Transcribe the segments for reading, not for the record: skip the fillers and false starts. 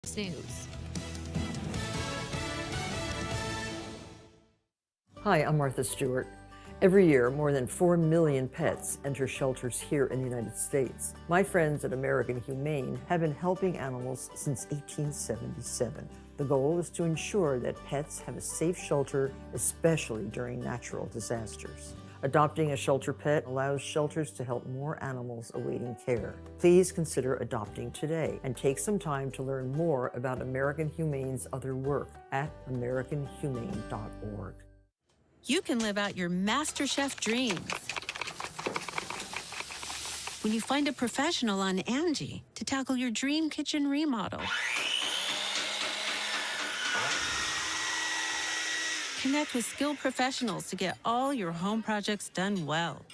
News. Hi, I'm Martha Stewart. Every year, more than 4 million pets enter shelters here in the United States. My friends at American Humane have been helping animals since 1877. The goal is to ensure that pets have a safe shelter, especially during natural disasters. Adopting a shelter pet allows shelters to help more animals awaiting care. Please consider adopting today and take some time to learn more about American Humane's other work at americanhumane.org. You can live out your MasterChef dreams when you find a professional on Angie to tackle your dream kitchen remodel. Connect with skilled professionals to get all your home projects done well.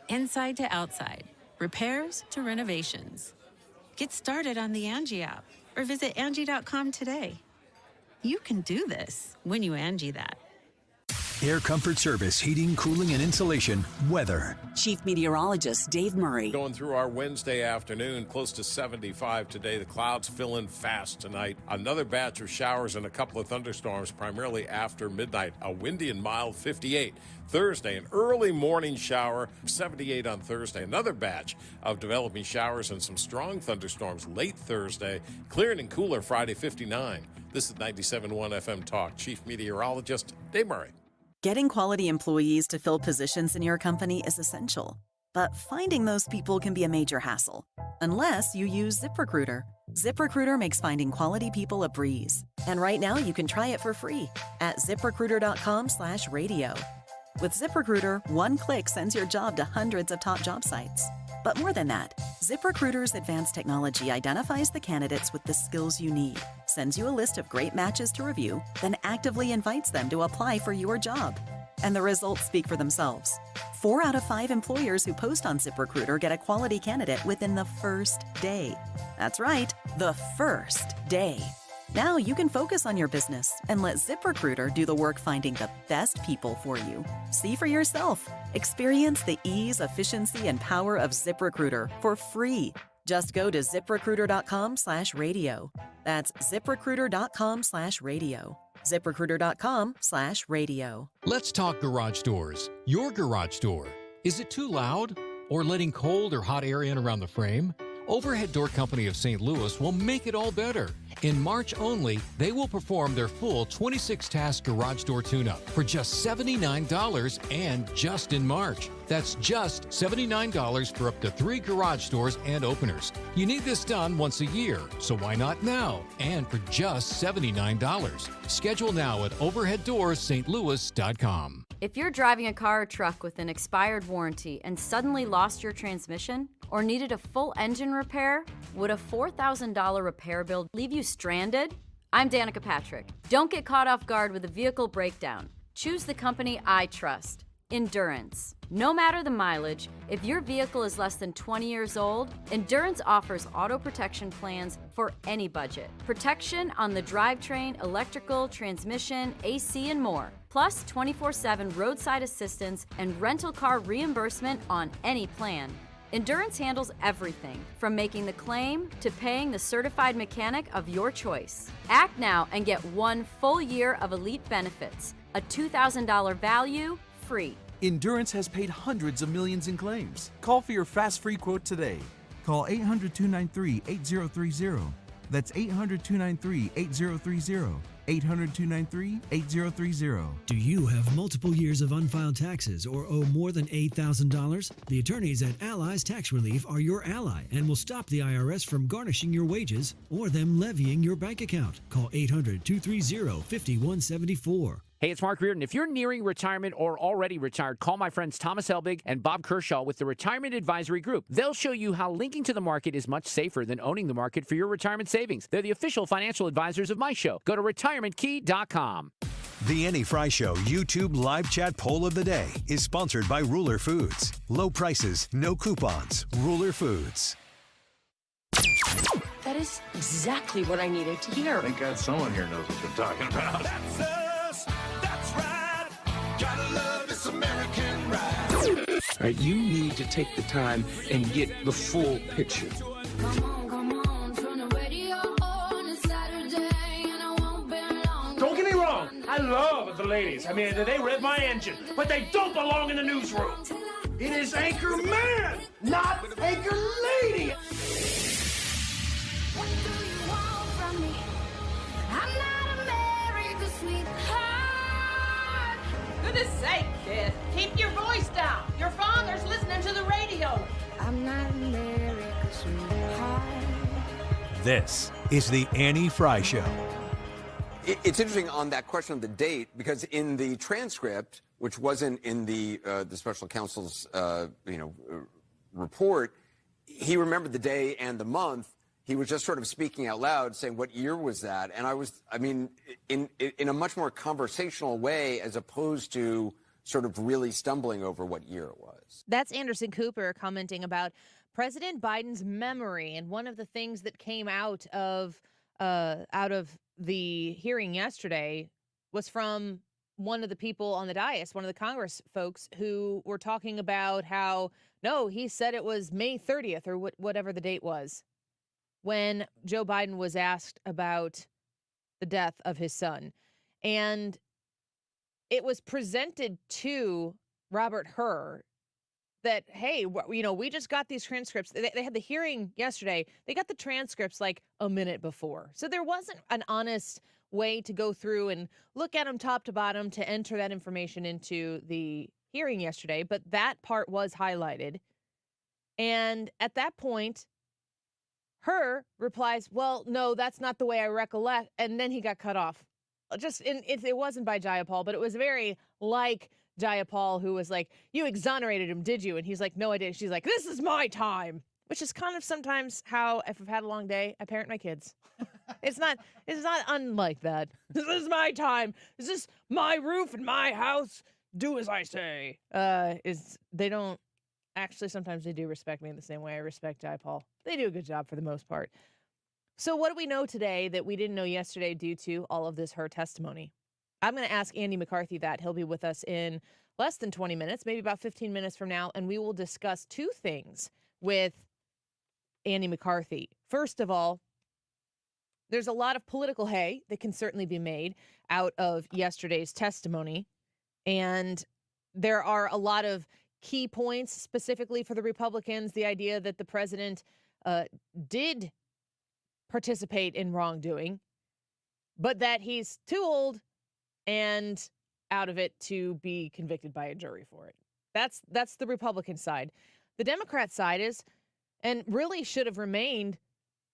Inside to outside, repairs to renovations. Get started on the Angie app or visit Angie.com today. You can do this when you Angie that. Air Comfort Service, heating, cooling, and insulation, weather. Chief Meteorologist Dave Murray. Going through our Wednesday afternoon, close to 75 today. The clouds fill in fast tonight. Another batch of showers and a couple of thunderstorms, primarily after midnight. A windy and mild 58. Thursday, an early morning shower, 78 on Thursday. Another batch of developing showers and some strong thunderstorms late Thursday. Clearing and cooler Friday, 59. This is 97.1 FM Talk. Chief Meteorologist Dave Murray. Getting quality employees to fill positions in your company is essential, but finding those people can be a major hassle, unless you use ZipRecruiter. ZipRecruiter makes finding quality people a breeze. And right now you can try it for free at ZipRecruiter.com/radio. With ZipRecruiter, one click sends your job to hundreds of top job sites. But more than that, ZipRecruiter's advanced technology identifies the candidates with the skills you need, sends you a list of great matches to review, then actively invites them to apply for your job. And the results speak for themselves. 4 out of 5 employers who post on ZipRecruiter get a quality candidate within the first day. That's right, the first day. Now you can focus on your business and let ZipRecruiter do the work finding the best people for you. See for yourself. Experience the ease, efficiency, and power of ZipRecruiter for free. Just go to ZipRecruiter.com/radio. That's ZipRecruiter.com/radio. ZipRecruiter.com/radio. Let's talk garage doors. Your garage door. Is it too loud? Or letting cold or hot air in around the frame? Overhead Door Company of St. Louis will make it all better. In March only, they will perform their full 26-task garage door tune-up for just $79 and just in March. That's just $79 for up to 3 garage doors and openers. You need this done once a year, so why not now? And for just $79. Schedule now at overheaddoorsstlouis.com. If you're driving a car or truck with an expired warranty and suddenly lost your transmission or needed a full engine repair, would a $4,000 repair bill leave you stranded? I'm Danica Patrick. Don't get caught off guard with a vehicle breakdown. Choose the company I trust, Endurance. No matter the mileage, if your vehicle is less than 20 years old, Endurance offers auto protection plans for any budget. Protection on the drivetrain, electrical, transmission, AC, and more. Plus 24/7 roadside assistance and rental car reimbursement on any plan. Endurance handles everything from making the claim to paying the certified mechanic of your choice. Act now and get 1 full year of elite benefits, a $2,000 value, free. Endurance has paid hundreds of millions in claims. Call for your fast free quote today. Call 800-293-8030. That's 800-293-8030. 800-293-8030. Do you have multiple years of unfiled taxes or owe more than $8,000? The attorneys at Allies Tax Relief are your ally and will stop the IRS from garnishing your wages or them levying your bank account. Call 800-230-5174. Hey, it's Mark Reardon. If you're nearing retirement or already retired, call my friends Thomas Helbig and Bob Kershaw with the Retirement Advisory Group. They'll show you how linking to the market is much safer than owning the market for your retirement savings. They're the official financial advisors of my show. Go to retirementkey.com. The Annie Fry Show YouTube live chat poll of the day is sponsored by Ruler Foods. Low prices, no coupons. Ruler Foods. That is exactly what I needed to hear. Thank God someone here knows what they're talking about. That's us. That's right. Gotta love this American ride. All right, you need to take the time and get the full picture. Come on, turn the radio on. It's Saturday I love the ladies. I mean, they rev my engine, but they don't belong in the newsroom. It is Anchor Man, not Anchor Lady. What do you want from me? I'm not America's sweetheart. Goodness sake, kid. Keep your voice down. Your father's listening to the radio. I'm not America's sweetheart. This is the Annie Fry Show. It's interesting on that question of the date, because in the transcript, which wasn't in the special counsel's report, he remembered the day and the month. He was just sort of speaking out loud, saying, "What year was that?" And in a much more conversational way, as opposed to sort of really stumbling over what year it was. That's Anderson Cooper commenting about President Biden's memory, and one of the things that came out of the hearing yesterday was from one of the people on the dais, one of the Congress folks, who were talking about how, no, he said it was May 30th or whatever the date was, when Joe Biden was asked about the death of his son. And it was presented to Robert Hur that, hey, we just got these transcripts. They had the hearing yesterday. They got the transcripts like a minute before. So there wasn't an honest way to go through and look at them top to bottom to enter that information into the hearing yesterday. But that part was highlighted. And at that point, Hur replies, well, no, that's not the way I recollect. And then he got cut off. It wasn't by Jayapal, but it was very like Jayapal, who was like, you exonerated him, did you? And he's like, no, I didn't. She's like, this is my time, which is kind of sometimes how, if I've had a long day, I parent my kids. It's not unlike that. This is my time. This is my roof and my house. Do as I say. They don't actually, sometimes they do respect me in the same way I respect Jayapal. They do a good job for the most part. So what do we know today that we didn't know yesterday due to all of this Hur testimony? I'm going to ask Andy McCarthy that. He'll be with us in less than 20 minutes, maybe about 15 minutes from now, and we will discuss two things with Andy McCarthy. First of all, there's a lot of political hay that can certainly be made out of yesterday's testimony, and there are a lot of key points specifically for the Republicans, the idea that the president did participate in wrongdoing, but that he's too old and out of it to be convicted by a jury for it. That's the Republican side. The Democrat side is, and really should have remained,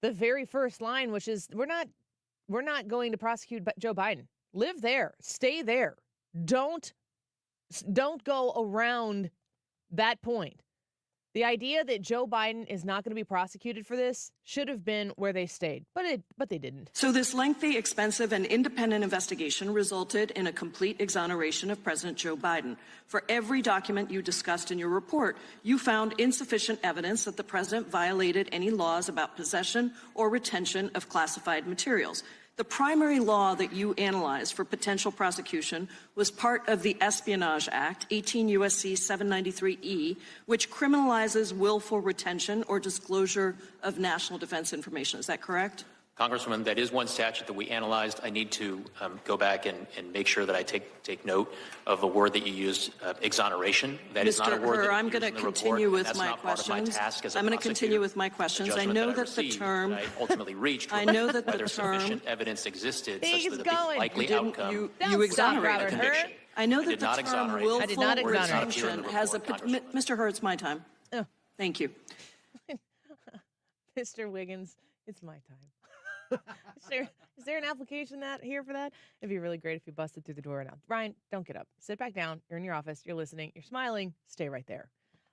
the very first line, which is we're not going to prosecute Joe Biden. Live there, stay there. Don't go around that point. The idea that Joe Biden is not going to be prosecuted for this should have been where they stayed, but they didn't. So this lengthy, expensive, and independent investigation resulted in a complete exoneration of President Joe Biden. For every document you discussed in your report, you found insufficient evidence that the president violated any laws about possession or retention of classified materials. The primary law that you analyzed for potential prosecution was part of the Espionage Act, 18 U.S.C. 793E, which criminalizes willful retention or disclosure of national defense information. Is that correct? Congresswoman, that is one statute that we analyzed. I need to go back and make sure that I take note of the word that you used, exoneration. That is not a word that I'm going to continue with my questions. I'm going to continue with my questions. I know that the term I ultimately reached. I know that whether the term sufficient evidence existed such He's that going. the likely outcome you exonerated a conviction. I know that the term willful retention has a Mr. Hur, it's my time. Oh. Thank you. Mr. Wiggins, it's my time. Is there an application here for that? It'd be really great if you busted through the door now. Ryan, don't get up. Sit back down. You're in your office. You're listening. You're smiling. Stay right there.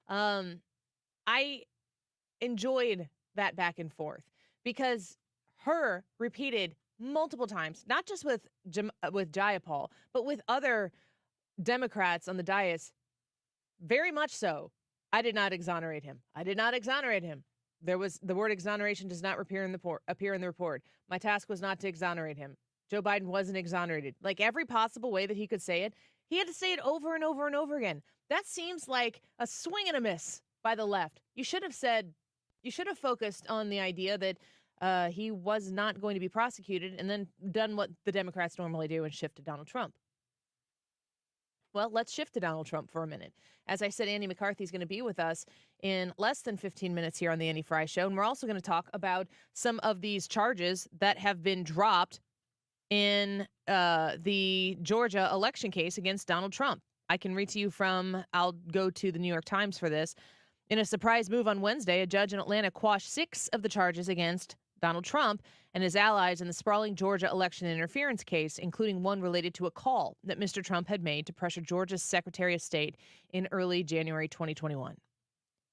I enjoyed that back and forth because Hur repeated multiple times, not just with Jayapal, but with other Democrats on the dais, very much so. I did not exonerate him. I did not exonerate him. The word exoneration does not appear in the report. My task was not to exonerate him. Joe Biden wasn't exonerated. Like every possible way that he could say it, he had to say it over and over and over again. That seems like a swing and a miss by the left. You should have focused on the idea that he was not going to be prosecuted and then done what the Democrats normally do and shift to Donald Trump. Well, let's shift to Donald Trump for a minute. As I said, Andy McCarthy is going to be with us in less than 15 minutes here on the Andy Fry Show. And we're also going to talk about some of these charges that have been dropped in the Georgia election case against Donald Trump. I can read to you I'll go to the New York Times for this. In a surprise move on Wednesday, a judge in Atlanta quashed 6 of the charges against Donald Trump and his allies in the sprawling Georgia election interference case, including one related to a call that Mr. Trump had made to pressure Georgia's Secretary of State in early January 2021.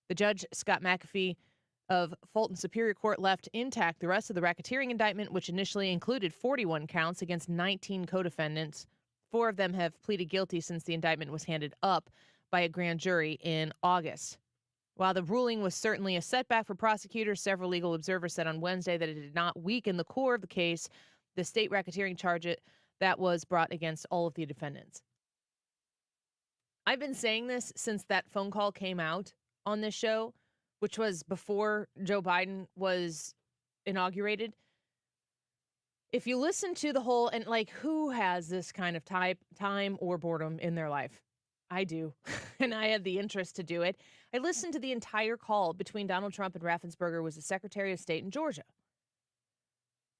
The judge, Scott McAfee of Fulton Superior Court, left intact the rest of the racketeering indictment, which initially included 41 counts against 19 co-defendants. 4 of them have pleaded guilty since the indictment was handed up by a grand jury in August. While the ruling was certainly a setback for prosecutors, several legal observers said on Wednesday that it did not weaken the core of the case, the state racketeering charge that was brought against all of the defendants. I've been saying this since that phone call came out on this show, which was before Joe Biden was inaugurated. If you listen to the whole, and who has this kind of time or boredom in their life? I do, and I had the interest to do it. I listened to the entire call between Donald Trump and Raffensperger, who was the Secretary of State in Georgia.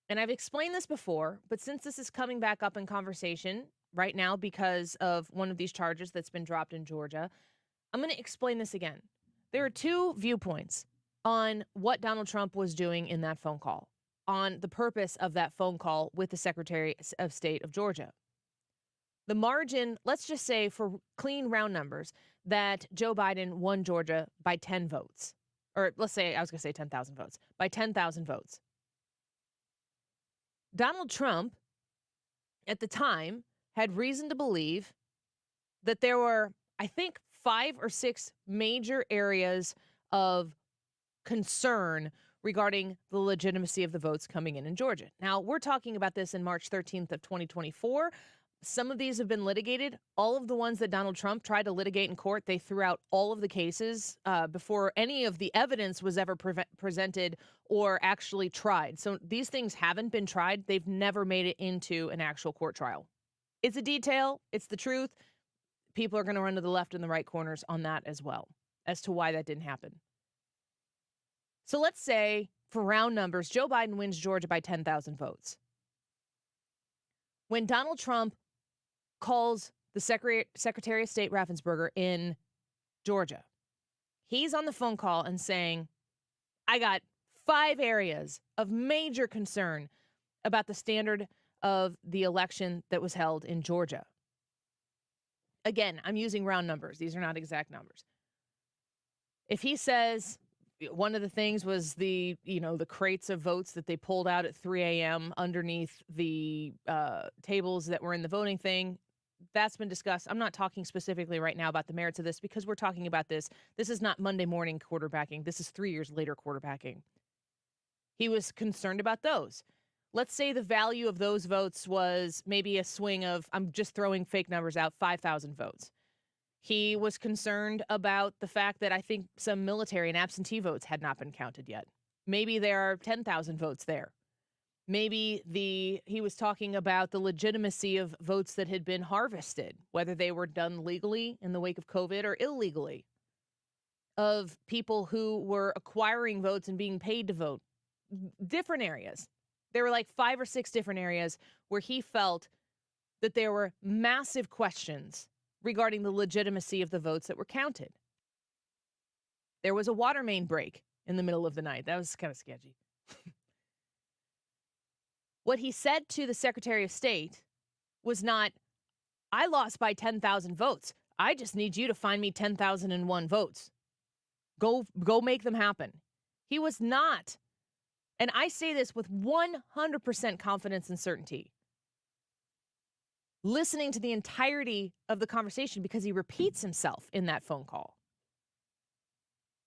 And I've explained this before, but since this is coming back up in conversation right now because of one of these charges that's been dropped in Georgia, I'm going to explain this again. There are 2 viewpoints on what Donald Trump was doing in that phone call, on the purpose of that phone call with the Secretary of State of Georgia. The margin, let's just say for clean round numbers, that Joe Biden won Georgia by 10 votes. Or let's say, I was going to say 10,000 votes. By 10,000 votes. Donald Trump, at the time, had reason to believe that there were, I think, 5 or 6 major areas of concern regarding the legitimacy of the votes coming in Georgia. Now, we're talking about this in March 13th of 2024. Some of these have been litigated. All of the ones that Donald Trump tried to litigate in court, they threw out all of the cases before any of the evidence was ever presented or actually tried. So these things haven't been tried. They've never made it into an actual court trial. It's a detail. It's the truth. People are going to run to the left and the right corners on that as well, as to why that didn't happen. So let's say, for round numbers, Joe Biden wins Georgia by 10,000 votes. When Donald Trump calls the Secretary of State Raffensperger in Georgia, he's on the phone call and saying, I got 5 areas of major concern about the standard of the election that was held in Georgia. Again, I'm using round numbers. These are not exact numbers. If he says one of the things was the crates of votes that they pulled out at 3 a.m. underneath the tables that were in the voting thing, that's been discussed. I'm not talking specifically right now about the merits of this because we're talking about this. This is not Monday morning quarterbacking. This is 3 years later quarterbacking. He was concerned about those. Let's say the value of those votes was maybe a swing of, I'm just throwing fake numbers out, 5,000 votes. He was concerned about the fact that I think some military and absentee votes had not been counted yet. Maybe there are 10,000 votes there. Maybe he was talking about the legitimacy of votes that had been harvested, whether they were done legally in the wake of COVID or illegally, of people who were acquiring votes and being paid to vote. Different areas. There were like 5 or 6 different areas where he felt that there were massive questions regarding the legitimacy of the votes that were counted. There was a water main break in the middle of the night. That was kind of sketchy. What he said to the Secretary of State was not, I lost by 10,000 votes. I just need you to find me 10,001 votes. Go make them happen. He was not, and I say this with 100% confidence and certainty, listening to the entirety of the conversation because he repeats himself in that phone call.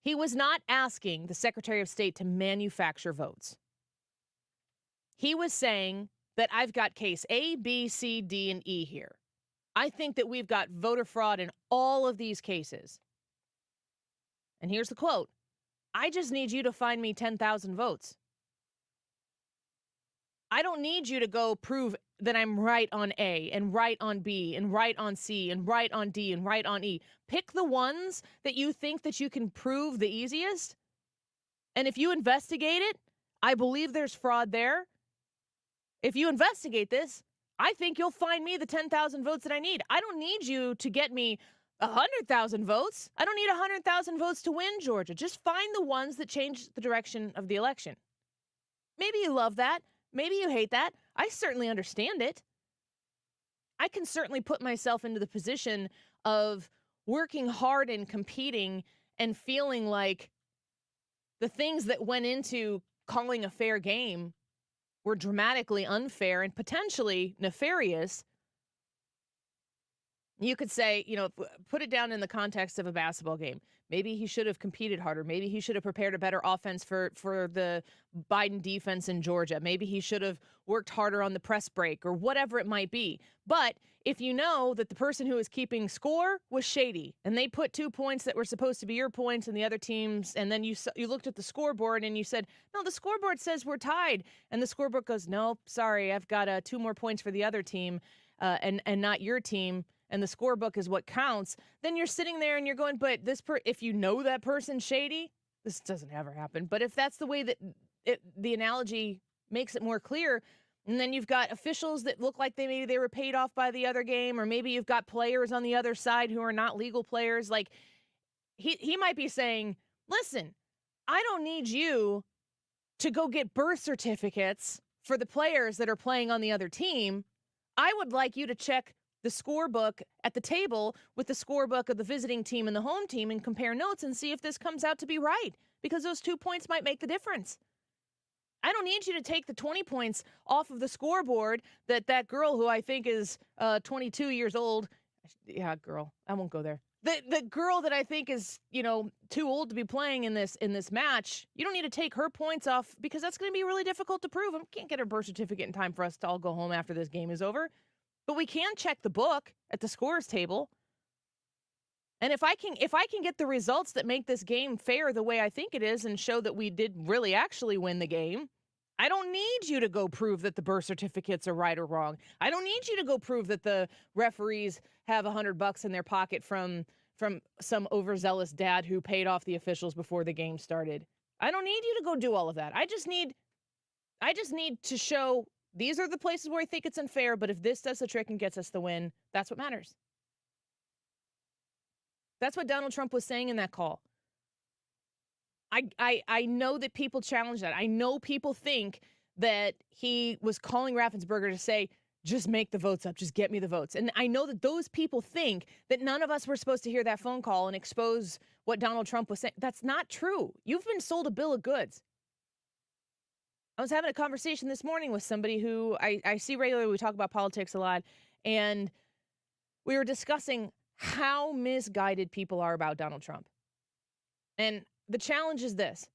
He was not asking the Secretary of State to manufacture votes. He was saying that I've got case A, B, C, D, and E here. I think that we've got voter fraud in all of these cases. And here's the quote. I just need you to find me 10,000 votes. I don't need you to go prove that I'm right on A and right on B and right on C and right on D and right on E. Pick the ones that you think that you can prove the easiest. And if you investigate it, I believe there's fraud there. If you investigate this, I think you'll find me the 10,000 votes that I need. I don't need you to get me 100,000 votes. I don't need 100,000 votes to win Georgia. Just find the ones that change the direction of the election. Maybe you love that. Maybe you hate that. I certainly understand it. I can certainly put myself into the position of working hard and competing and feeling like the things that went into calling a fair game were dramatically unfair and potentially nefarious. You could say, put it down in the context of a basketball game. Maybe he should have competed harder. Maybe he should have prepared a better offense for the Biden defense in Georgia. Maybe he should have worked harder on the press break or whatever it might be. But if you know that the person who was keeping score was shady and they put 2 points that were supposed to be your points and the other team's, and then you looked at the scoreboard and you said, no, the scoreboard says we're tied. And the scoreboard goes, no, sorry, I've got 2 more points for the other team and not your team. And the scorebook is what counts, then you're sitting there and you're going, but if you know that person's shady, this doesn't ever happen. But if that's the way that the analogy makes it more clear, and then you've got officials that look like maybe they were paid off by the other game, or maybe you've got players on the other side who are not legal players, like he might be saying, listen, I don't need you to go get birth certificates for the players that are playing on the other team. I would like you to check the scorebook at the table with the scorebook of the visiting team and the home team and compare notes and see if this comes out to be right, because those 2 points might make the difference. I don't need you to take the 20 points off of the scoreboard that girl who I think is 22 years old. Yeah, girl. I won't go there. The girl that I think is, too old to be playing in this match. You don't need to take her points off, because that's going to be really difficult to prove. I can't get her birth certificate in time for us to all go home after this game is over. But we can check the book at the scores table. And if I can get the results that make this game fair the way I think it is and show that we did really actually win the game, I don't need you to go prove that the birth certificates are right or wrong. I don't need you to go prove that the referees have $100 in their pocket from some overzealous dad who paid off the officials before the game started. I don't need you to go do all of that. I just need to show these are the places where I think it's unfair, but if this does the trick and gets us the win, that's what matters. That's what Donald Trump was saying in that call. I know that people challenge that. I know people think that he was calling Raffensperger to say, just make the votes up, just get me the votes. And I know that those people think that none of us were supposed to hear that phone call and expose what Donald Trump was saying. That's not true. You've been sold a bill of goods. I was having a conversation this morning with somebody who I see regularly. We talk about politics a lot. And we were discussing how misguided people are about Donald Trump. And the challenge is this.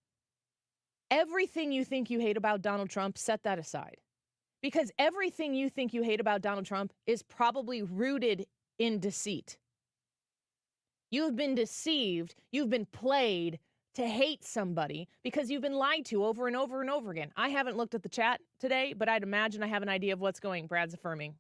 Everything you think you hate about Donald Trump, set that aside. Because everything you think you hate about Donald Trump is probably rooted in deceit. You've been deceived. You've been played to hate somebody because you've been lied to over and over and over again. I haven't looked at the chat today, but I'd imagine I have an idea of what's going. Brad's affirming.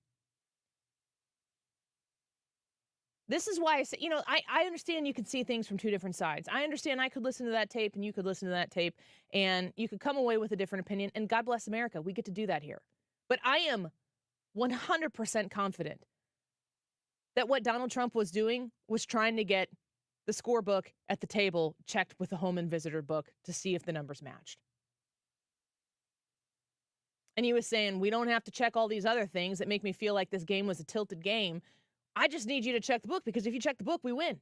This is why I say, I understand you can see things from 2 different sides. I understand I could listen to that tape and you could listen to that tape and you could come away with a different opinion, and God bless America. We get to do that here. But I am 100% confident that what Donald Trump was doing was trying to get the scorebook at the table checked with the home and visitor book to see if the numbers matched. And he was saying, we don't have to check all these other things that make me feel like this game was a tilted game. I just need you to check the book, because if you check the book, we win.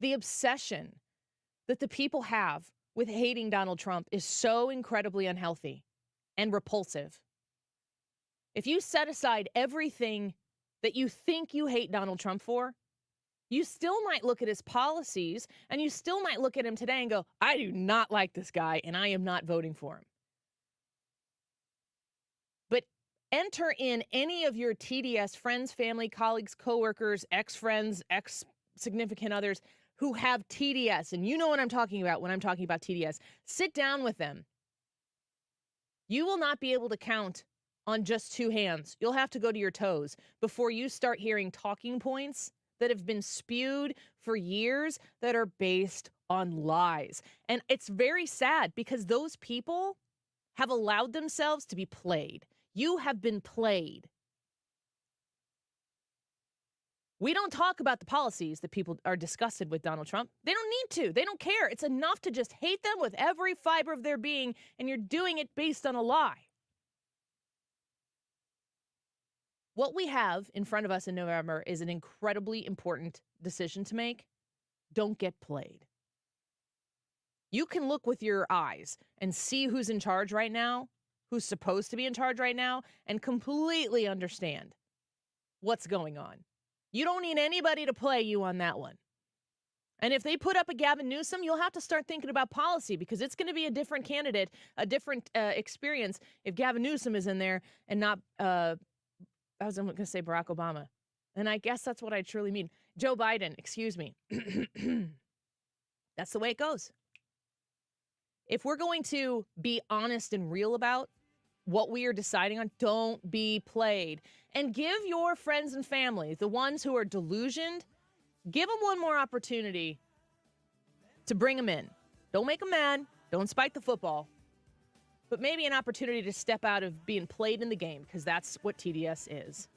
The obsession that the people have with hating Donald Trump is so incredibly unhealthy and repulsive. If you set aside everything that you think you hate Donald Trump for, you still might look at his policies and you still might look at him today and go, I do not like this guy and I am not voting for him. But enter in any of your TDS friends, family, colleagues, coworkers, ex-friends, ex-significant others who have TDS, and you know what I'm talking about when I'm talking about TDS. Sit down with them. You will not be able to count on just two hands. You'll have to go to your toes before you start hearing talking points that have been spewed for years that are based on lies. And it's very sad because those people have allowed themselves to be played. You have been played. We don't talk about the policies that people are disgusted with Donald Trump. They don't need to. They don't care. It's enough to just hate them with every fiber of their being, and you're doing it based on a lie. What we have in front of us in November is an incredibly important decision to make. Don't get played. You can look with your eyes and see who's in charge right now, who's supposed to be in charge right now, and completely understand what's going on. You don't need anybody to play you on that one. And if they put up a Gavin Newsom, you'll have to start thinking about policy because it's going to be a different candidate, a different experience if Gavin Newsom is in there and not, I was going to say Barack Obama. And I guess that's what I truly mean. Joe Biden, excuse me. That's the way it goes. If we're going to be honest and real about what we are deciding on, don't be played. And give your friends and family, the ones who are delusioned, give them one more opportunity to bring them in. Don't make them mad. Don't spike the football. But maybe an opportunity to step out of being played in the game, because that's what TDS is.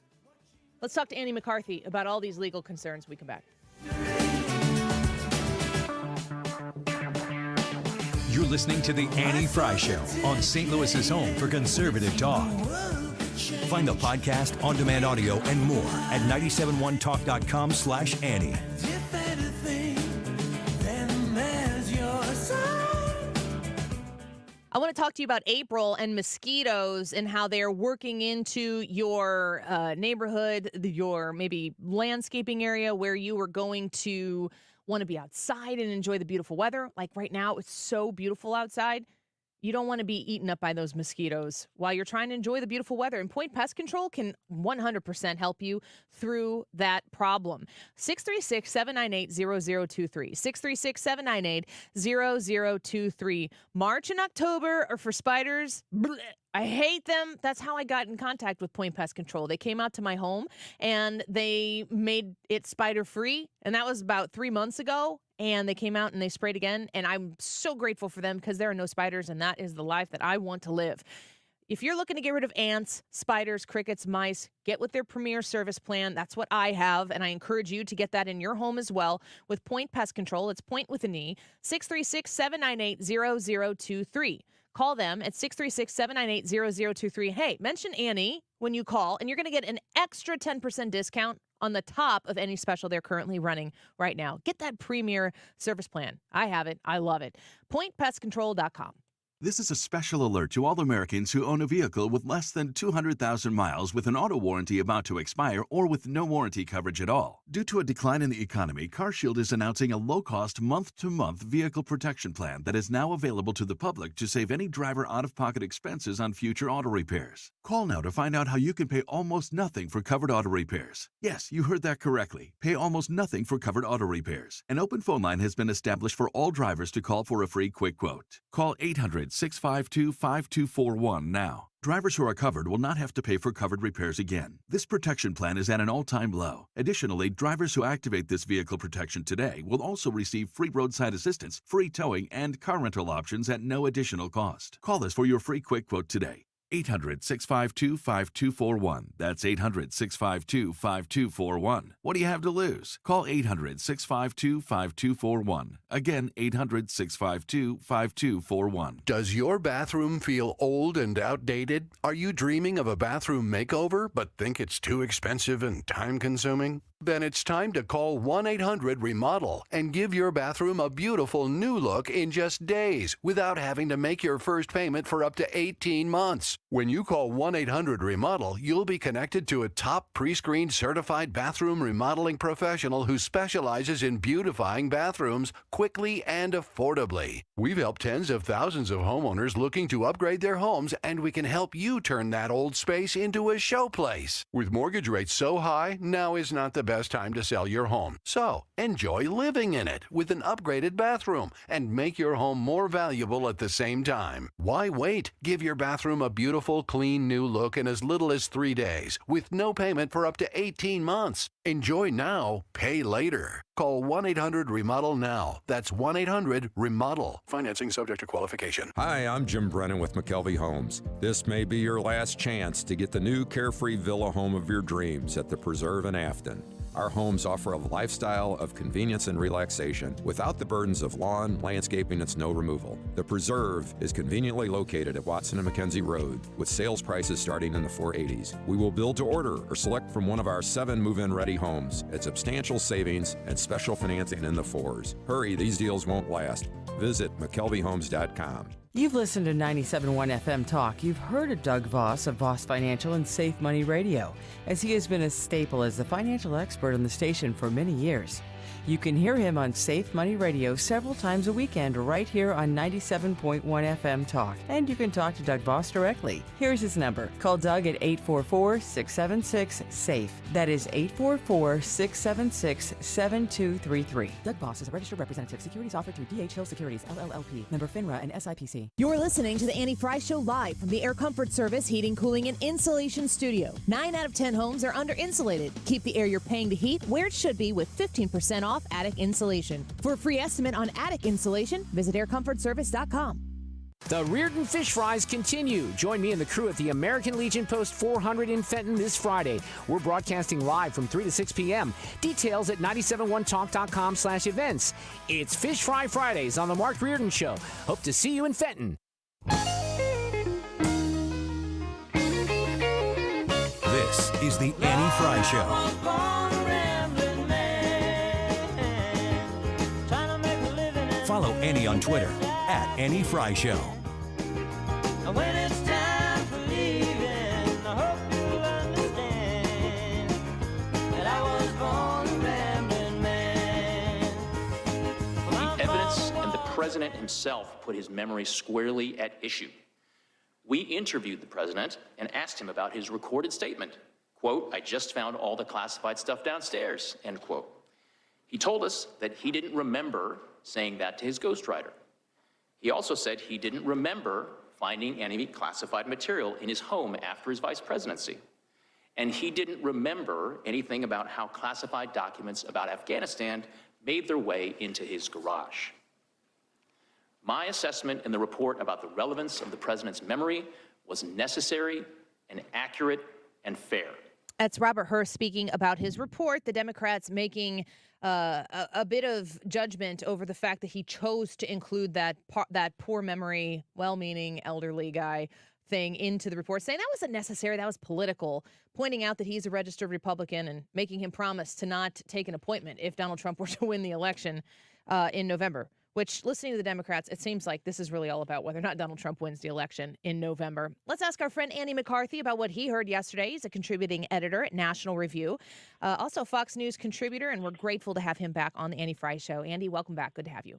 Let's talk to Annie McCarthy about all these legal concerns. We come back. You're listening to The Annie Fry Show on St. Louis's home for conservative talk. Find the podcast, on-demand audio, and more at 971talk.com/Annie. I want to talk to you about April and mosquitoes and how they're working into your neighborhood, your maybe landscaping area where you are going to want to be outside and enjoy the beautiful weather. Like right now, it's so beautiful outside. You don't want to be eaten up by those mosquitoes while you're trying to enjoy the beautiful weather. And Point Pest Control can 100% help you through that problem. 636-798-0023. 636-798-0023. March and October are for spiders. Blech. I hate them. That's how I got in contact with Point Pest Control. They came out to my home and they made it spider-free. And that was about 3 months ago. And they came out and they sprayed again. And I'm so grateful for them because there are no spiders. And that is the life that I want to live. If you're looking to get rid of ants, spiders, crickets, mice, get with their Premier Service Plan. That's what I have. And I encourage you to get that in your home as well with Point Pest Control. It's Point with an E. 636-798-0023. Call them at 636-798-0023. Hey, mention Annie when you call, and you're going to get an extra 10% discount on the top of any special they're currently running right now. Get that Premier Service Plan. I have it. I love it. PointPestControl.com. This is a special alert to all Americans who own a vehicle with less than 200,000 miles with an auto warranty about to expire or with no warranty coverage at all. Due to a decline in the economy, CarShield is announcing a low-cost month-to-month vehicle protection plan that is now available to the public to save any driver out-of-pocket expenses on future auto repairs. Call now to find out how you can pay almost nothing for covered auto repairs. Yes, you heard that correctly. Pay almost nothing for covered auto repairs. An open phone line has been established for all drivers to call for a free quick quote. Call 800-652-5241 now. Drivers who are covered will not have to pay for covered repairs again. This protection plan is at an all-time low. Additionally, drivers who activate this vehicle protection today will also receive free roadside assistance, free towing, and car rental options at no additional cost. Call us for your free quick quote today. 800-652-5241. That's 800-652-5241. What do you have to lose? Call 800-652-5241. Again, 800-652-5241. Does your bathroom feel old and outdated? Are you dreaming of a bathroom makeover but think it's too expensive and time-consuming? Then it's time to call 1-800-REMODEL and give your bathroom a beautiful new look in just days without having to make your first payment for up to 18 months. When you call 1-800-REMODEL, you'll be connected to a top pre-screened certified bathroom remodeling professional who specializes in beautifying bathrooms quickly and affordably. We've helped tens of thousands of homeowners looking to upgrade their homes, and we can help you turn that old space into a showplace. With mortgage rates so high, now is not the best time to sell your home. So, enjoy living in it with an upgraded bathroom and make your home more valuable at the same time. Why wait? Give your bathroom a beautiful, clean, new look in as little as 3 days with no payment for up to 18 months. Enjoy now, pay later. Call 1-800-REMODEL now. That's 1-800-REMODEL. Financing subject to qualification. Hi, I'm Jim Brennan with McCarthy Homes. This may be your last chance to get the new carefree villa home of your dreams at the Preserve in Afton. Our homes offer a lifestyle of convenience and relaxation without the burdens of lawn, landscaping, and snow removal. The Preserve is conveniently located at Watson and McKenzie Road with sales prices starting in the 480s. We will build to order or select from one of our 7 move-in ready homes at substantial savings and special financing in the 4s. Hurry, these deals won't last. Visit McKelveyHomes.com. You've listened to 97.1 FM Talk. You've heard of Doug Voss of Voss Financial and Safe Money Radio, as he has been a staple as the financial expert on the station for many years. You can hear him on Safe Money Radio several times a weekend right here on 97.1 FM Talk. And you can talk to Doug Voss directly. Here's his number. Call Doug at 844-676-SAFE. That is 844-676-7233. Doug Voss is a registered representative. Securities offered through D.H. Hill Securities, LLLP. Member FINRA and SIPC. You're listening to the Annie Fry Show live from the Air Comfort Service Heating, Cooling, and Insulation Studio. 9 out of 10 homes are under-insulated. Keep the air you're paying to heat where it should be with 15% off attic insulation. For a free estimate on attic insulation, visit aircomfortservice.com. The Reardon Fish Fries continue. Join me and the crew at the American Legion Post 400 in Fenton this Friday. We're broadcasting live from 3 to 6 p.m. Details at 971talk.com/events. It's Fish Fry Fridays on the Mark Reardon Show. Hope to see you in Fenton. This is the Annie Fry Show. Follow Annie on Twitter at Annie Fry Show. When it's time for leaving, I hope you'll understand that I was born a rambling man. The evidence and the president himself put his memory squarely at issue. We interviewed the president and asked him about his recorded statement. Quote, "I just found all the classified stuff downstairs," end quote. He told us that he didn't remember saying that to his ghostwriter. He also said he didn't remember finding any classified material in his home after his vice presidency. And he didn't remember anything about how classified documents about Afghanistan made their way into his garage. My assessment in the report about the relevance of the president's memory was necessary and accurate and fair. That's Robert Hur speaking about his report. The Democrats making a bit of judgment over the fact that he chose to include that poor memory, well-meaning elderly guy thing into the report, saying that wasn't necessary, that was political, pointing out that he's a registered Republican and making him promise to not take an appointment if Donald Trump were to win the election in November. Which, listening to the Democrats, it seems like this is really all about whether or not Donald Trump wins the election in November. Let's ask our friend Andy McCarthy about what he heard yesterday. He's a contributing editor at National Review, also Fox News contributor, and we're grateful to have him back on the Annie Fry Show. Andy, welcome back. Good to have you.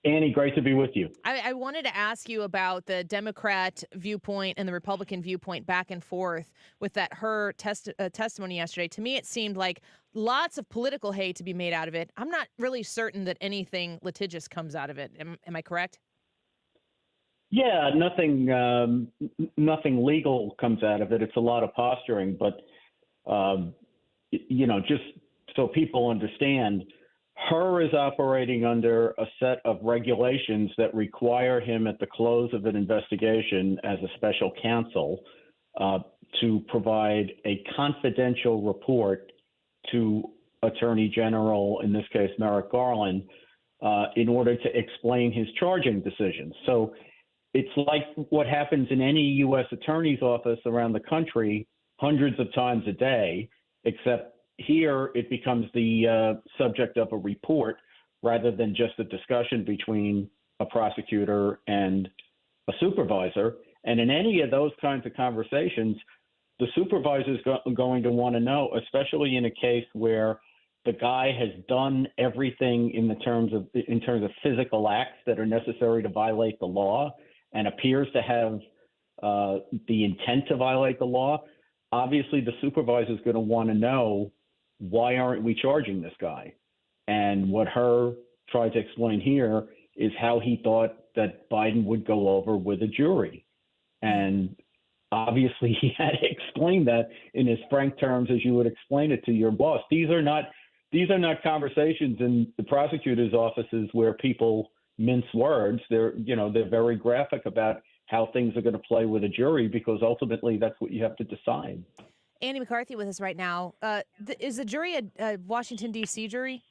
Annie, great to be with you. I wanted to ask you about the Democrat viewpoint and the Republican viewpoint back and forth with that her testimony yesterday. To me, it seemed like lots of political hay to be made out of it. I'm not really certain that anything litigious comes out of it. Am I correct? Yeah, nothing legal comes out of it. It's a lot of posturing, but just so people understand, Hur is operating under a set of regulations that require him at the close of an investigation as a special counsel to provide a confidential report to Attorney General, in this case, Merrick Garland, in order to explain his charging decisions. So it's like what happens in any U.S. attorney's office around the country hundreds of times a day, except here it becomes the subject of a report rather than just a discussion between a prosecutor and a supervisor. And in any of those kinds of conversations, the supervisor is going to want to know, especially in a case where the guy has done everything in terms of physical acts that are necessary to violate the law and appears to have the intent to violate the law. Obviously, the supervisor is going to want to know why aren't we charging this guy? And what Herr tried to explain here is how he thought that Biden would go over with a jury. And obviously he had to explain that in as frank terms as you would explain it to your boss. These are not conversations in the prosecutor's offices where people mince words. They're very graphic about how things are going to play with a jury, because ultimately that's what you have to decide. Andy McCarthy with us right now. Is the jury a Washington, D.C. jury?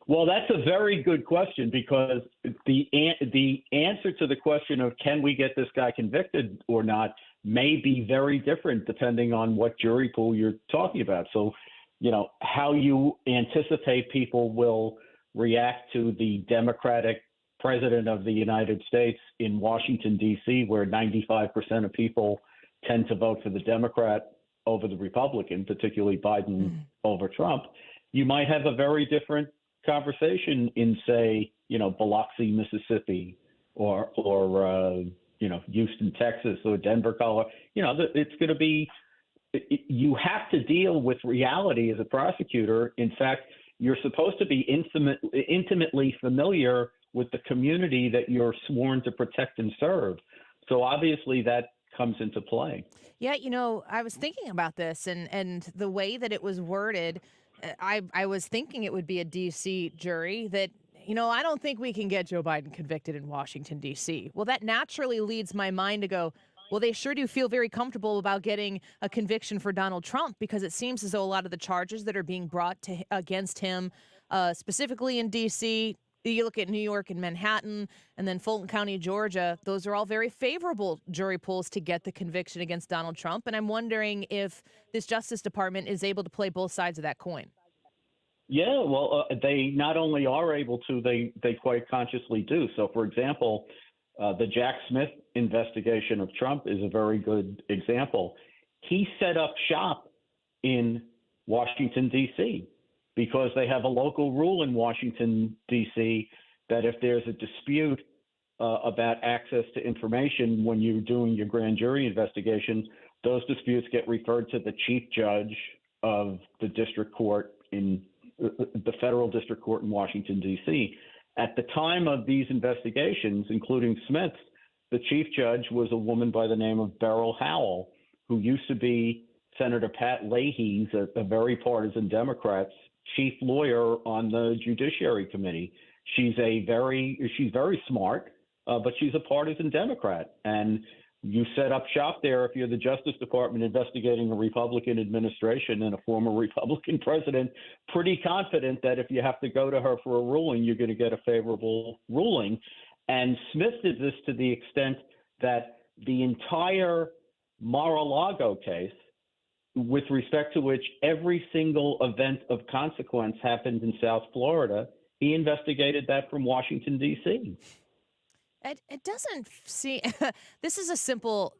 Well, that's a very good question, because the answer to the question of can we get this guy convicted or not may be very different depending on what jury pool you're talking about. So, how you anticipate people will react to the Democratic president of the United States in Washington, D.C., where 95% of people tend to vote for the Democrat over the Republican, particularly Biden over Trump, you might have a very different conversation in, say, Biloxi, Mississippi, or Houston, Texas, or Denver, Colorado. It's going to be, you have to deal with reality as a prosecutor. In fact, you're supposed to be intimately familiar with the community that you're sworn to protect and serve. So obviously that comes into play. Yeah, I was thinking about this and the way that it was worded. I was thinking it would be a D.C. jury that, I don't think we can get Joe Biden convicted in Washington, D.C. Well, that naturally leads my mind to go, well, they sure do feel very comfortable about getting a conviction for Donald Trump, because it seems as though a lot of the charges that are being brought against him, specifically in D.C., you look at New York and Manhattan and then Fulton County, Georgia, those are all very favorable jury pools to get the conviction against Donald Trump. And I'm wondering if this Justice Department is able to play both sides of that coin. Yeah, well, they not only are able to, they quite consciously do. So, for example, the Jack Smith investigation of Trump is a very good example. He set up shop in Washington, D.C., because they have a local rule in Washington, D.C., that if there's a dispute about access to information when you're doing your grand jury investigation, those disputes get referred to the chief judge of the district court in the federal district court in Washington, D.C. At the time of these investigations, including Smith's, the chief judge was a woman by the name of Beryl Howell, who used to be Senator Pat Leahy's, a very partisan Democrat's chief lawyer on the Judiciary Committee. She's very smart, but she's a partisan Democrat. And you set up shop there if you're the Justice Department investigating a Republican administration and a former Republican president, pretty confident that if you have to go to her for a ruling, you're going to get a favorable ruling. And Smith did this to the extent that the entire Mar-a-Lago case, with respect to which every single event of consequence happened in South Florida, he investigated that from Washington, D.C. It doesn't seem. This is a simple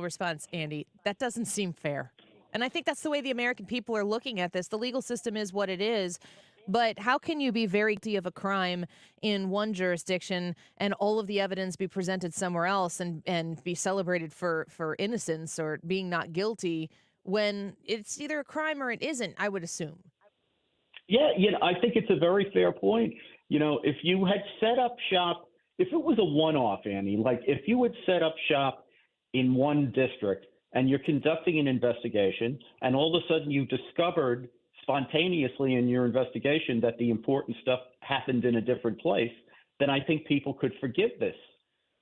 response, Andy. That doesn't seem fair, and I think that's the way the American people are looking at this. The legal system is what it is, but how can you be very guilty of a crime in one jurisdiction and all of the evidence be presented somewhere else and be celebrated for innocence or being not guilty when it's either a crime or it isn't? I would assume. Yeah, I think it's a very fair point. If you had set up shop. If it was a one-off, Annie, like if you had set up shop in one district and you're conducting an investigation and all of a sudden you discovered spontaneously in your investigation that the important stuff happened in a different place, then I think people could forgive this.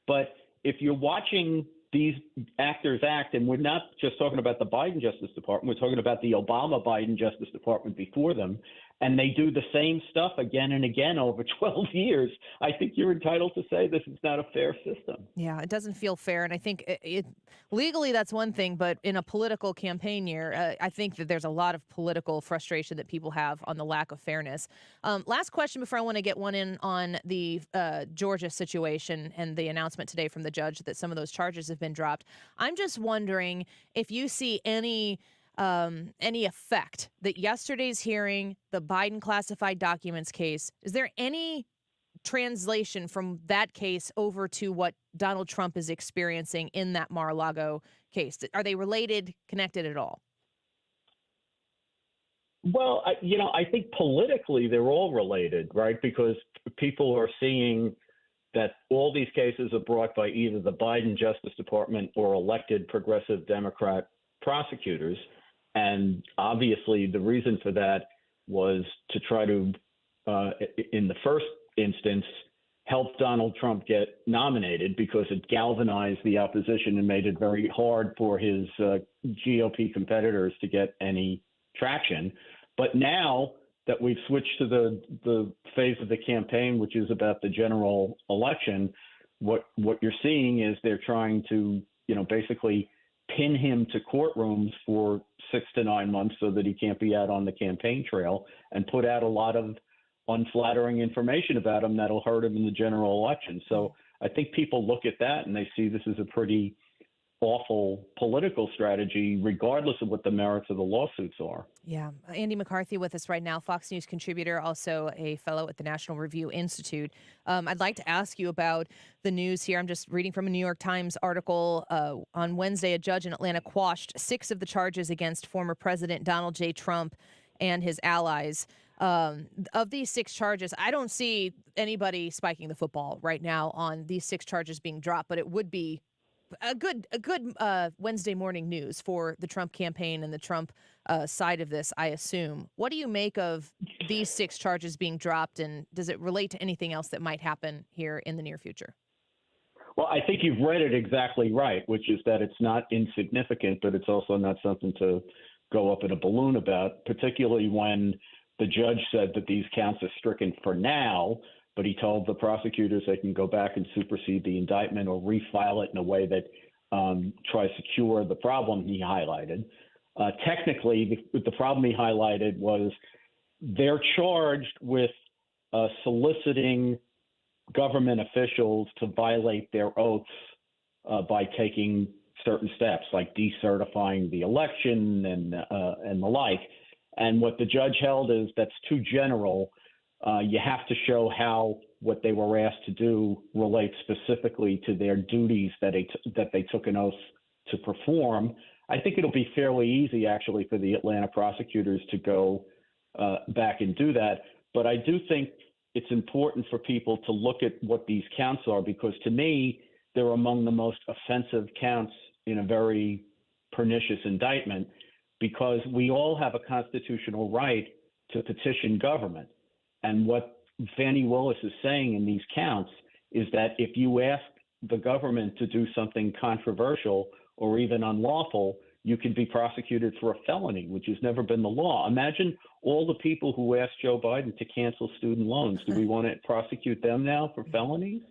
But if you're watching these actors act, and we're not just talking about the Biden Justice Department, we're talking about the Obama-Biden Justice Department before them, and they do the same stuff again and again over 12 years, I think you're entitled to say this is not a fair system. Yeah, it doesn't feel fair. And I think legally that's one thing, but in a political campaign year, I think that there's a lot of political frustration that people have on the lack of fairness. Last question before I want to get one in on the Georgia situation and the announcement today from the judge that some of those charges have been dropped. I'm just wondering if you see any effect that yesterday's hearing, the Biden classified documents case, is there any translation from that case over to what Donald Trump is experiencing in that Mar-a-Lago case? Are they related, connected at all? Well, I think politically they're all related, right? Because people are seeing that all these cases are brought by either the Biden Justice Department or elected progressive Democrat prosecutors. And obviously the reason for that was to try to, in the first instance, help Donald Trump get nominated because it galvanized the opposition and made it very hard for his GOP competitors to get any traction. But now that we've switched to the phase of the campaign, which is about the general election, what you're seeing is they're trying to, basically pin him to courtrooms for 6 to 9 months so that he can't be out on the campaign trail and put out a lot of unflattering information about him that'll hurt him in the general election. So I think people look at that and they see this as a pretty awful political strategy, regardless of what the merits of the lawsuits are. Yeah. Andy McCarthy with us right now, Fox News contributor, also a fellow at the National Review Institute. I'd like to ask you about the news here. I'm just reading from a New York Times article. On Wednesday, a judge in Atlanta quashed 6 of the charges against former President Donald J. Trump and his allies. Of these 6 charges, I don't see anybody spiking the football right now on these 6 charges being dropped, but it would be a good Wednesday morning news for the Trump campaign and the Trump side of this, I assume. What do you make of these 6 charges being dropped, and does it relate to anything else that might happen here in the near future? Well, I think you've read it exactly right, which is that it's not insignificant, but it's also not something to go up in a balloon about, particularly when the judge said that these counts are stricken for now, but he told the prosecutors they can go back and supersede the indictment or refile it in a way that tries to cure the problem he highlighted. Technically, the problem he highlighted was they're charged with soliciting government officials to violate their oaths by taking certain steps, like decertifying the election and the like. And what the judge held is that's too general. You have to show how what they were asked to do relates specifically to their duties that they took an oath to perform. I think it'll be fairly easy, actually, for the Atlanta prosecutors to go back and do that. But I do think it's important for people to look at what these counts are, because to me, they're among the most offensive counts in a very pernicious indictment, because we all have a constitutional right to petition government. And what Fani Willis is saying in these counts is that if you ask the government to do something controversial or even unlawful, you can be prosecuted for a felony, which has never been the law. Imagine all the people who asked Joe Biden to cancel student loans. Do we want to prosecute them now for felonies?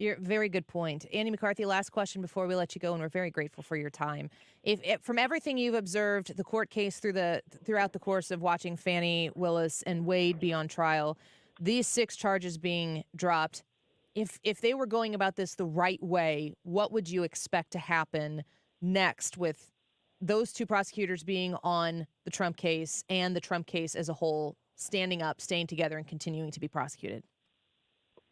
You're very good point. Andy McCarthy, last question before we let you go, and we're very grateful for your time. If from everything you've observed, the court case throughout the course of watching Fani Willis and Wade be on trial, these 6 charges being dropped, if they were going about this the right way, what would you expect to happen next with those 2 prosecutors being on the Trump case and the Trump case as a whole standing up, staying together, and continuing to be prosecuted?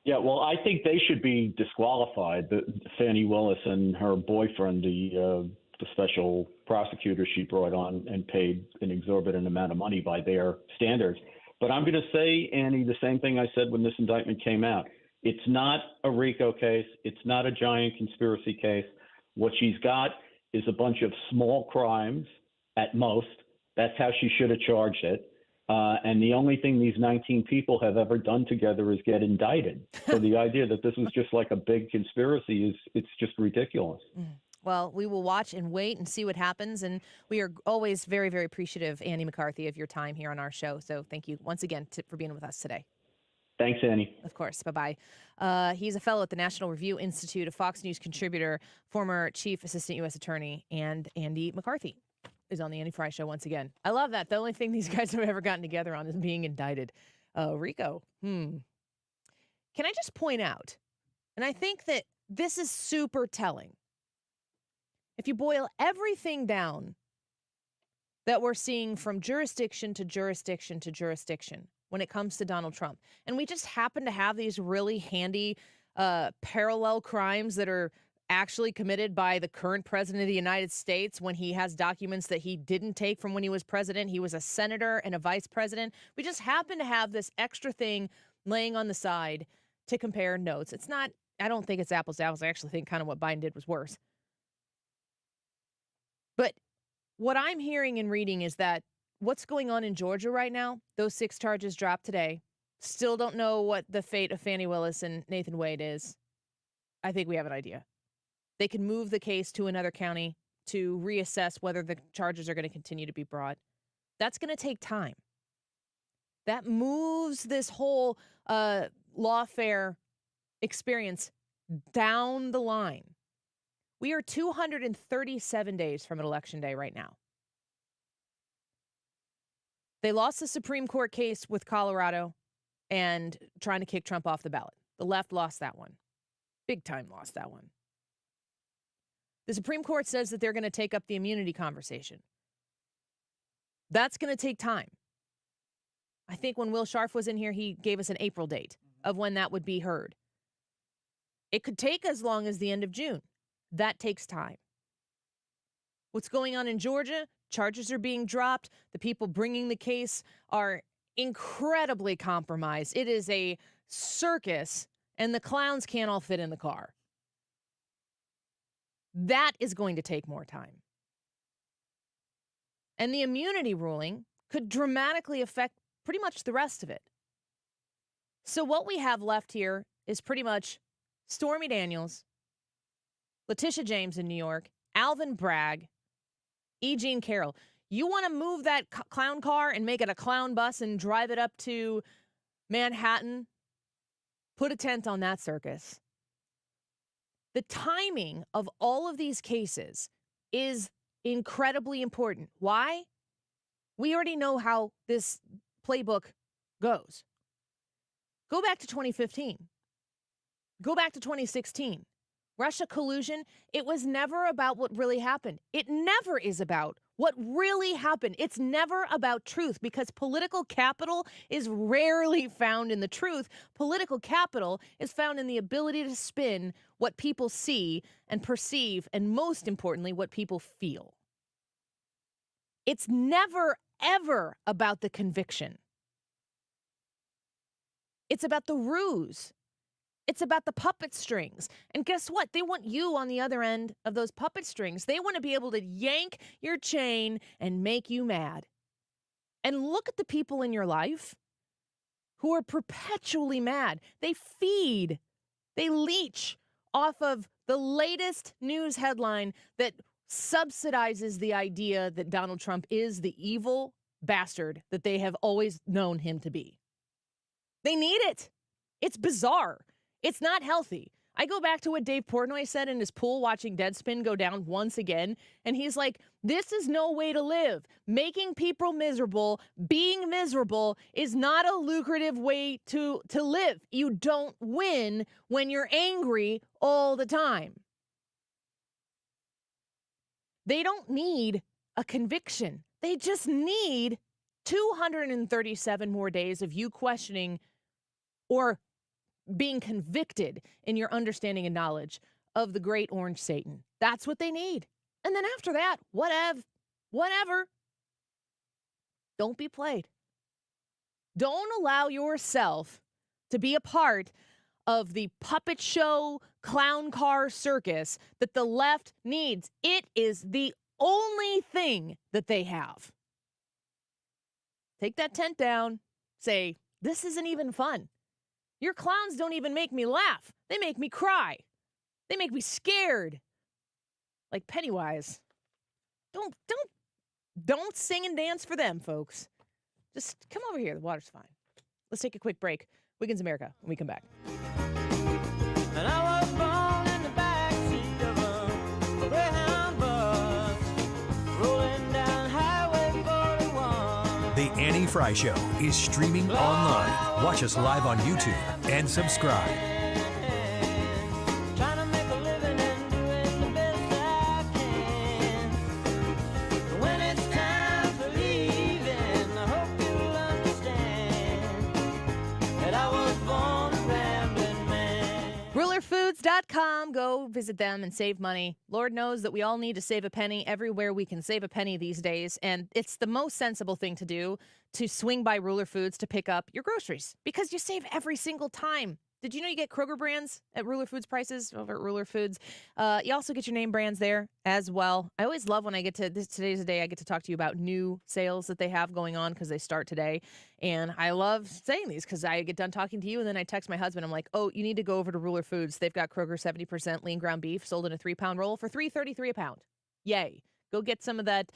Yeah, well, I think they should be disqualified. Fani Willis and her boyfriend, the special prosecutor she brought on and paid an exorbitant amount of money by their standards. But I'm going to say, Annie, the same thing I said when this indictment came out. It's not a RICO case. It's not a giant conspiracy case. What she's got is a bunch of small crimes at most. That's how she should have charged it. And the only thing these 19 people have ever done together is get indicted. So the idea that this was just like a big conspiracy it's just ridiculous. Well, we will watch and wait and see what happens. And we are always very, very appreciative, Andy McCarthy, of your time here on our show. So thank you once again for being with us today. Thanks, Annie. Of course. Bye-bye. He's a fellow at the National Review Institute, a Fox News contributor, former chief assistant U.S. attorney, and Andy McCarthy is on the Andy Fry Show once again. I love that. The only thing these guys have ever gotten together on is being indicted. RICO. Can I just point out, and I think that this is super telling. If you boil everything down that we're seeing from jurisdiction to jurisdiction to jurisdiction when it comes to Donald Trump, and we just happen to have these really handy parallel crimes that are actually committed by the current president of the United States when he has documents that he didn't take from when he was president. He was a senator and a vice president. We just happen to have this extra thing laying on the side to compare notes. It's not, I don't think it's apples to apples. I actually think kind of what Biden did was worse. But what I'm hearing and reading is that what's going on in Georgia right now, those 6 charges dropped today. Still don't know what the fate of Fani Willis and Nathan Wade is. I think we have an idea. They can move the case to another county to reassess whether the charges are going to continue to be brought. That's going to take time. That moves this whole lawfare experience down the line. We are 237 days from an election day right now. They lost the Supreme Court case with Colorado and trying to kick Trump off the ballot. The left lost that one. Big time lost that one. The Supreme Court says that they're going to take up the immunity conversation. That's going to take time. I think when Will Scharf was in here, he gave us an April date of when that would be heard. It could take as long as the end of June. That takes time. What's going on in Georgia? Charges are being dropped. The people bringing the case are incredibly compromised. It is a circus, and the clowns can't all fit in the car. That is going to take more time. And the immunity ruling could dramatically affect pretty much the rest of it. So what we have left here is pretty much Stormy Daniels, Letitia James in New York, Alvin Bragg, E. Jean Carroll. You want to move that clown car and make it a clown bus and drive it up to Manhattan? Put a tent on that circus. The timing of all of these cases is incredibly important. Why? We already know how this playbook goes. Go back to 2015. Go back to 2016. Russia collusion, it was never about what really happened. It never is about what really happened. It's never about truth because political capital is rarely found in the truth. Political capital is found in the ability to spin what people see and perceive, and most importantly, what people feel. It's never, ever about the conviction. It's about the ruse. It's about the puppet strings. And guess what? They want you on the other end of those puppet strings. They want to be able to yank your chain and make you mad. And look at the people in your life who are perpetually mad. They feed, they leech off of the latest news headline that subsidizes the idea that Donald Trump is the evil bastard that they have always known him to be. They need it. It's bizarre. It's not healthy. I go back to what Dave Portnoy said in his pool watching Deadspin go down once again, and he's like, this is no way to live. Making people miserable, being miserable is not a lucrative way to live. You don't win when you're angry all the time. They don't need a conviction. They just need 237 more days of you questioning or being convicted in your understanding and knowledge of the great orange Satan. That's what they need. And then after that, whatever. Don't be played. Don't allow yourself to be a part of the puppet show, clown car circus that the left needs. It is the only thing that they have. Take that tent down. Say, this isn't even fun. Your clowns don't even make me laugh. They make me cry. They make me scared. Like Pennywise. Don't sing and dance for them, folks. Just come over here. The water's fine. Let's take a quick break. Wiggins America when we come back. And I was born in the backseat of a Greyhound bus, rolling down Highway 41. The Annie Fry Show is streaming online. Watch us live on YouTube and subscribe. Trying to make a living and doing the best I can. When it's time for leaving, I hope you'll understand that I was born a rambling man. RulerFoods.com RulerFoods.com. Go visit them and save money. Lord knows that we all need to save a penny everywhere we can save a penny these days. And it's the most sensible thing to do to swing by Ruler Foods to pick up your groceries because you save every single time. Did you know you get Kroger brands at Ruler Foods prices over at Ruler Foods? You also get your name brands there as well. I always love when I get to this. Today's the day I get to talk to you about new sales that they have going on because they start today. And I love saying these because I get done talking to you and then I text my husband. I'm like, oh, you need to go over to Ruler Foods. They've got Kroger 70% lean ground beef sold in a 3-pound roll for $3.33 a pound. Yay. Go get some of that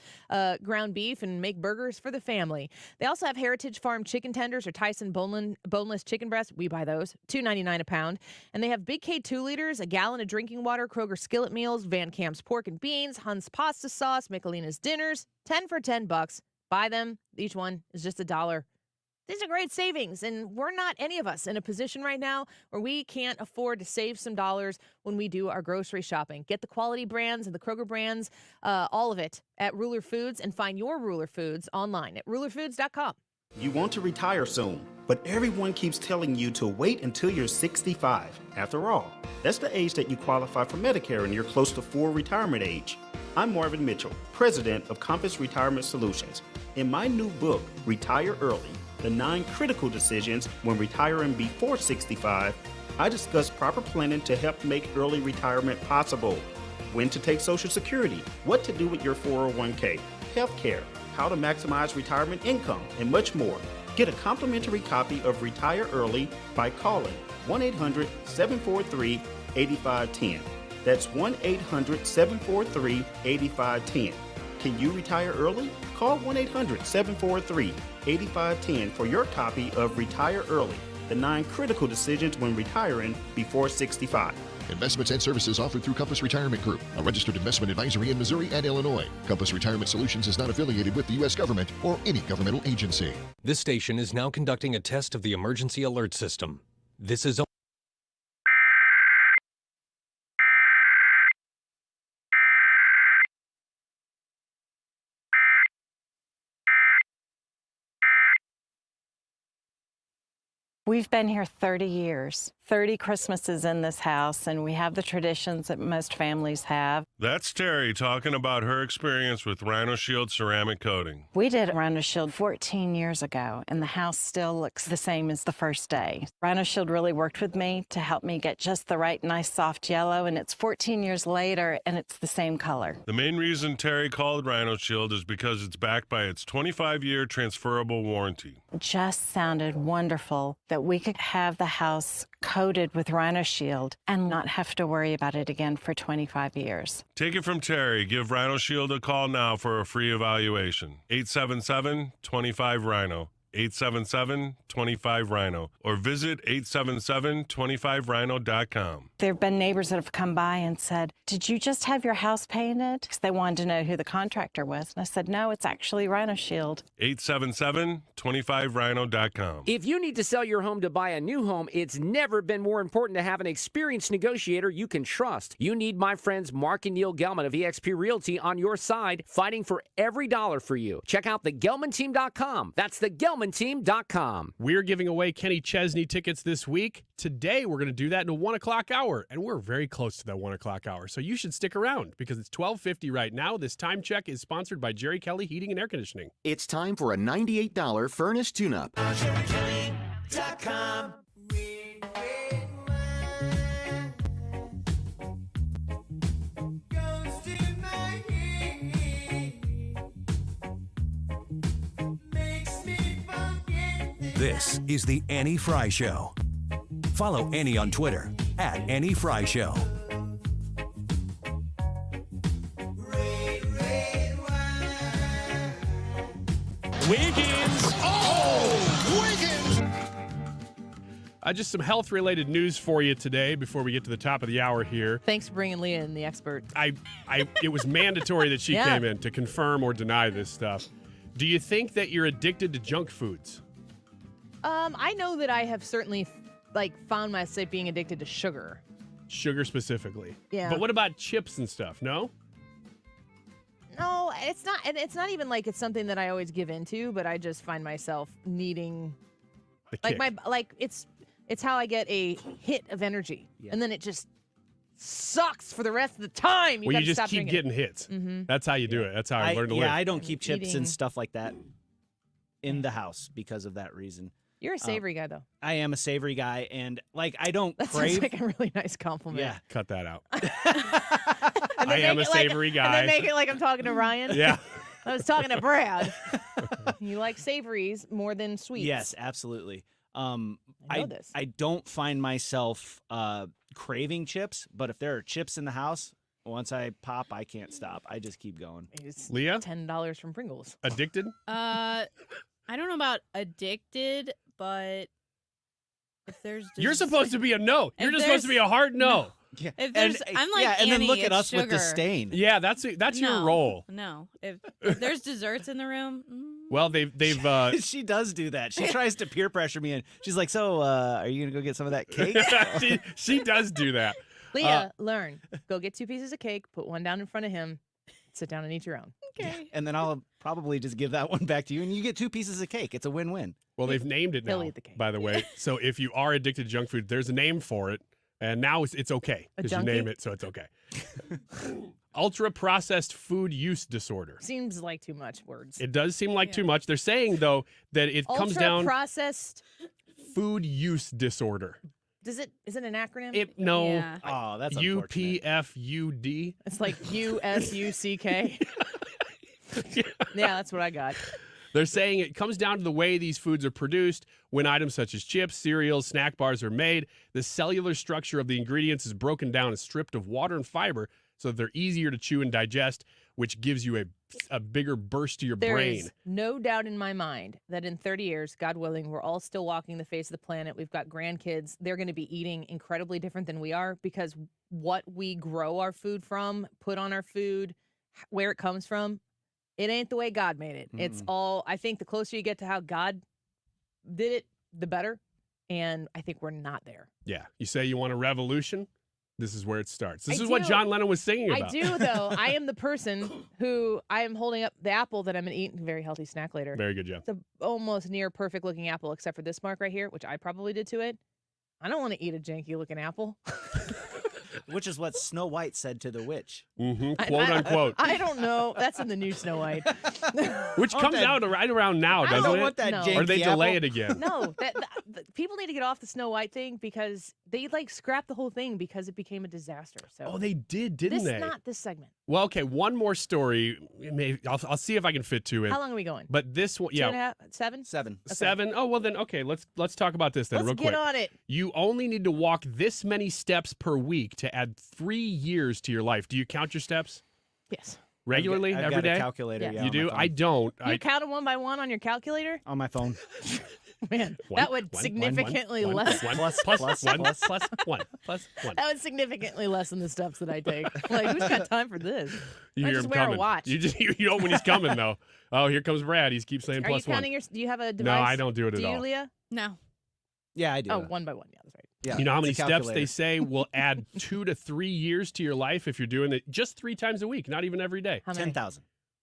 ground beef and make burgers for the family. They also have Heritage Farm chicken tenders or Tyson boneless chicken breast. We buy those, $2.99 a pound. And they have Big K 2 liters, a gallon of drinking water, Kroger skillet meals, Van Camp's pork and beans, Hunt's pasta sauce, Michelina's dinners, 10 for $10. Buy them. Each one is just $1. These are great savings, and we're not, any of us, in a position right now where we can't afford to save some dollars when we do our grocery shopping. Get the quality brands and the Kroger brands, all of it, at Ruler Foods, and find your Ruler Foods online at rulerfoods.com. You want to retire soon, but everyone keeps telling you to wait until you're 65. After all, that's the age that you qualify for Medicare and you're close to full retirement age. I'm Marvin Mitchell, president of Compass Retirement Solutions. In my new book, Retire Early, the 9 critical decisions when retiring before 65, I discuss proper planning to help make early retirement possible. When to take Social Security, what to do with your 401k, health care, how to maximize retirement income, and much more. Get a complimentary copy of Retire Early by calling 1-800-743-8510. That's 1-800-743-8510. Can you retire early? Call 1-800-743-8510 for your copy of Retire Early, the 9 critical decisions when retiring before 65. Investments and services offered through Compass Retirement Group, a registered investment advisory in Missouri and Illinois. Compass Retirement Solutions is not affiliated with the U.S. government or any governmental agency. This station is now conducting a test of the emergency alert system. This is We've been here 30 years, 30 Christmases in this house, and we have the traditions that most families have. That's Terry talking about her experience with Rhino Shield ceramic coating. We did Rhino Shield 14 years ago, and the house still looks the same as the first day. Rhino Shield really worked with me to help me get just the right nice soft yellow, and it's 14 years later, and it's the same color. The main reason Terry called Rhino Shield is because it's backed by its 25-year transferable warranty. It just sounded wonderful that we could have the house coated with Rhino Shield and not have to worry about it again for 25 years. Take it from Terry. Give Rhino Shield a call now for a free evaluation. 877-25-RHINO. 877-25-RHINO. Or visit 877-25rhino.com. There have been neighbors that have come by and said, did you just have your house painted? Because they wanted to know who the contractor was. And I said, no, it's actually Rhino Shield. 877-25rhino.com. If you need to sell your home to buy a new home, it's never been more important to have an experienced negotiator you can trust. You need my friends Mark and Neil Gelman of eXp Realty on your side, fighting for every dollar for you. Check out thegelmanteam.com. That's thegelmanteam.com. We're giving away Kenny Chesney tickets this week. Today, we're going to do that in a 1 o'clock hour, and we're very close to that 1 o'clock hour, so you should stick around because it's 12:50 right now. This time check is sponsored by Jerry Kelly Heating and Air Conditioning. It's time for a $98 furnace tune-up. JerryKelly.com. This is the Annie Fry Show. Follow Annie on Twitter at Annie Fry Show. Wiggins! Oh, Wiggins! Just some health-related news for you today before we get to the top of the hour here. Thanks for bringing Leah in, the expert. It was mandatory that she came in to confirm or deny this stuff. Do you think that you're addicted to junk foods? I know that I have certainly found myself being addicted to sugar. Sugar specifically. Yeah. But what about chips and stuff? No? No, it's not. And it's not even like it's something that I always give into, but I just find myself needing it's how I get a hit of energy. Yeah. And then it just sucks for the rest of the time. You gotta just stop keep drinking getting hits. Mhm. That's how you do it. That's how I learned to live. Yeah, I don't keep chips Eating. and stuff like that in the house because of that reason. You're a savory guy, though. I am a savory guy, and like I don't That crave. sounds like a really nice compliment. Yeah. Cut that out. And I then am make a it like- savory And guy. then make it like I'm talking to Ryan. Yeah. I was talking to Brad. You like savories more than sweets. Yes, absolutely. I know this. I don't find myself craving chips, but if there are chips in the house, once I pop, I can't stop. I just keep going. It's Leah? $10 from Pringles. Addicted? I don't know about addicted, but if there's You're supposed to be a no. You're If just supposed to be a hard no. Yeah. If there's, I'm like yeah, and then Annie, look at it's us with the sugar. stain. Yeah, that's your No, role. No, if there's desserts in the room, Well, they've She does do that. She tries to peer pressure me, and she's like, "So, are you gonna go get some of that cake?" she does do that. Leah, learn. Go get 2 pieces of cake, put one down in front of him, sit down and eat your own. Okay. And then I'll probably just give that one back to you, and you get 2 pieces of cake. It's a win-win. Well, they've named it He'll now, eat the cake. by the way. So if you are addicted to junk food, there's a name for it. And now it's okay A because you junkie? name it, so it's okay. Ultra-processed food use disorder. Seems like too much words. It does seem like too much. They're saying, though, that it comes down Ultra-processed. food use disorder. Is it an acronym? No. Yeah. Oh, that's unfortunate. UPFUD. It's like USUCK. Yeah, that's what I got. They're saying it comes down to the way these foods are produced. When items such as chips, cereals, snack bars are made, the cellular structure of the ingredients is broken down and stripped of water and fiber so that they're easier to chew and digest, which gives you a bigger burst to your There brain. is no doubt in my mind that in 30 years, God willing, we're all still walking the face of the planet. We've got grandkids. They're going to be eating incredibly different than we are because what we grow our food from, put on our food, where it comes from, it ain't the way God made it. It's all, I think the closer you get to how God did it, the better. And I think we're not there. Yeah. You say you want a revolution? This is where it starts. This I is what do. John Lennon was singing about. I do, though. I am the person who I am holding up the apple that I'm going to eat. A very healthy snack later. Very good job. It's a almost near perfect looking apple, except for this mark right here, which I probably did to it. I don't want to eat a janky looking apple. Which is what Snow White said to the witch. Quote unquote. I don't know. That's in the new Snow White. Which comes out right around now, I don't doesn't it? want that Or they janky delay apple. it again. No, people need to get off the Snow White thing because they scrapped the whole thing because it became a disaster. So Oh, they did, didn't they? Not this segment. Well, okay, one more story. I'll see if I can fit two in. How long are we going? But this one, 2.5, 7? 7. Okay. 7. Oh, well then, okay, let's talk about this then Let's real quick. get on it. You only need to walk this many steps per week to add 3 years to your life. Do you count your steps? Yes. Regularly, I've every got day? a calculator. Yeah. Yeah, You on my do? phone. I don't. You count them one by one on your calculator? On my phone. Man, One, that would one, significantly one, less. one, Plus, plus, plus, one, plus. plus, one, plus, one. That would significantly lessen the steps that I take. Like, who's got time for this? You I hear just him wear coming. a watch. You know when he's coming though. Oh, here comes Brad. He keeps saying Are you plus one. counting your? Do you have a device? No, I don't do it at Do you, all. Leah? No. Yeah, I do. Oh, one by one. Yeah, that's right. Yeah, You know how it's many a steps calculator. they say will add 2 to 3 years to your life if you're doing it just 3 times a week, not even every day. How many? 10,000.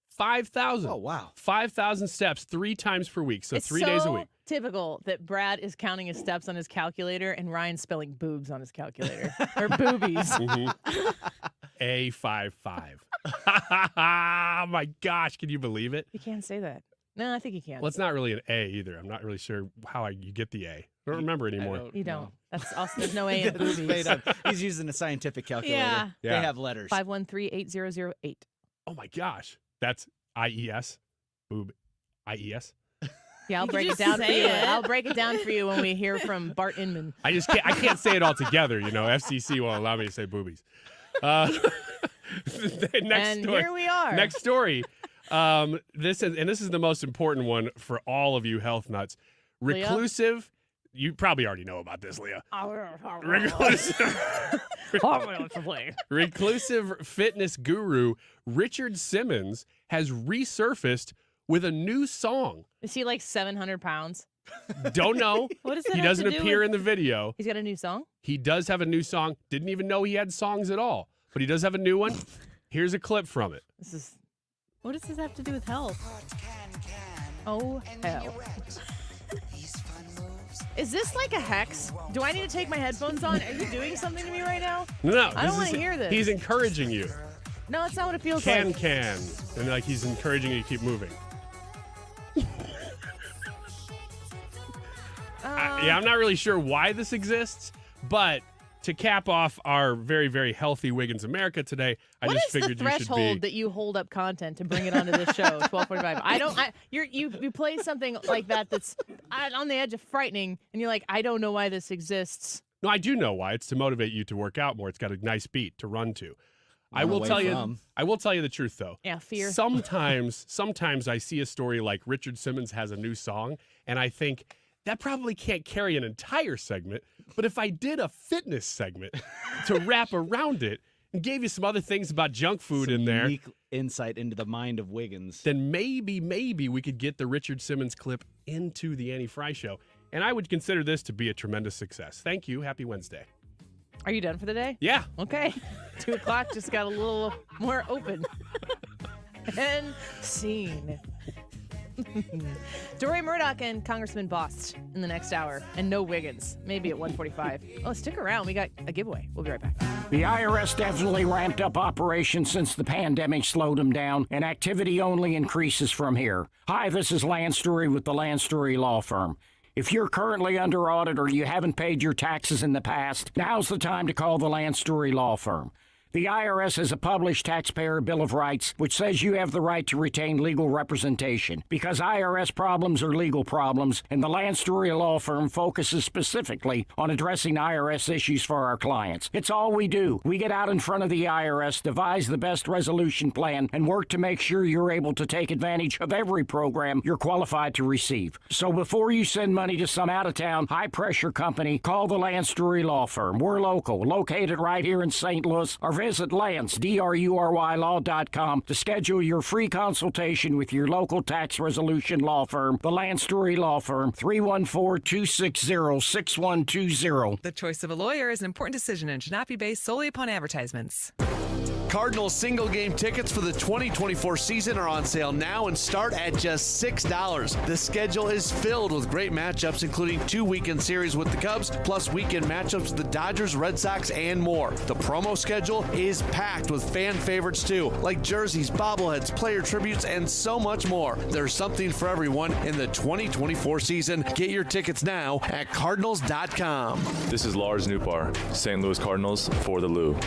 5,000. Oh, wow. 5,000 steps 3 times per week, so It's 3 days a so week. typical that Brad is counting his steps on his calculator and Ryan's spelling boobs on his calculator. Or boobies. A55. My gosh, can you believe it? You can't say that. No, I think you can. Well, it's not really an A either. I'm not really sure how you get the A. I don't remember anymore. You don't. That's also, there's no A in That's boobies. made up. He's using a scientific calculator. Yeah. They Yeah. have letters. 513-8008. Oh my gosh. That's IES. Boob. IES. Yeah, I'll You break it just down for say you. it. I'll break it down for you when we hear from Bart Inman. I can't say it all together, you know. FCC won't allow me to say boobies. The next And story. here we are. Next story. This is the most important one for all of you health nuts. Leah? Reclusive. You probably already know about this, Leah. Reclusive fitness guru Richard Simmons has resurfaced with a new song. Is he like 700 pounds? Don't know. What does that He have doesn't to do appear with- in the video. He's got a new song? He does have a new song. Didn't even know he had songs at all, but he does have a new one. Here's a clip from it. This is. What does this have to do with health? Oh, hell. Is this like a hex? Do I need to take my headphones on? Are you doing something to me right now? No. I don't want to hear this. He's encouraging you. No, it's not what it feels like. Can. And like he's encouraging you to keep moving. I'm not really sure why this exists, but to cap off our very, very healthy Wiggins America today, I just figured What is the you should threshold be. that you hold up content to bring it onto this show? 12:45. You play something like that that's on the edge of frightening, and you're like, I don't know why this exists. No, I do know why. It's to motivate you to work out more. It's got a nice beat to run to. I will tell you the truth, though. Yeah, fear. Sometimes I see a story like Richard Simmons has a new song, and I think that probably can't carry an entire segment. But if I did a fitness segment to wrap around it and gave you some other things about junk food in there, unique insight into the mind of Wiggins, then maybe we could get the Richard Simmons clip into the Annie Fry Show. And I would consider this to be a tremendous success. Thank you. Happy Wednesday. Are you done for the day? Yeah. Okay. 2 o'clock just got a little more open. And scene. Deroy Murdock and Congressman Bost in the next hour. And no Wiggins. Maybe at 1:45. Oh, stick around. We got a giveaway. We'll be right back. The IRS definitely ramped up operations since the pandemic slowed them down, and activity only increases from here. Hi, this is Lance Story with the Lance Story Law Firm. If you're currently under audit or you haven't paid your taxes in the past, now's the time to call the Lance Story Law Firm. The IRS has a published Taxpayer Bill of Rights, which says you have the right to retain legal representation. Because IRS problems are legal problems, and the Lance Story Law Firm focuses specifically on addressing IRS issues for our clients. It's all we do. We get out in front of the IRS, devise the best resolution plan, and work to make sure you're able to take advantage of every program you're qualified to receive. So before you send money to some out-of-town, high-pressure company, call the Lance Story Law Firm. We're local, located right here in St. Louis, or visit Lance, DRURYlaw.com to schedule your free consultation with your local tax resolution law firm, the Lance Story Law Firm, 314-260-6120. The choice of a lawyer is an important decision and should not be based solely upon advertisements. Cardinals single game tickets for the 2024 season are on sale now and start at just $6. The schedule is filled with great matchups, including 2 weekend series with the Cubs, plus weekend matchups with the Dodgers, Red Sox, and more. The promo schedule is packed with fan favorites too, like jerseys, bobbleheads, player tributes, and so much more. There's something for everyone in the 2024 season. Get your tickets now at Cardinals.com. This is Lars Nootbaar, St. Louis Cardinals for the Lou.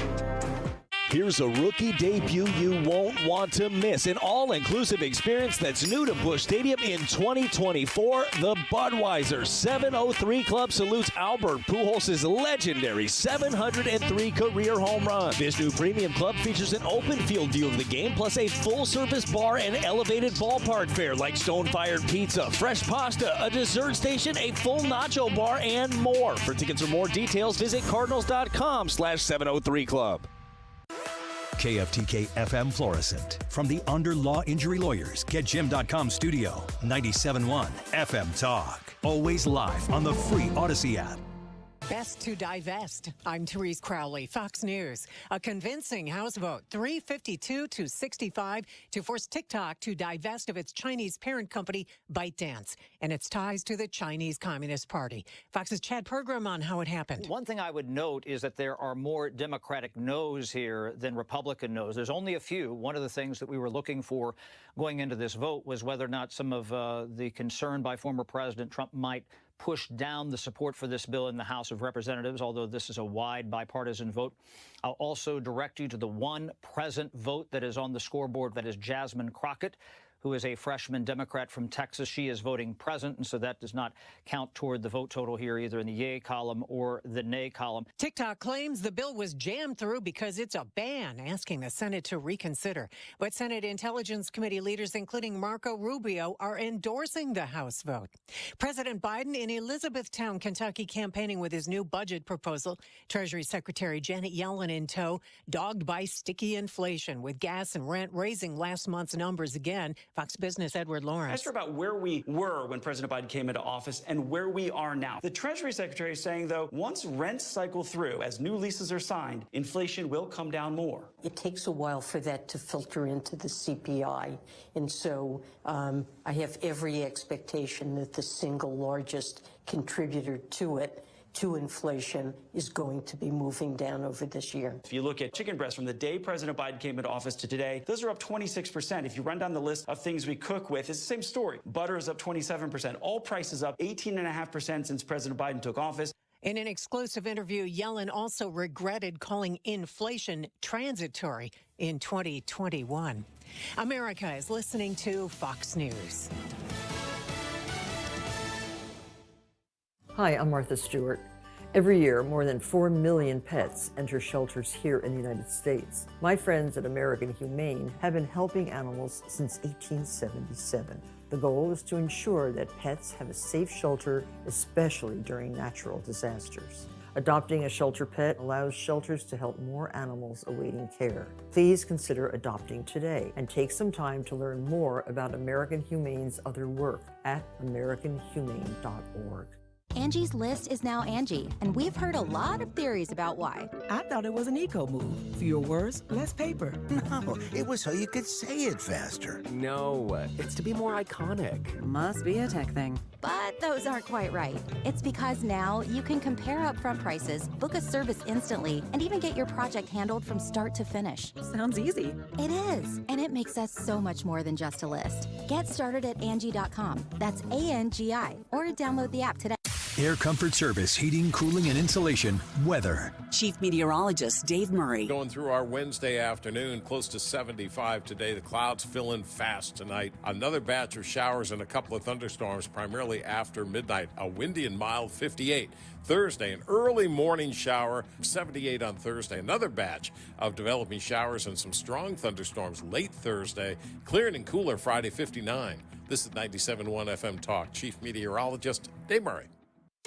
Here's a rookie debut you won't want to miss. An all-inclusive experience that's new to Busch Stadium in 2024. The Budweiser 703 Club salutes Albert Pujols' legendary 703 career home run. This new premium club features an open field view of the game, plus a full-service bar and elevated ballpark fare like stone-fired pizza, fresh pasta, a dessert station, a full nacho bar, and more. For tickets or more details, visit cardinals.com/703club. KFTK FM Florissant. From the Under Law Injury Lawyers, GetJim.com studio, 97.1 FM Talk. Always live on the free Odyssey app. Best to divest. I'm Therese Crowley, Fox News. A convincing House vote, 352 to 65, to force TikTok to divest of its Chinese parent company, ByteDance, and its ties to the Chinese Communist Party. Fox's Chad Pergram on how it happened. One thing I would note is that there are more Democratic no's here than Republican no's. There's only a few. One of the things that we were looking for going into this vote was whether or not some of the concern by former President Trump might push down the support for this bill in the House of Representatives, although this is a wide bipartisan vote. I'll also direct you to the one present vote that is on the scoreboard, that is Jasmine Crockett, who is a freshman Democrat from Texas. She is voting present, and so that does not count toward the vote total here, either in the yay column or the nay column. TikTok claims the bill was jammed through because it's a ban, asking the Senate to reconsider. But Senate Intelligence Committee leaders, including Marco Rubio, are endorsing the House vote. President Biden in Elizabethtown, Kentucky, campaigning with his new budget proposal. Treasury Secretary Janet Yellen everyone in tow, dogged by sticky inflation, with gas and rent raising last month's numbers again. Fox Business' Edward Lawrence. Asked her about where we were when President Biden came into office and where we are now. The Treasury Secretary is saying, though, once rents cycle through, as new leases are signed, inflation will come down more. It takes a while for that to filter into the CPI. And so I have every expectation that the single largest contributor to it, to inflation, is going to be moving down over this year. If you look at chicken breasts from the day President Biden came into office to today, those are up 26%. If you run down the list of things we cook with, it's the same story. Butter is up 27%. All prices up 18.5% since President Biden took office. In an exclusive interview, Yellen also regretted calling inflation transitory in 2021. America is listening to Fox News. Hi, I'm Martha Stewart. Every year, more than 4 million pets enter shelters here in the United States. My friends at American Humane have been helping animals since 1877. The goal is to ensure that pets have a safe shelter, especially during natural disasters. Adopting a shelter pet allows shelters to help more animals awaiting care. Please consider adopting today and take some time to learn more about American Humane's other work at americanhumane.org. Angie's List is now Angie, and we've heard a lot of theories about why. I thought it was an eco move. Fewer words, less paper. No, it was so you could say it faster. No, it's to be more iconic. Must be a tech thing. But those aren't quite right. It's because now you can compare upfront prices, book a service instantly, and even get your project handled from start to finish. Sounds easy. It is, and it makes us so much more than just a list. Get started at Angie.com. That's ANGI, or download the app today. Air Comfort Service, heating, cooling, and insulation. Weather. Chief Meteorologist Dave Murray. Going through our Wednesday afternoon, close to 75 today. The clouds fill in fast tonight. Another batch of showers and a couple of thunderstorms, primarily after midnight. A windy and mild 58. Thursday, an early morning shower, 78 on Thursday. Another batch of developing showers and some strong thunderstorms late Thursday. Clearing and cooler Friday, 59. This is 97.1 FM Talk. Chief Meteorologist Dave Murray.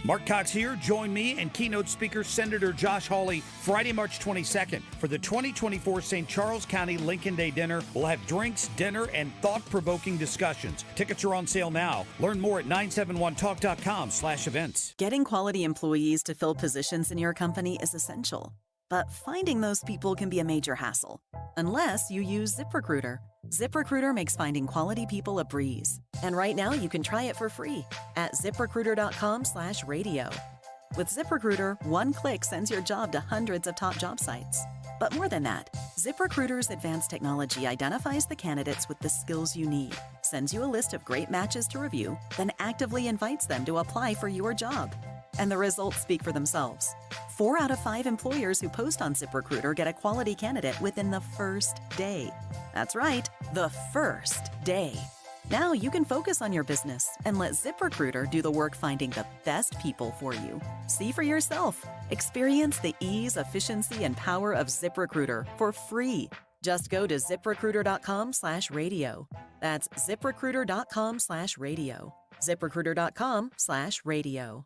Mark Cox here. Join me and keynote speaker Senator Josh Hawley Friday, March 22nd for the 2024 St. Charles County Lincoln Day Dinner. We'll have drinks, dinner, and thought-provoking discussions. Tickets are on sale now. Learn more at 971talk.com/events. Getting quality employees to fill positions in your company is essential, but finding those people can be a major hassle, unless you use ZipRecruiter. ZipRecruiter makes finding quality people a breeze. And right now you can try it for free at ZipRecruiter.com/radio. With ZipRecruiter, one click sends your job to hundreds of top job sites. But more than that, ZipRecruiter's advanced technology identifies the candidates with the skills you need, sends you a list of great matches to review, then actively invites them to apply for your job. And the results speak for themselves. 4 out of 5 employers who post on ZipRecruiter get a quality candidate within the first day. That's right, the first day. Now you can focus on your business and let ZipRecruiter do the work finding the best people for you. See for yourself. Experience the ease, efficiency, and power of ZipRecruiter for free. Just go to ZipRecruiter.com/radio. That's ZipRecruiter.com/radio. ZipRecruiter.com/radio.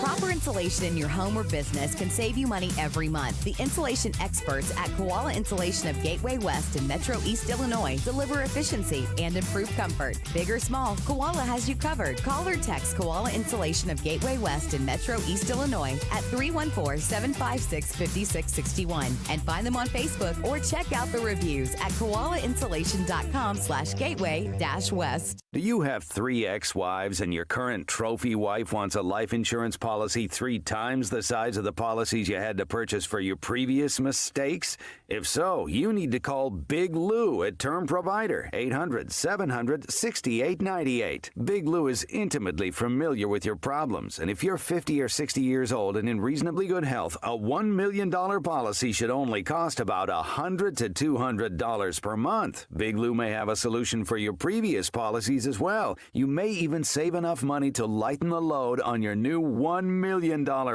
Proper insulation in your home or business can save you money every month. The insulation experts at Koala Insulation of Gateway West in Metro East Illinois deliver efficiency and improved comfort. Big or small, Koala has you covered. Call or text Koala Insulation of Gateway West in Metro East Illinois at 314-756-5661 and find them on Facebook or check out the reviews at koalainsulation.com/gateway-west. Do you have 3 ex-wives and your current trophy wife wants a life insurance policy 3 times the size of the policies you had to purchase for your previous mistakes? If so, you need to call Big Lou at Term Provider, 800-700-6898. Big Lou is intimately familiar with your problems, and if you're 50 or 60 years old and in reasonably good health, a $1 million policy should only cost about $100 to $200 per month. Big Lou may have a solution for your previous policies as well. You may even save enough money to lighten the load on your new $1 million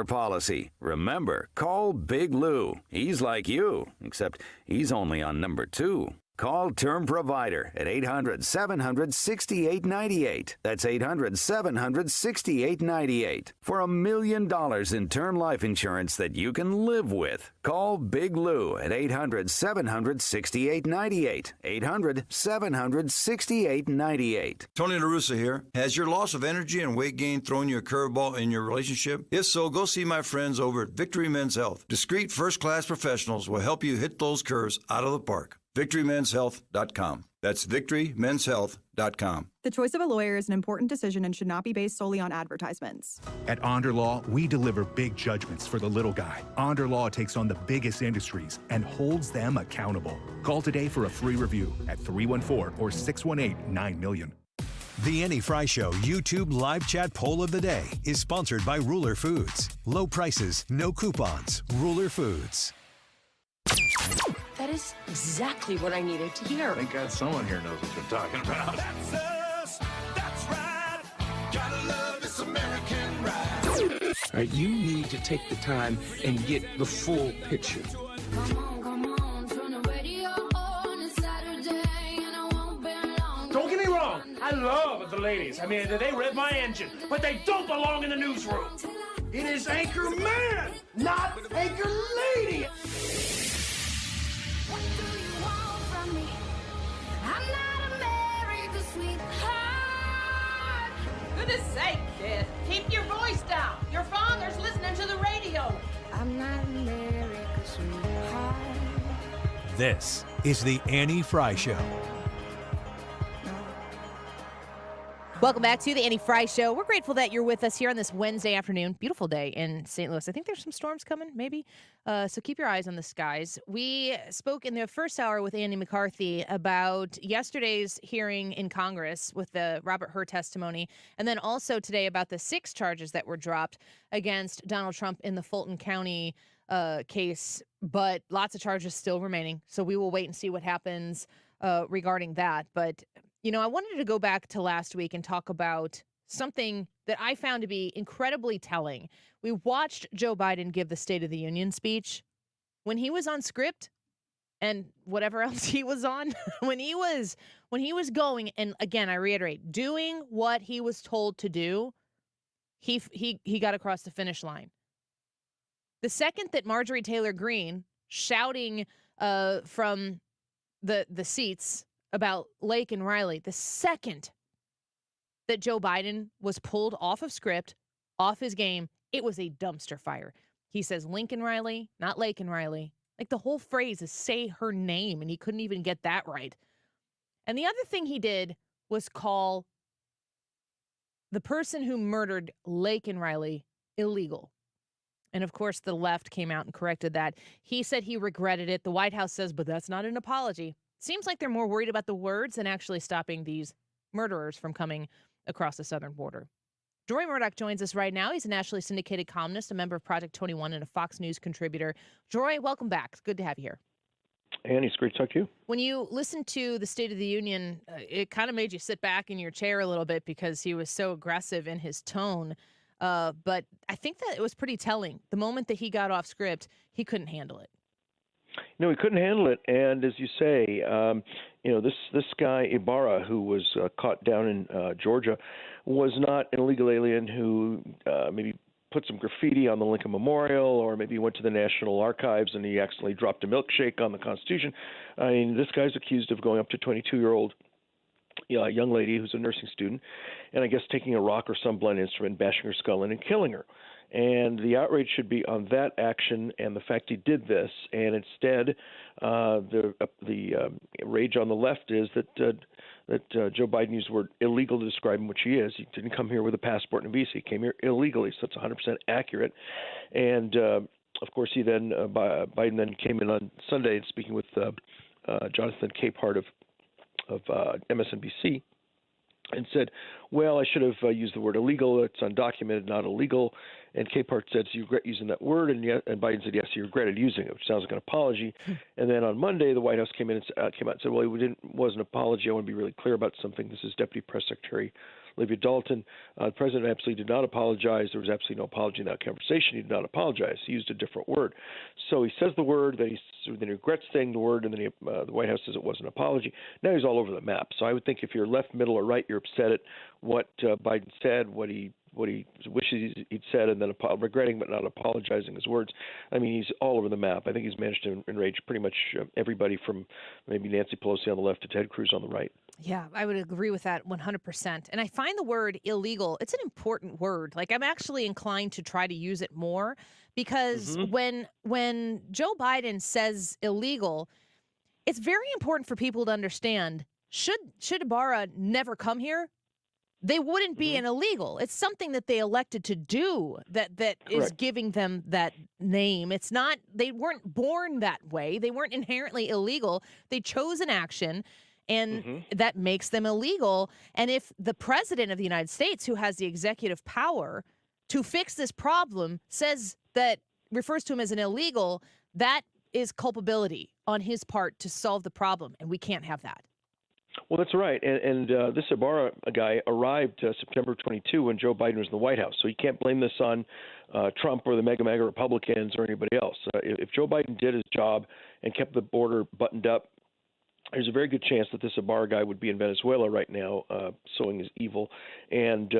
policy. Remember, call Big Lou. He's like you, except he's only on number 2. Call Term Provider at 800-700-6898. That's 800-700-6898 for $1 million in term life insurance that you can live with. Call Big Lou at 800-700-6898. 800-700-6898. Tony La Russa here. Has your loss of energy and weight gain thrown you a curveball in your relationship? If so, go see my friends over at Victory Men's Health. Discreet, first-class professionals will help you hit those curves out of the park. VictoryMen'sHealth.com. That's VictoryMen'sHealth.com. The choice of a lawyer is an important decision and should not be based solely on advertisements. At Onder Law, we deliver big judgments for the little guy. Onder Law takes on the biggest industries and holds them accountable. Call today for a free review at 314 or 618-9000000. The Annie Fry Show YouTube live chat poll of the day is sponsored by Ruler Foods. Low prices, no coupons. Ruler Foods. That is exactly what I needed to hear. Thank God someone here knows what you're talking about. That's us. That's right. Gotta love this American ride. You need to take the time and get the full picture. Don't get me wrong. I love the ladies. I mean, they rev my engine, but they don't belong in the newsroom. It is Anchor Man, not Anchor Lady. What do you want from me? I'm not America's sweetheart. Goodness sake, kid. Keep your voice down. Your father's listening to the radio. I'm not America's sweetheart. This is the Annie Fry Show. Welcome back to the Annie Fry Show. We're grateful that you're with us here on this Wednesday afternoon. Beautiful day in St. Louis. I think there's some storms coming, maybe. So keep your eyes on the skies. We spoke in the first hour with Andy McCarthy about yesterday's hearing in Congress with the Robert Hur testimony, and then also today about the 6 charges that were dropped against Donald Trump in the Fulton County case, but lots of charges still remaining. So we will wait and see what happens regarding that. But you know, I wanted to go back to last week and talk about something that I found to be incredibly telling. We watched Joe Biden give the State of the Union speech. When he was on script and whatever else he was on, when he was going, and again, I reiterate, doing what he was told to do, he got across the finish line. The second that Marjorie Taylor Greene shouting from the seats about Lake and Riley, the second that Joe Biden was pulled off of script, off his game, it was a dumpster fire. He says Lincoln Riley, not Lake and Riley. Like the whole phrase is say her name, and he couldn't even get that right. And the other thing he did was call the person who murdered Lake and Riley illegal. And of course, the left came out and corrected that. He said he regretted it. The White House says, but that's not an apology. Seems like they're more worried about the words than actually stopping these murderers from coming across the southern border. Deroy Murdock joins us right now. He's a nationally syndicated columnist, a member of Project 21, and a Fox News contributor. Deroy, welcome back. It's good to have you here. Annie, it's great to talk to you. When you listened to the State of the Union, it kind of made you sit back in your chair a little bit because he was so aggressive in his tone. But I think that it was pretty telling. The moment that he got off script, he couldn't handle it. No, he couldn't handle it, and as you say, this guy Ibarra, who was caught down in Georgia, was not an illegal alien who maybe put some graffiti on the Lincoln Memorial, or maybe went to the National Archives and he accidentally dropped a milkshake on the Constitution. I mean, this guy's accused of going up to a 22-year-old young lady who's a nursing student, and I guess taking a rock or some blunt instrument, bashing her skull in and killing her. And the outrage should be on that action and the fact he did this. And instead, the rage on the left is that Joe Biden used the word illegal to describe him, which he is. He didn't come here with a passport and a visa. He came here illegally, so it's 100% accurate. And of course, he then Biden then came in on Sunday and speaking with Jonathan Capehart of MSNBC. And said, well, I should have used the word illegal. It's undocumented, not illegal. And Capehart said, "So you regret using that word?" And Biden said, "Yes, he regretted using it," which sounds like an apology. And then on Monday, the White House came out and said, "Well, it wasn't an apology. I want to be really clear about something. This is Deputy Press Secretary Olivia Dalton. The president absolutely did not apologize. There was absolutely no apology in that conversation. He did not apologize. He used a different word. So he says the word, then he regrets saying the word, and then the White House says it was an apology. Now he's all over the map. So I would think if you're left, middle, or right, you're upset at what Biden said, what he wishes he'd said, and then regretting but not apologizing his words. I mean, he's all over the map. I think he's managed to enrage pretty much everybody from maybe Nancy Pelosi on the left to Ted Cruz on the right. Yeah, I would agree with that 100%. And I find the word illegal, it's an important word. Like, I'm actually inclined to try to use it more because when Joe Biden says illegal, it's very important for people to understand, should Ibarra never come here, they wouldn't be an illegal. It's something that they elected to do that is giving them that name. It's not, they weren't born that way. They weren't inherently illegal. They chose an action, and that makes them illegal. And if the president of the United States, who has the executive power to fix this problem, refers to him as an illegal, that is culpability on his part to solve the problem, and we can't have that. Well, that's right. And this Ibarra guy arrived September 22 when Joe Biden was in the White House. So you can't blame this on Trump or the MAGA Republicans or anybody else. If Joe Biden did his job and kept the border buttoned up, there's a very good chance that this Ibarra guy would be in Venezuela right now, sowing his evil. And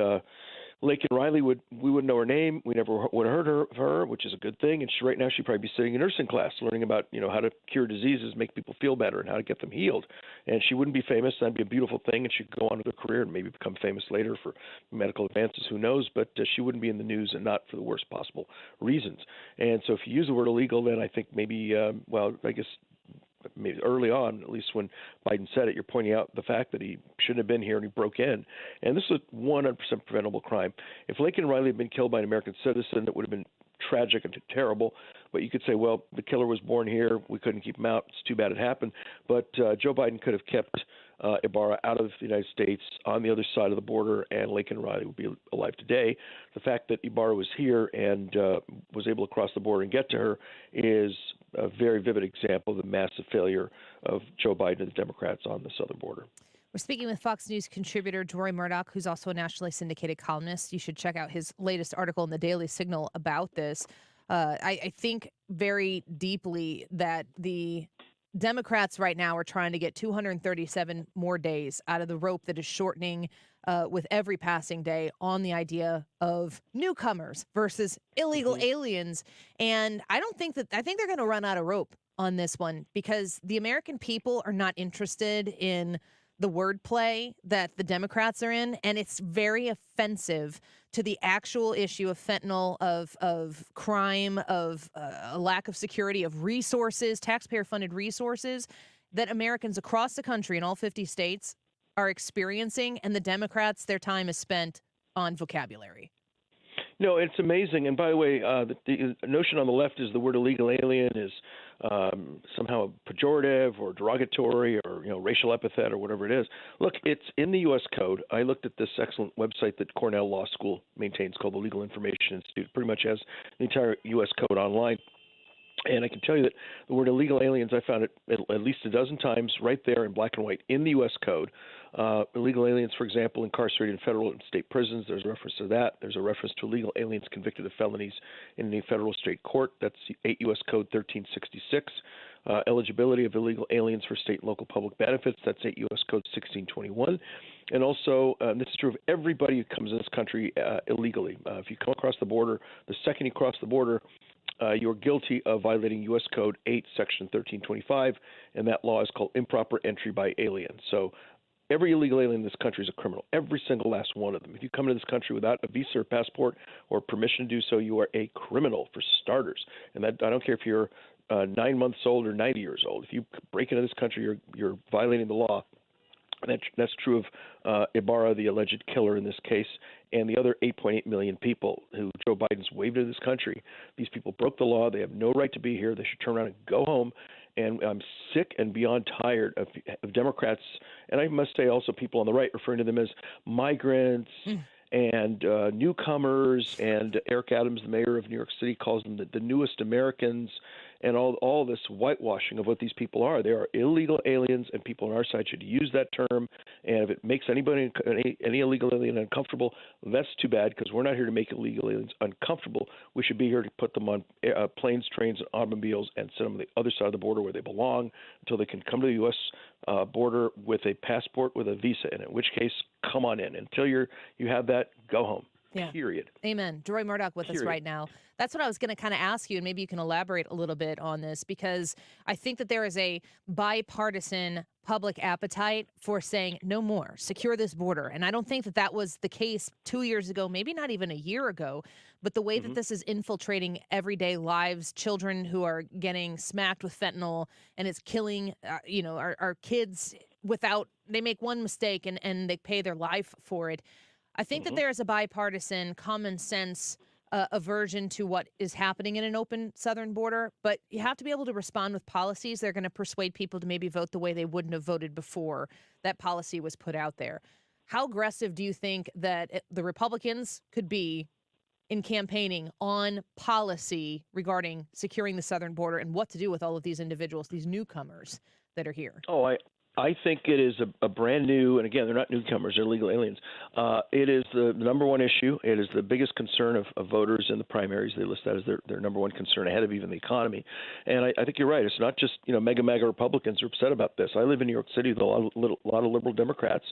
Laken Riley we wouldn't know her name. We never would have heard of her, which is a good thing. And right now she'd probably be sitting in nursing class, learning about how to cure diseases, make people feel better, and how to get them healed. And she wouldn't be famous. That'd be a beautiful thing, and she'd go on with her career and maybe become famous later for medical advances. Who knows? But she wouldn't be in the news, and not for the worst possible reasons. And so if you use the word illegal, then I think maybe, maybe early on, at least when Biden said it, you're pointing out the fact that he shouldn't have been here and he broke in. And this is a 100% preventable crime. If Laken Riley had been killed by an American citizen, it would have been tragic and terrible. But you could say, well, the killer was born here. We couldn't keep him out. It's too bad it happened. But Joe Biden could have kept Ibarra out of the United States on the other side of the border, and Laken Riley would be alive today. The fact that Ibarra was here and was able to cross the border and get to her is a very vivid example of the massive failure of Joe Biden and the Democrats on the southern border. We're speaking with Fox News contributor Deroy Murdock, who's also a nationally syndicated columnist. You should check out his latest article in the Daily Signal about this. I think very deeply that the Democrats right now are trying to get 237 more days out of the rope that is shortening with every passing day on the idea of newcomers versus illegal aliens. And I think they're going to run out of rope on this one because the American people are not interested in the wordplay that the Democrats are in, and it's very offensive to the actual issue of fentanyl, of crime, of a lack of security, of resources, taxpayer-funded resources that Americans across the country in all 50 states are experiencing, and the Democrats, their time is spent on vocabulary. No, it's amazing. And by the way, the notion on the left is the word illegal alien is somehow pejorative or derogatory or racial epithet or whatever it is. Look, it's in the U.S. Code. I looked at this excellent website that Cornell Law School maintains called the Legal Information Institute. Pretty much has the entire U.S. Code online. And I can tell you that the word illegal aliens, I found it at least a dozen times right there in black and white in the U.S. Code. Illegal aliens, for example, incarcerated in federal and state prisons. There's a reference to that. There's a reference to illegal aliens convicted of felonies in any federal state court. That's 8 U.S. Code 1366. Eligibility of illegal aliens for state and local public benefits. That's 8 U.S. Code 1621. And also, this is true of everybody who comes in this country illegally. If you come across the border, the second you cross the border, you're guilty of violating U.S. Code 8, Section 1325, and that law is called improper entry by alien. So every illegal alien in this country is a criminal, every single last one of them. If you come into this country without a visa or passport or permission to do so, you are a criminal for starters. And that I don't care if you're 9 months old or 90 years old. If you break into this country, you're violating the law. That's true of Ibarra, the alleged killer in this case, and the other 8.8 million people who Joe Biden's waved into this country. These people broke the law. They have no right to be here. They should turn around and go home. And I'm sick and beyond tired of Democrats, and I must say also people on the right referring to them as migrants and newcomers, and Eric Adams, the mayor of New York City, calls them the newest Americans, and all this whitewashing of what these people are. They are illegal aliens, and people on our side should use that term. And if it makes anybody, any illegal alien uncomfortable, that's too bad, because we're not here to make illegal aliens uncomfortable. We should be here to put them on planes, trains, and automobiles and send them to the other side of the border where they belong until they can come to the U.S. Border with a passport with a visa in it, in which case, come on in. Until you have that, go home. Yeah. Period. Amen. Deroy Murdock with us right now. That's what I was going to kind of ask you, and maybe you can elaborate a little bit on this, because I think that there is a bipartisan public appetite for saying no more, secure this border. And I don't think that that was the case 2 years ago, maybe not even a year ago. But the way that this is infiltrating everyday lives, children who are getting smacked with fentanyl, and it's killing, our kids without, they make one mistake and they pay their life for it. I think that there is a bipartisan, common sense aversion to what is happening in an open southern border, but you have to be able to respond with policies that are going to persuade people to maybe vote the way they wouldn't have voted before that policy was put out there. How aggressive do you think that the Republicans could be in campaigning on policy regarding securing the southern border and what to do with all of these individuals, these newcomers that are here? I think it is a brand new, and again, they're not newcomers, they're legal aliens. It is the number one issue. It is the biggest concern of voters in the primaries. They list that as their number one concern, ahead of even the economy. And I think you're right. It's not just, MAGA Republicans are upset about this. I live in New York City with a lot of liberal Democrats,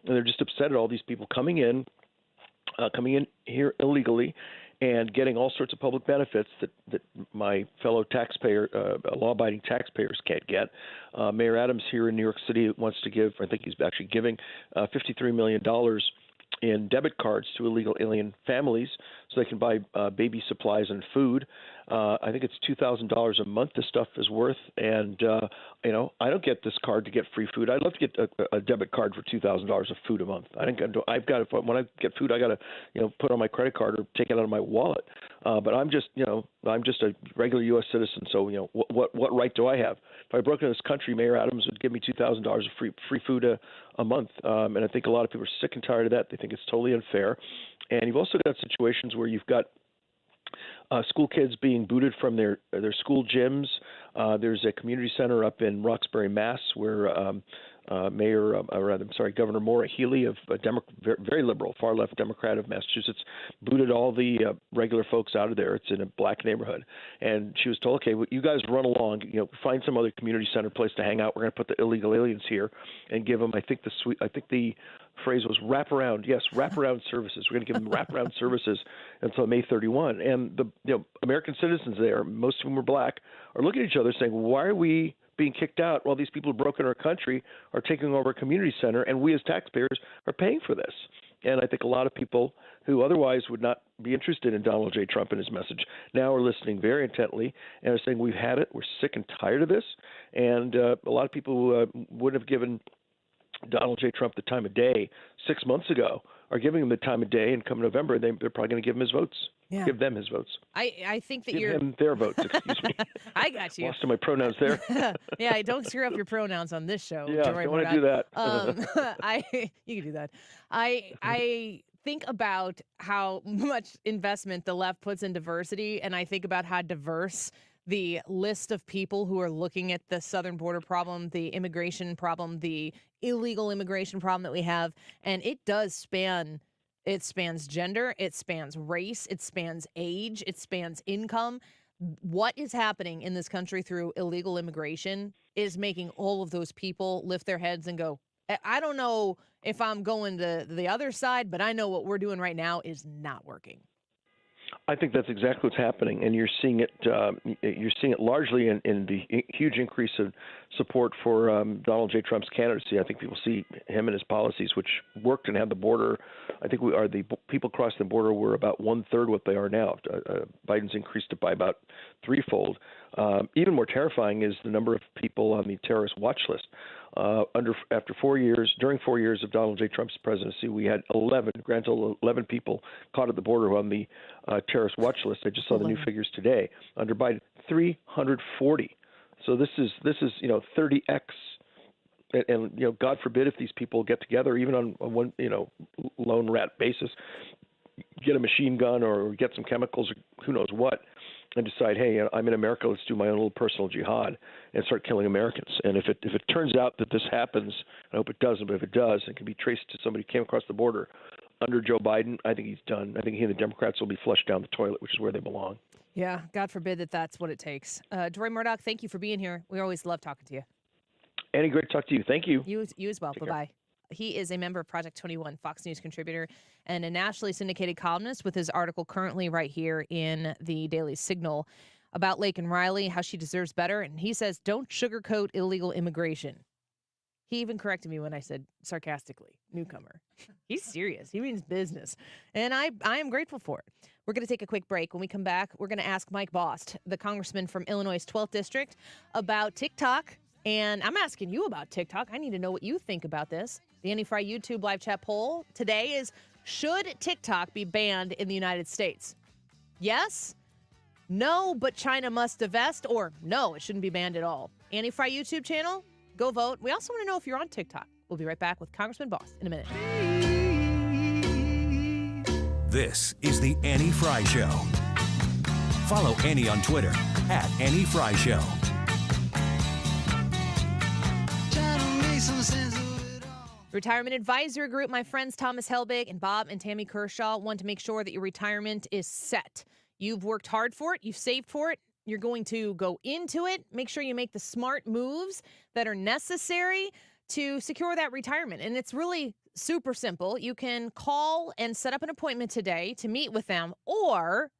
and they're just upset at all these people coming in here illegally and getting all sorts of public benefits that my fellow law-abiding taxpayers can't get. Mayor Adams here in New York City wants to give, I think he's actually giving $53 million in debit cards to illegal alien families so they can buy baby supplies and food. I think it's $2,000 a month this stuff is worth. And, I don't get this card to get free food. I'd love to get a debit card for $2,000 of food a month. I've got to, when I get food, I got to, put on my credit card or take it out of my wallet. But I'm just a regular U.S. citizen. So, what right do I have? If I broke into this country, Mayor Adams would give me $2,000 of free food a month. And I think a lot of people are sick and tired of that. They think it's totally unfair. And you've also got situations where you've got school kids being booted from their school gyms. There's a community center up in Roxbury, Mass, where Governor Maura Healey of very liberal, far left Democrat of Massachusetts, booted all the regular folks out of there. It's in a black neighborhood, and she was told, "Okay, well, you guys run along. Find some other community center place to hang out. We're going to put the illegal aliens here and give them." I think the phrase was wraparound. Yes, wraparound services. We're going to give them wraparound services until May 31. And the American citizens there, most of whom are black, are looking at each other saying, "Why are we being kicked out while these people who broke in our country are taking over a community center, and we as taxpayers are paying for this?" And I think a lot of people who otherwise would not be interested in Donald J. Trump and his message now are listening very intently and are saying, "We've had it. We're sick and tired of this." And a lot of people who wouldn't have given Donald J. Trump the time of day 6 months ago are giving him the time of day, and come November, they're probably going to give him his votes. Yeah. Give them his votes. I think that give you're... him their votes, excuse me. I got you. Lost to my pronouns there. Yeah, don't screw up your pronouns on this show. Yeah, Deroy don't want to do that. You can do that. I think about how much investment the left puts in diversity, and I think about how diverse the list of people who are looking at the southern border problem, the immigration problem, the illegal immigration problem that we have, and it does span. It spans gender, it spans race, it spans age, it spans income. What is happening in this country through illegal immigration is making all of those people lift their heads and go, I don't know if I'm going to the other side, but I know what we're doing right now is not working. I think that's exactly what's happening, and you're seeing it. You're seeing it largely in the huge increase of support for Donald J. Trump's candidacy. I think people see him and his policies, which worked and had the border. I think the people crossing the border were about 1/3 what they are now. Biden's increased it by about threefold. Even more terrifying is the number of people on the terrorist watch list. During 4 years of Donald J. Trump's presidency, we had 11 people caught at the border on the terrorist watch list. I just saw the new figures today. Under Biden, 340. So this is 30x And God forbid if these people get together, even on one, lone rat basis, get a machine gun or get some chemicals or who knows what, and decide, hey, I'm in America, let's do my own little personal jihad and start killing Americans. And if it turns out that this happens, I hope it doesn't, but if it does, it can be traced to somebody who came across the border under Joe Biden, I think he's done. I think he and the Democrats will be flushed down the toilet, which is where they belong. Yeah, God forbid that's what it takes. Deroy Murdock, thank you for being here. We always love talking to you. Annie, great to talk to you. Thank you. You as well. Take Bye-bye. care. He is a member of Project 21, Fox News contributor, and a nationally syndicated columnist with his article currently right here in the Daily Signal about Laken Riley, how she deserves better. And he says, don't sugarcoat illegal immigration. He even corrected me when I said sarcastically, newcomer. He's serious. He means business. And I am grateful for it. We're going to take a quick break. When we come back, we're going to ask Mike Bost, the congressman from Illinois' 12th District, about TikTok. And I'm asking you about TikTok. I need to know what you think about this. The Annie Fry YouTube live chat poll today is, should TikTok be banned in the United States? Yes? No, but China must divest, or no, it shouldn't be banned at all. Annie Fry YouTube channel, go vote. We also want to know if you're on TikTok. We'll be right back with Congressman Bost in a minute. This is the Annie Fry Show. Follow Annie on Twitter @AnnieFryShow. Retirement Advisory Group, my friends Thomas Helbig and Bob and Tammy Kershaw want to make sure that your retirement is set. You've worked hard for it. You've saved for it. You're going to go into it. Make sure you make the smart moves that are necessary to secure that retirement. And it's really super simple. You can call and set up an appointment today to meet with them, or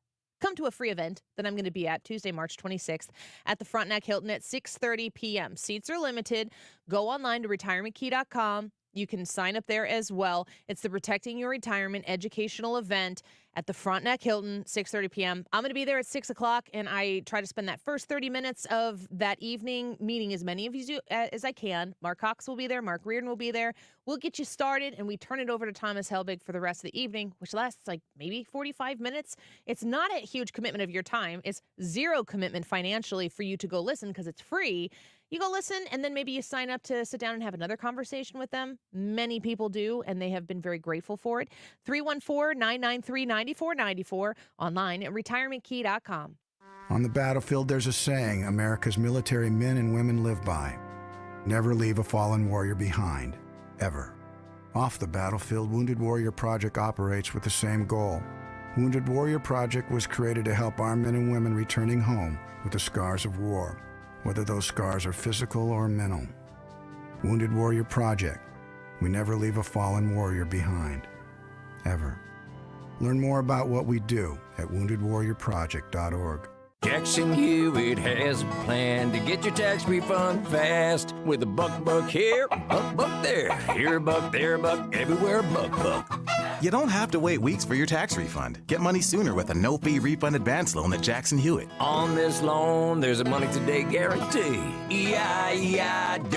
come to a free event that I'm going to be at Tuesday, March 26th at the Frontenac Hilton at 6:30 p.m. Seats are limited. Go online to retirementkey.com. You can sign up there as well. It's the Protecting Your Retirement educational event at the Frontenac Hilton, 6:30 p.m. I'm going to be there at 6 o'clock, and I try to spend that first 30 minutes of that evening meeting as many of you as I can. Mark Cox will be there. Mark Reardon will be there. We'll get you started, and we turn it over to Thomas Helbig for the rest of the evening, which lasts like maybe 45 minutes. It's not a huge commitment of your time. It's zero commitment financially for you to go listen because it's free. You go listen, and then maybe you sign up to sit down and have another conversation with them. Many people do, and they have been very grateful for it. 314-993-9494, online at retirementkey.com. On the battlefield, there's a saying America's military men and women live by. Never leave a fallen warrior behind, ever. Off the battlefield, Wounded Warrior Project operates with the same goal. Wounded Warrior Project was created to help our men and women returning home with the scars of war, whether those scars are physical or mental. Wounded Warrior Project. We never leave a fallen warrior behind, ever. Learn more about what we do at woundedwarriorproject.org. Jackson Hewitt has a plan to get your tax refund fast with a buck here, buck there. Here a buck, there a buck, everywhere a buck. You don't have to wait weeks for your tax refund. Get money sooner with a no-fee refund advance loan at Jackson Hewitt. On this loan, there's a money today guarantee. E-I-E-I-DO.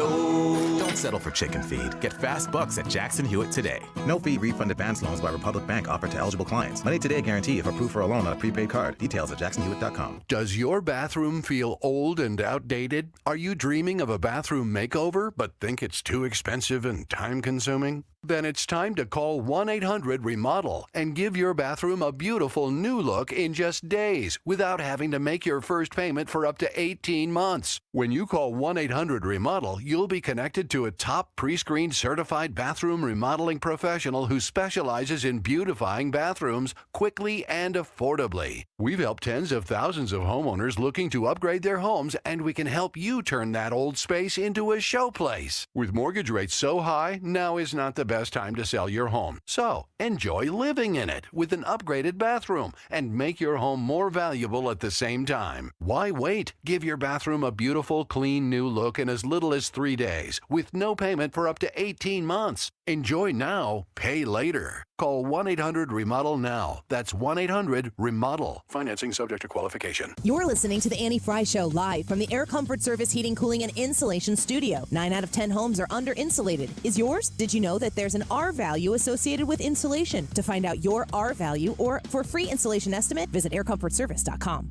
Don't settle for chicken feed. Get fast bucks at Jackson Hewitt today. No-fee refund advance loans by Republic Bank offered to eligible clients. Money today guarantee if approved for a loan on a prepaid card. Details at jacksonhewitt.com. Does your bathroom feel old and outdated? Are you dreaming of a bathroom makeover but think it's too expensive and time-consuming? Then it's time to call 1-800-REMODEL and give your bathroom a beautiful new look in just days without having to make your first payment for up to 18 months. When you call 1-800-REMODEL, you'll be connected to a top pre-screened certified bathroom remodeling professional who specializes in beautifying bathrooms quickly and affordably. We've helped tens of thousands of homeowners looking to upgrade their homes, and we can help you turn that old space into a showplace. With mortgage rates so high, now is not the best time to sell your home. So, enjoy living in it with an upgraded bathroom and make your home more valuable at the same time. Why wait? Give your bathroom a beautiful, clean, new look in as little as 3 days with no payment for up to 18 months. Enjoy now, pay later. Call 1-800-REMODEL now. That's 1-800-REMODEL. Financing subject to qualification. You're listening to the Annie Fry Show live from the Air Comfort Service Heating, Cooling, and Insulation Studio. 9 out of 10 homes are under-insulated. Is yours? Did you know that there's an R value associated with insulation? To find out your R value or for a free insulation estimate, visit aircomfortservice.com.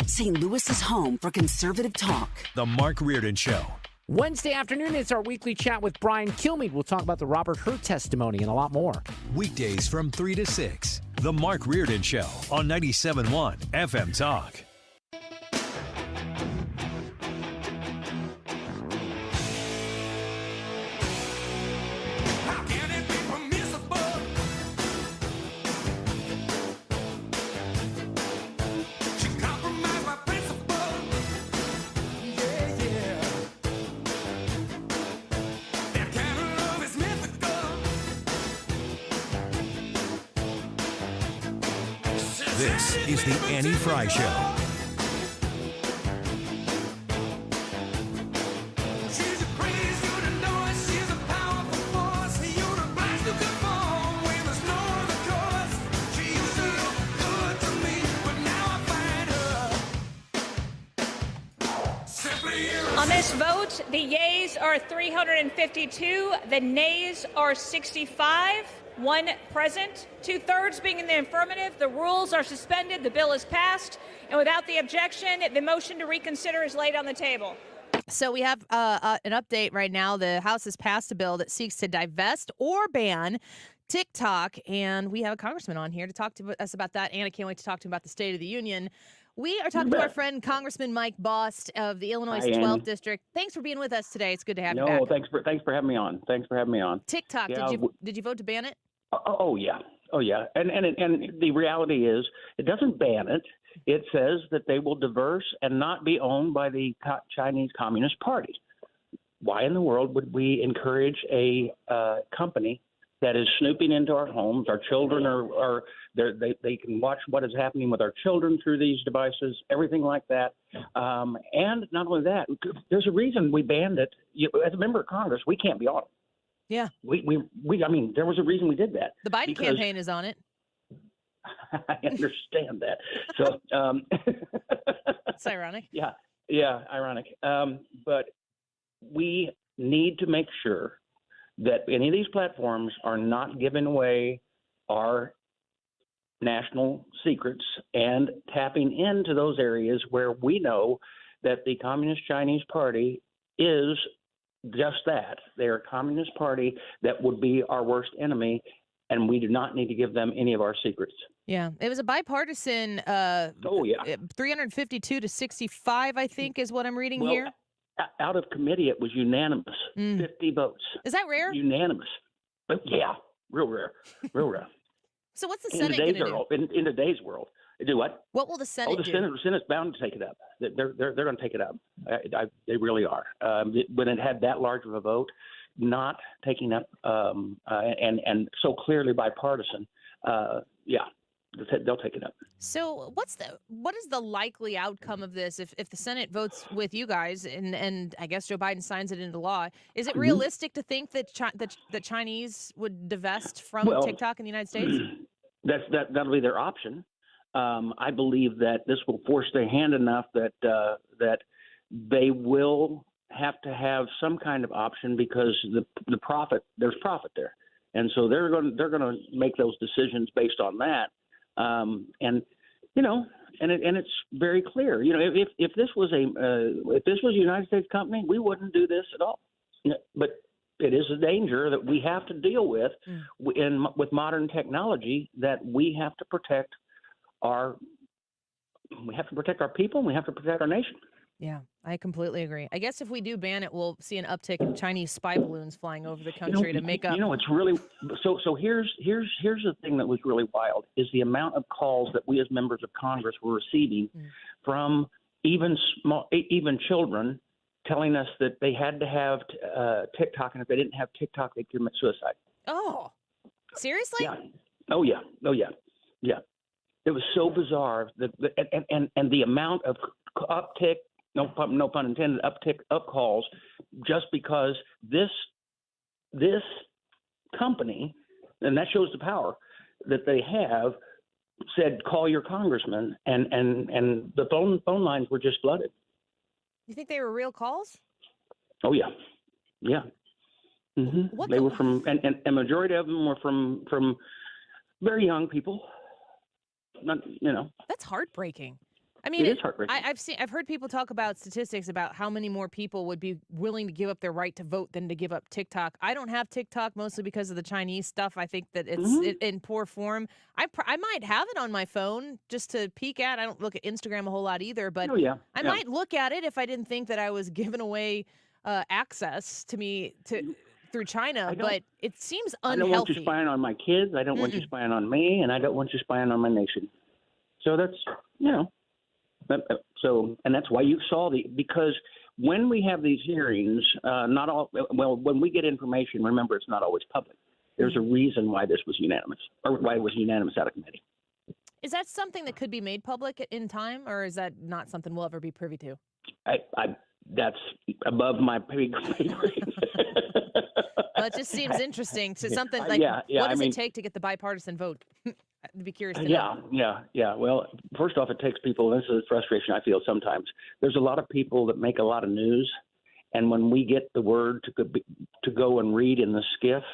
St. Louis's home for conservative talk. The Mark Reardon Show. Wednesday afternoon, it's our weekly chat with Brian Kilmeade. We'll talk about the Robert Hur testimony and a lot more. Weekdays from 3 to 6. The Mark Reardon Show on 97.1 FM Talk. This is the Annie Fry Show. On this vote, the yeas are 352, the nays are 65. One present, 2/3 being in the affirmative. The rules are suspended. The bill is passed. And without the objection, the motion to reconsider is laid on the table. So we have an update right now. The House has passed a bill that seeks to divest or ban TikTok. And we have a congressman on here to talk to us about that. And I can't wait to talk to him about the State of the Union. We are talking to our friend Congressman Mike Bost of the Illinois 12th District. Thanks for being with us today. It's good to have you back. No, thanks for having me on. Thanks for having me on. TikTok, yeah, did you vote to ban it? Oh yeah. And the reality is, it doesn't ban it. It says that they will diverse and not be owned by the Chinese Communist Party. Why in the world would we encourage a company that is snooping into our homes? Our children they can watch what is happening with our children through these devices, everything like that. And not only that, there's a reason we banned it. As a member of Congress, we can't be on it. Yeah. I mean, there was a reason we did that. The Biden campaign is on it. I understand that. So it's ironic. Yeah, ironic. But we need to make sure that any of these platforms are not giving away our national secrets and tapping into those areas where we know that the Communist Chinese Party is just that. They're a communist party that would be our worst enemy, and we do not need to give them any of our secrets. Yeah, it was a bipartisan 352 to 65, I think, is what I'm reading here. Out of committee, it was unanimous, 50 votes. Is that rare? Unanimous. But yeah, real rare. So what's the Senate going to do? In today's world. Do what? What will the Senate do? The Senate's bound to take it up. They're going to take it up. They really are. When it had that large of a vote, not taking up and so clearly bipartisan, they'll take it up. So what is the likely outcome of this if the Senate votes with you guys and I guess Joe Biden signs it into law? Is it realistic to think that the Chinese would divest from TikTok in the United States? That'll be their option. I believe that this will force their hand enough that they will have to have some kind of option because there's profit there, and so they're going to make those decisions based on that. And it's very clear. If this was a United States company, we wouldn't do this at all. But it is a danger that we have to deal with with modern technology, that we have to protect our people, and we have to protect our nation. Yeah, I completely agree. I guess if we do ban it, we'll see an uptick in Chinese spy balloons flying over the country to make up. It's really so. Here's the thing that was really wild is the amount of calls that we as members of Congress were receiving from even children telling us that they had to have TikTok, and if they didn't have TikTok, they'd commit suicide. Oh, seriously? Yeah. Oh yeah. It was so bizarre that and the amount of uptick. No pun intended. Up calls, just because this company, and that shows the power that they have, said call your congressman, and the phone lines were just flooded. You think they were real calls? Oh yeah. Mm-hmm. They were from, and a majority of them were from very young people. That's heartbreaking. I mean, it is heartbreaking. I've heard people talk about statistics about how many more people would be willing to give up their right to vote than to give up TikTok. I don't have TikTok mostly because of the Chinese stuff. I think that it's in poor form. I might have it on my phone just to peek at. I don't look at Instagram a whole lot either, but I might look at it if I didn't think that I was giving away access to me through China. But it seems unhealthy. I don't want you spying on my kids. I don't want you spying on me, and I don't want you spying on my nation. So that's and that's why you saw because when we have these hearings, when we get information, remember it's not always public. There's a reason why this was unanimous, or why it was unanimous out of committee. Is that something that could be made public in time, or is that not something we'll ever be privy to? That's above my pay grade. Well, it just seems interesting to something like what does it take to get the bipartisan vote? I'd be curious to know. Yeah. Well, first off, it takes people, and this is the frustration I feel sometimes. There's a lot of people that make a lot of news, and when we get the word to go and read in the skiff,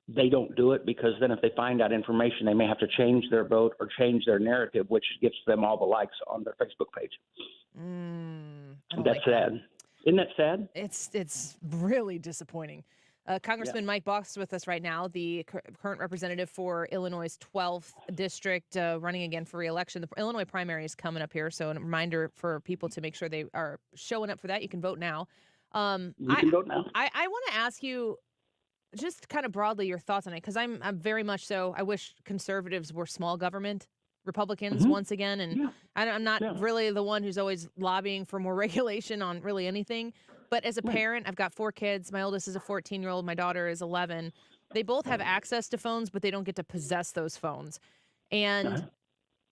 they don't do it because then if they find out information, they may have to change their vote or change their narrative, which gets them all the likes on their Facebook page. That's sad. Isn't that sad? It's really disappointing. Congressman Mike Bost with us right now, the current representative for Illinois' 12th district, running again for re-election. The Illinois primary is coming up here, so a reminder for people to make sure they are showing up for that. You can vote now. You can vote now. I want to ask you just kind of broadly your thoughts on it, because I'm very much so. I wish conservatives were small government Republicans once again, and I'm not really the one who's always lobbying for more regulation on really anything. But as a parent, I've got 4 kids. My oldest is a 14-year-old. My daughter is 11. They both have access to phones, but they don't get to possess those phones. And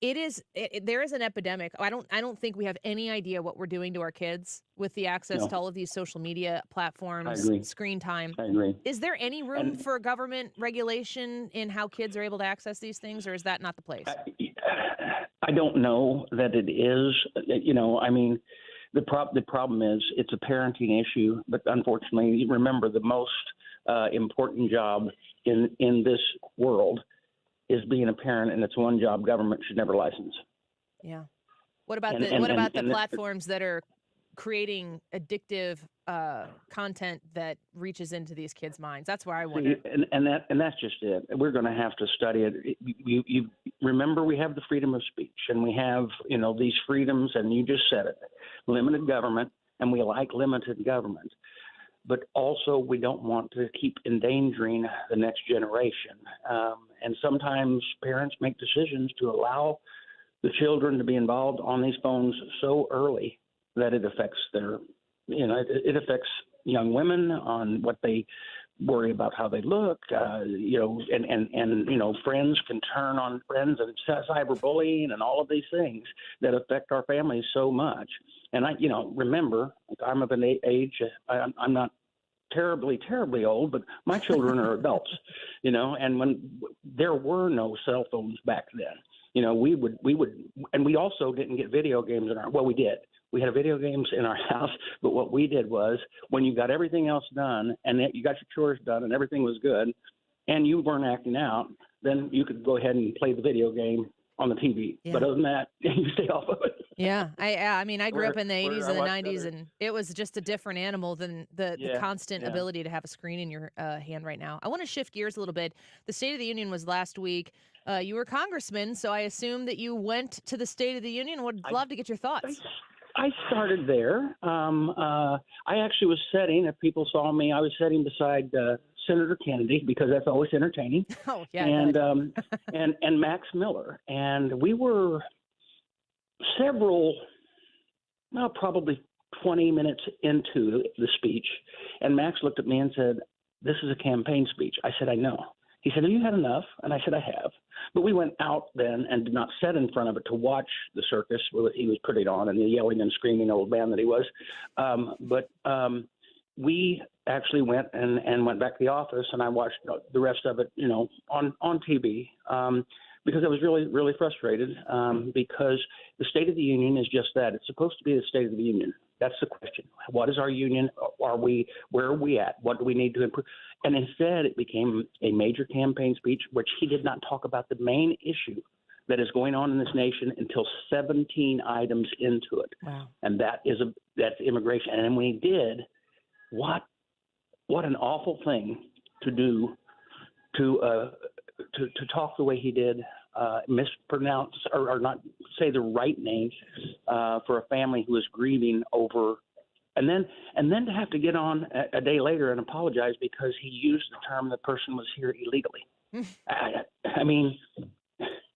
there is an epidemic. I don't think we have any idea what we're doing to our kids with the access to all of these social media platforms, screen time. I agree. Is there any room for government regulation in how kids are able to access these things, or is that not the place? I don't know that it is. I mean, the problem is it's a parenting issue, but unfortunately, remember the most important job in this world is being a parent, and it's one job government should never license. Yeah. What about the platforms that are creating addictive content that reaches into these kids' minds? That's where I wonder. And that's just it. We're going to have to study it. You remember, we have the freedom of speech, and we have these freedoms, and you just said it, limited government, and we like limited government. But also we don't want to keep endangering the next generation. And sometimes parents make decisions to allow the children to be involved on these phones so early that it affects it affects young women on what they worry about, how they look, and friends can turn on friends, and cyberbullying and all of these things that affect our families so much. And remember, I'm of an age, I'm not terribly old, but my children are adults, and when there were no cell phones back then, we would, and we also didn't get video games we did. We had video games in our house, but what we did was when you got everything else done and you got your chores done and everything was good and you weren't acting out, then you could go ahead and play the video game on the TV. Yeah. But other than that, you stay off of it. Yeah. I grew up in the 80s and the 90s, and it was just a different animal than the constant ability to have a screen in your hand right now. I want to shift gears a little bit. The State of the Union was last week. You were a congressman, so I assume that you went to the State of the Union. Would love to get your thoughts. I started there. I actually was sitting, if people saw me, I was sitting beside Senator Kennedy, because that's always entertaining. Oh, yeah. And Max Miller. And we were probably 20 minutes into the speech. And Max looked at me and said, "This is a campaign speech." I said, "I know." He said, "Have you had enough?" And I said, "I have." But we went out then and did not sit in front of it to watch the circus he was putting on and the yelling and screaming old man that he was. But we actually went and went back to the office, and I watched the rest of it, on TV, because I was really, really frustrated, because the State of the Union is just that. It's supposed to be the State of the Union. That's the question. What is our union? Where are we at? What do we need to improve? And instead, it became a major campaign speech, which he did not talk about the main issue that is going on in this nation until 17 items into it. Wow. And that's immigration. And then when he did, what an awful thing to do to talk the way he did, mispronounce or not say the right name for a family who is grieving over, and then to have to get on a day later and apologize because he used the term the person was here illegally. I mean,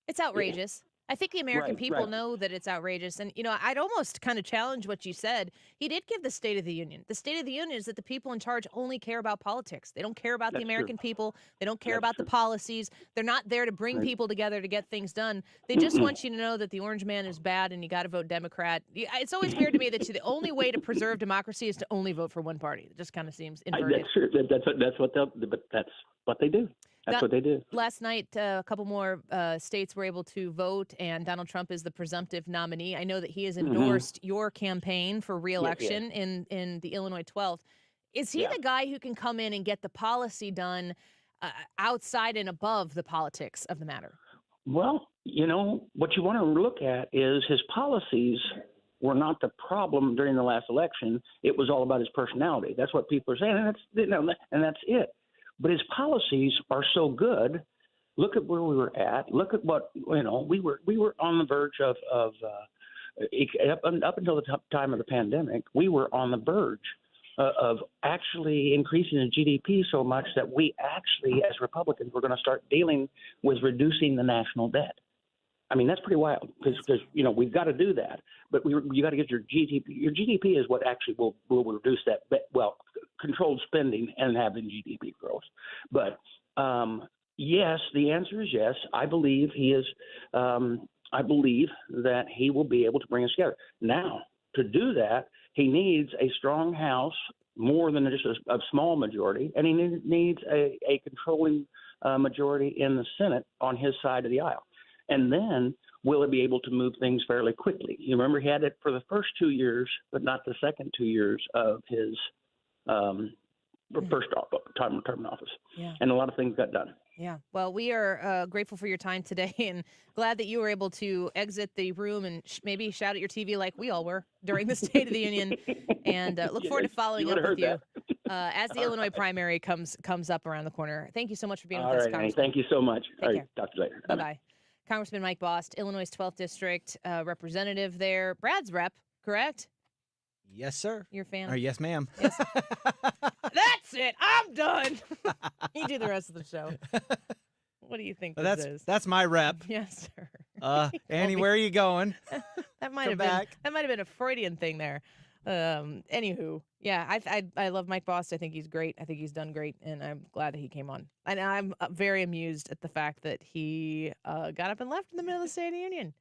it's outrageous. I think the American people right. know that it's outrageous. And, I'd almost kind of challenge what you said. He did give the State of the Union. The State of the Union is that the people in charge only care about politics. They don't care about the American people. They don't care about the policies. They're not there to bring people together to get things done. They just want you to know that the orange man is bad and you got to vote Democrat. It's always weird to me that the only way to preserve democracy is to only vote for one party. It just kind of seems inverted. That's true. That's what they do. That's what they do. Last night, a couple more states were able to vote, and Donald Trump is the presumptive nominee. I know that he has endorsed your campaign for re-election in the Illinois 12th. Is he the guy who can come in and get the policy done outside and above the politics of the matter? Well, what you want to look at is his policies were not the problem during the last election. It was all about his personality. That's what people are saying, and that's it. But his policies are so good. Look at where we were at. Look at what we were on the verge of up until the time of the pandemic. We were on the verge of actually increasing the GDP so much that we actually, as Republicans, were going to start dealing with reducing the national debt. I mean, that's pretty wild because we've got to do that. But you got to get your GDP. Your GDP is what actually will reduce that. Controlled spending and having GDP growth. But yes, the answer is yes. I believe he is. I believe that he will be able to bring us together. Now, to do that, he needs a strong House, more than just a small majority, and he needs a controlling majority in the Senate on his side of the aisle. And then will it be able to move things fairly quickly? You remember he had it for the first 2 years, but not the second 2 years of his first term in office. Yeah. And a lot of things got done. Yeah. Well, we are grateful for your time today and glad that you were able to exit the room and maybe shout at your TV like we all were during the State of the Union. And look forward to following up with you as the Illinois primary comes up around the corner. Thank you so much for being with us, Congressman. Thank you so much. Take care. Talk to you later. Bye-bye. Congressman Mike Bost, Illinois' 12th District representative there. Brad's rep, correct? Yes, sir. You're a fan? Or yes, ma'am. Yes. That's it. I'm done. You do the rest of the show. What do you think this is? That's my rep. Yes, sir. Annie, where are you going? That might have been a Freudian thing there. Anywho, yeah, I love Mike Bost. I think he's great. I think he's done great, and I'm glad that he came on. And I'm very amused at the fact that he got up and left in the middle of the State of the Union.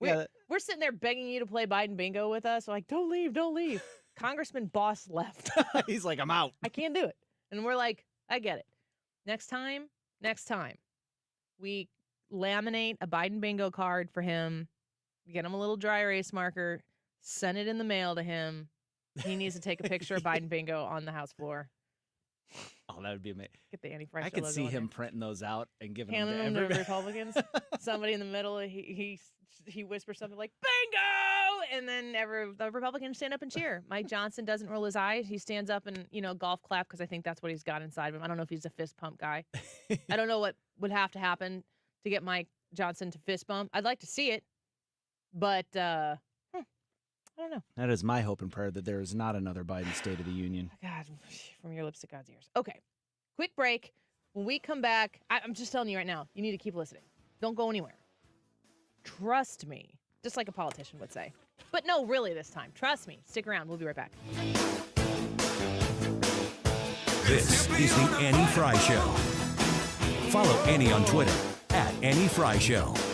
We're sitting there begging you to play Biden bingo with us. We're like, don't leave. Congressman Bost left. He's like, I'm out. I can't do it. And we're like, I get it. Next time, we laminate a Biden bingo card for him, get him a little dry erase marker, send it in the mail to him. He needs to take a picture of Biden bingo on the House floor. Oh, that would be amazing. Get the anti-fragile I could see him there. printing those out and giving Handing them them to to Republicans. Somebody in the middle, he whispers something like bingo, and then the Republicans stand up and cheer. Mike Johnson doesn't roll his eyes. He stands up and golf clap because I think that's what he's got inside of him. I don't know if he's a fist pump guy. I don't know what would have to happen to get Mike Johnson to fist bump. I'd like to see it, but I don't know. That is my hope and prayer that there is not another Biden State of the Union. God, from your lips to God's ears. Okay, quick break. When we come back, I'm just telling you right now, you need to keep listening. Don't go anywhere. Trust me, just like a politician would say. But no, really this time. Trust me. Stick around. We'll be right back. This is the Annie Fry Show. Follow Annie on Twitter @AnnieFryShow.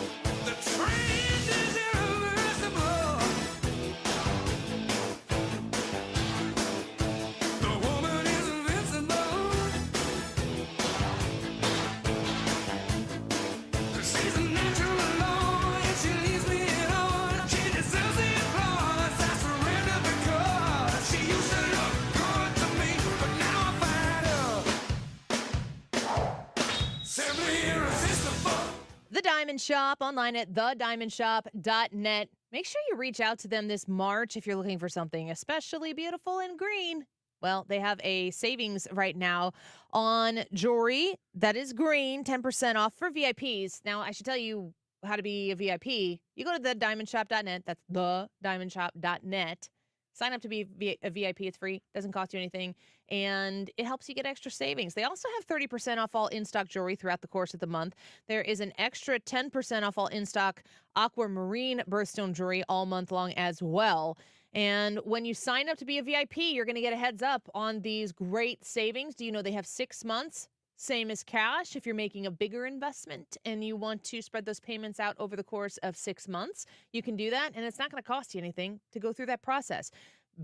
Diamond Shop online at thediamondshop.net. Make sure you reach out to them this March if you're looking for something especially beautiful and green. Well, they have a savings right now on jewelry that is green, 10% off for VIPs. Now, I should tell you how to be a VIP. You go to thediamondshop.net. That's thediamondshop.net. Sign up to be a VIP. It's free. Doesn't cost you anything. And it helps you get extra savings. They also have 30% off all in-stock jewelry throughout the course of the month. There is an extra 10% off all in-stock aquamarine birthstone jewelry all month long as well. And when you sign up to be a VIP, you're going to get a heads up on these great savings. Do you know they have 6 months? Same as cash. If you're making a bigger investment and you want to spread those payments out over the course of 6 months, you can do that. And it's not going to cost you anything to go through that process.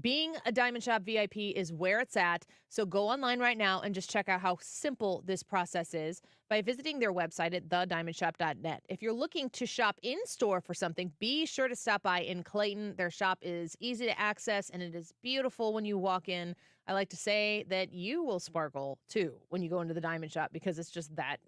Being a Diamond Shop VIP is where it's at. So go online right now and just check out how simple this process is by visiting their website at thediamondshop.net. If you're looking to shop in-store for something, be sure to stop by in Clayton. Their shop is easy to access, and it is beautiful when you walk in. I like to say that you will sparkle, too, when you go into the Diamond Shop because it's just that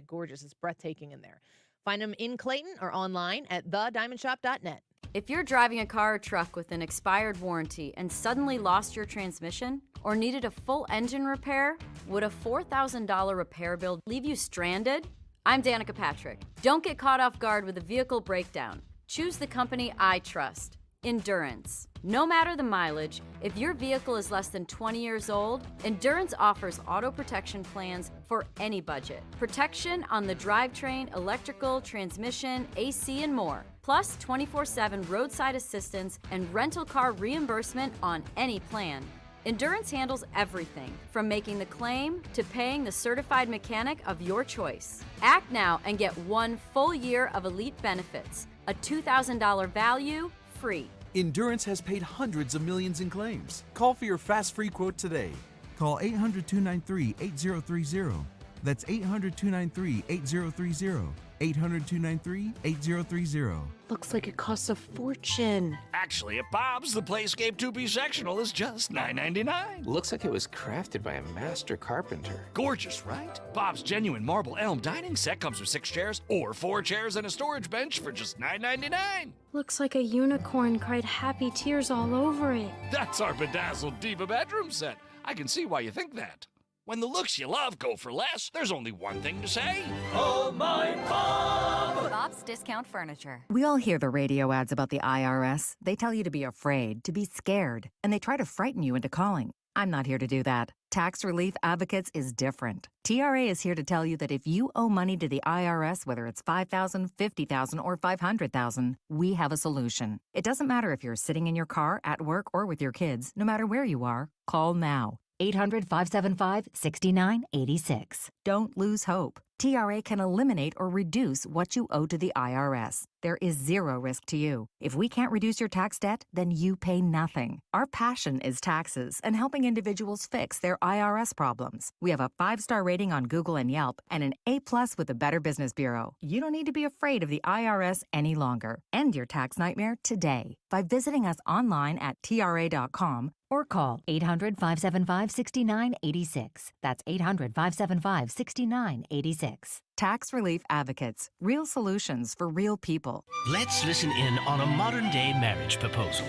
gorgeous. It's breathtaking in there. Find them in Clayton or online at thediamondshop.net. If you're driving a car or truck with an expired warranty and suddenly lost your transmission or needed a full engine repair, would a $4,000 repair bill leave you stranded? I'm Danica Patrick. Don't get caught off guard with a vehicle breakdown. Choose the company I trust, Endurance. No matter the mileage, if your vehicle is less than 20 years old, Endurance offers auto protection plans for any budget. Protection on the drivetrain, electrical, transmission, AC, and more. Plus 24/7 roadside assistance and rental car reimbursement on any plan. Endurance handles everything from making the claim to paying the certified mechanic of your choice. Act now and get 1 full year of elite benefits. A $2,000 value, free. Endurance has paid hundreds of millions in claims. Call for your fast free quote today. Call 800-293-8030. That's 800-293-8030. 800-293-8030. Looks like it costs a fortune. Actually, at Bob's, the Playscape 2-piece sectional is just $9.99. Looks like it was crafted by a master carpenter. Gorgeous, right? Bob's genuine marble elm dining set comes with 6 chairs or 4 chairs and a storage bench for just $9.99. Looks like a unicorn cried happy tears all over it. That's our bedazzled diva bedroom set. I can see why you think that. When the looks you love go for less, there's only one thing to say. Oh, my Bob! Bob's Discount Furniture. We all hear the radio ads about the IRS. They tell you to be afraid, to be scared, and they try to frighten you into calling. I'm not here to do that. Tax Relief Advocates is different. TRA is here to tell you that if you owe money to the IRS, whether it's $5,000, $50,000, or $500,000, we have a solution. It doesn't matter if you're sitting in your car, at work, or with your kids. No matter where you are, call now. 800-575-6986. Don't lose hope. TRA can eliminate or reduce what you owe to the IRS. There is zero risk to you. If we can't reduce your tax debt, then you pay nothing. Our passion is taxes and helping individuals fix their IRS problems. We have a 5-star rating on Google and Yelp and an A+ with the Better Business Bureau. You don't need to be afraid of the IRS any longer. End your tax nightmare today by visiting us online at TRA.com or call 800-575-6986. That's 800-575-6986. Tax Relief Advocates. Real solutions for real people. Let's listen in on a modern-day marriage proposal.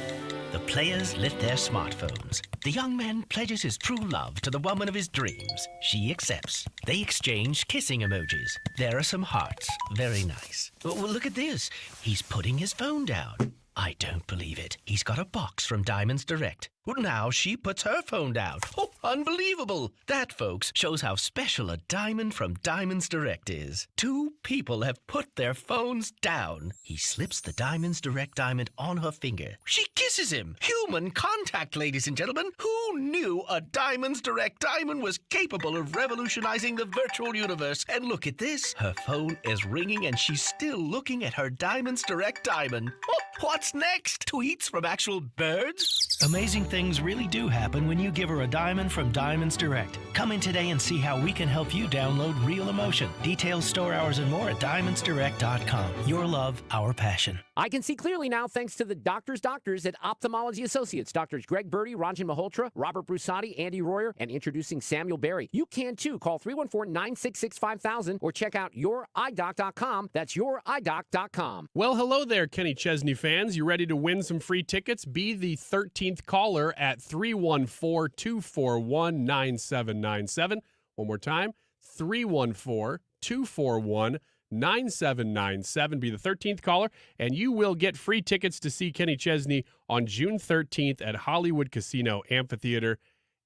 The players lit their smartphones. The young man pledges his true love to the woman of his dreams. She accepts. They exchange kissing emojis. There are some hearts. Very nice. Well, look at this. He's putting his phone down. I don't believe it. He's got a box from Diamonds Direct. Well, now she puts her phone down. Oh, unbelievable. That, folks, shows how special a diamond from Diamonds Direct is. 2 people have put their phones down. He slips the Diamonds Direct diamond on her finger. She kisses him. Human contact, ladies and gentlemen. Who knew a Diamonds Direct diamond was capable of revolutionizing the virtual universe? And look at this. Her phone is ringing and she's still looking at her Diamonds Direct diamond. Oh, what's next? Tweets from actual birds? Amazing things really do happen when you give her a diamond from from Diamonds Direct. Come in today and see how we can help you download real emotion. Details, store hours, and more at diamondsdirect.com. Your love, our passion. I can see clearly now thanks to the doctors at Ophthalmology Associates. Doctors Greg Birdie, Ranjan Malhotra, Robert Brusati, Andy Royer, and introducing Samuel Berry. You can too. Call 314-966-5000 or check out youridoc.com. That's youridoc.com. Well, hello there, Kenny Chesney fans. You ready to win some free tickets? Be the 13th caller at 314-241-9797. One more time, 314-241-9797. Be the 13th caller, and you will get free tickets to see Kenny Chesney on June 13th at Hollywood Casino Amphitheater.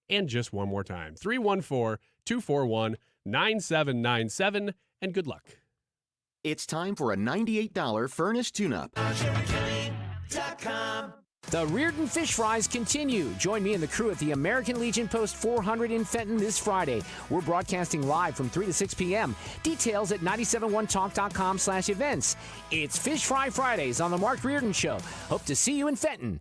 And just one more time, 314-241-9797, and good luck. It's time for a $98 furnace tune-up. The Reardon Fish Fries continue. Join me and the crew at the American Legion Post 400 in Fenton this Friday. We're broadcasting live from 3 to 6 p.m. Details at 971talk.com/events. It's Fish Fry Fridays on The Mark Reardon Show. Hope to see you in Fenton.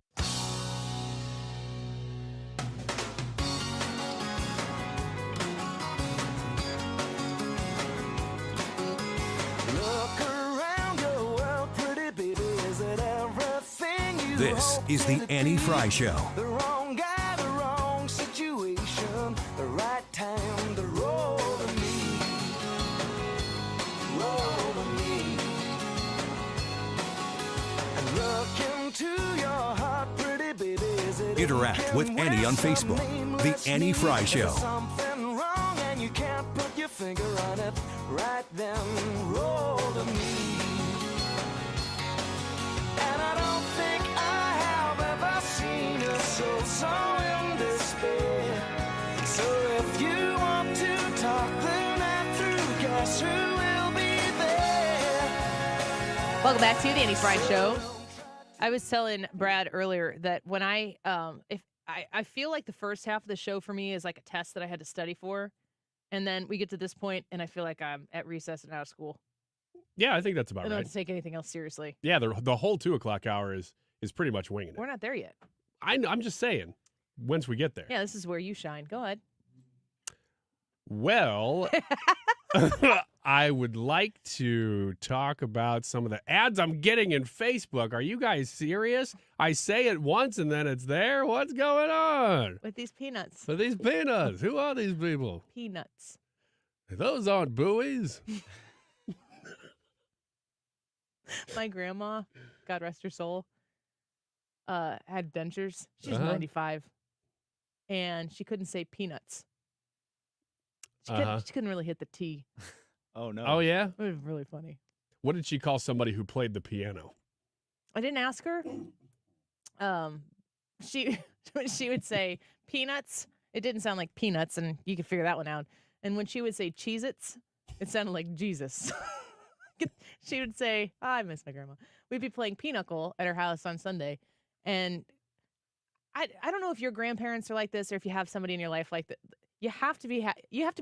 This is the Annie Fry Show. The wrong guy, the wrong situation, the right time to roll to me. Roll to me. And look into your heart, pretty baby. Is it Interact with Annie on Facebook. The Annie Fry Show. something wrong and you can't put your finger on it? Right then, roll to me. And I don't think I have ever seen a soul so in despair. So if you want to talk the night through, guess who will be there? Welcome back to the Annie Fry Show. I was telling Brad earlier that when I feel like the first half of the show for me is like a test that I had to study for, and then we get to this point and I feel like I'm at recess and out of school. Yeah, I think that's about I don't right. have to take anything else seriously. Yeah, the whole 2 o'clock hour is pretty much winging it. We're not there yet. I'm just saying, once we get there. Yeah, this is where you shine. Go ahead. Well, I would like to talk about some of the ads I'm getting in Facebook. Are you guys serious? I say it once and then it's there? What's going on? With these peanuts. With these peanuts. Who are these people? Peanuts. Those aren't buoys. My grandma, God rest her soul, had dentures. She's 95, and she couldn't say peanuts. She couldn't really hit the T. Oh, no. Oh, yeah? It was really funny. What did she call somebody who played the piano? I didn't ask her. She when she would say peanuts, it didn't sound like peanuts, and you could figure that one out. And when she would say Cheez-Its, it sounded like Jesus. She would say, I miss my grandma. We'd be playing Pinochle at her house on Sunday. And I don't know if your grandparents are like this or if you have somebody in your life like that. You have to be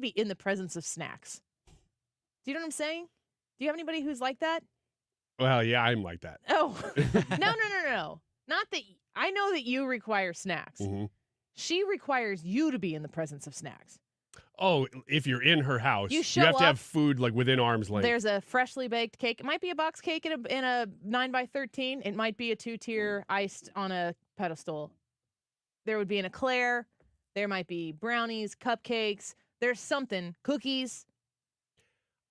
in the presence of snacks. Do you know what I'm saying? Do you have anybody who's like that? Well, yeah, I'm like that. Oh, no. Not that I know that you require snacks. Mm-hmm. She requires you to be in the presence of snacks. Oh, if you're in her house, You you show have to up, have food like within arm's length. There's a freshly baked cake. It might be a box cake in a 9x13. It might be a 2-tier iced on a pedestal. There would be an eclair. There might be brownies, cupcakes. There's something, cookies.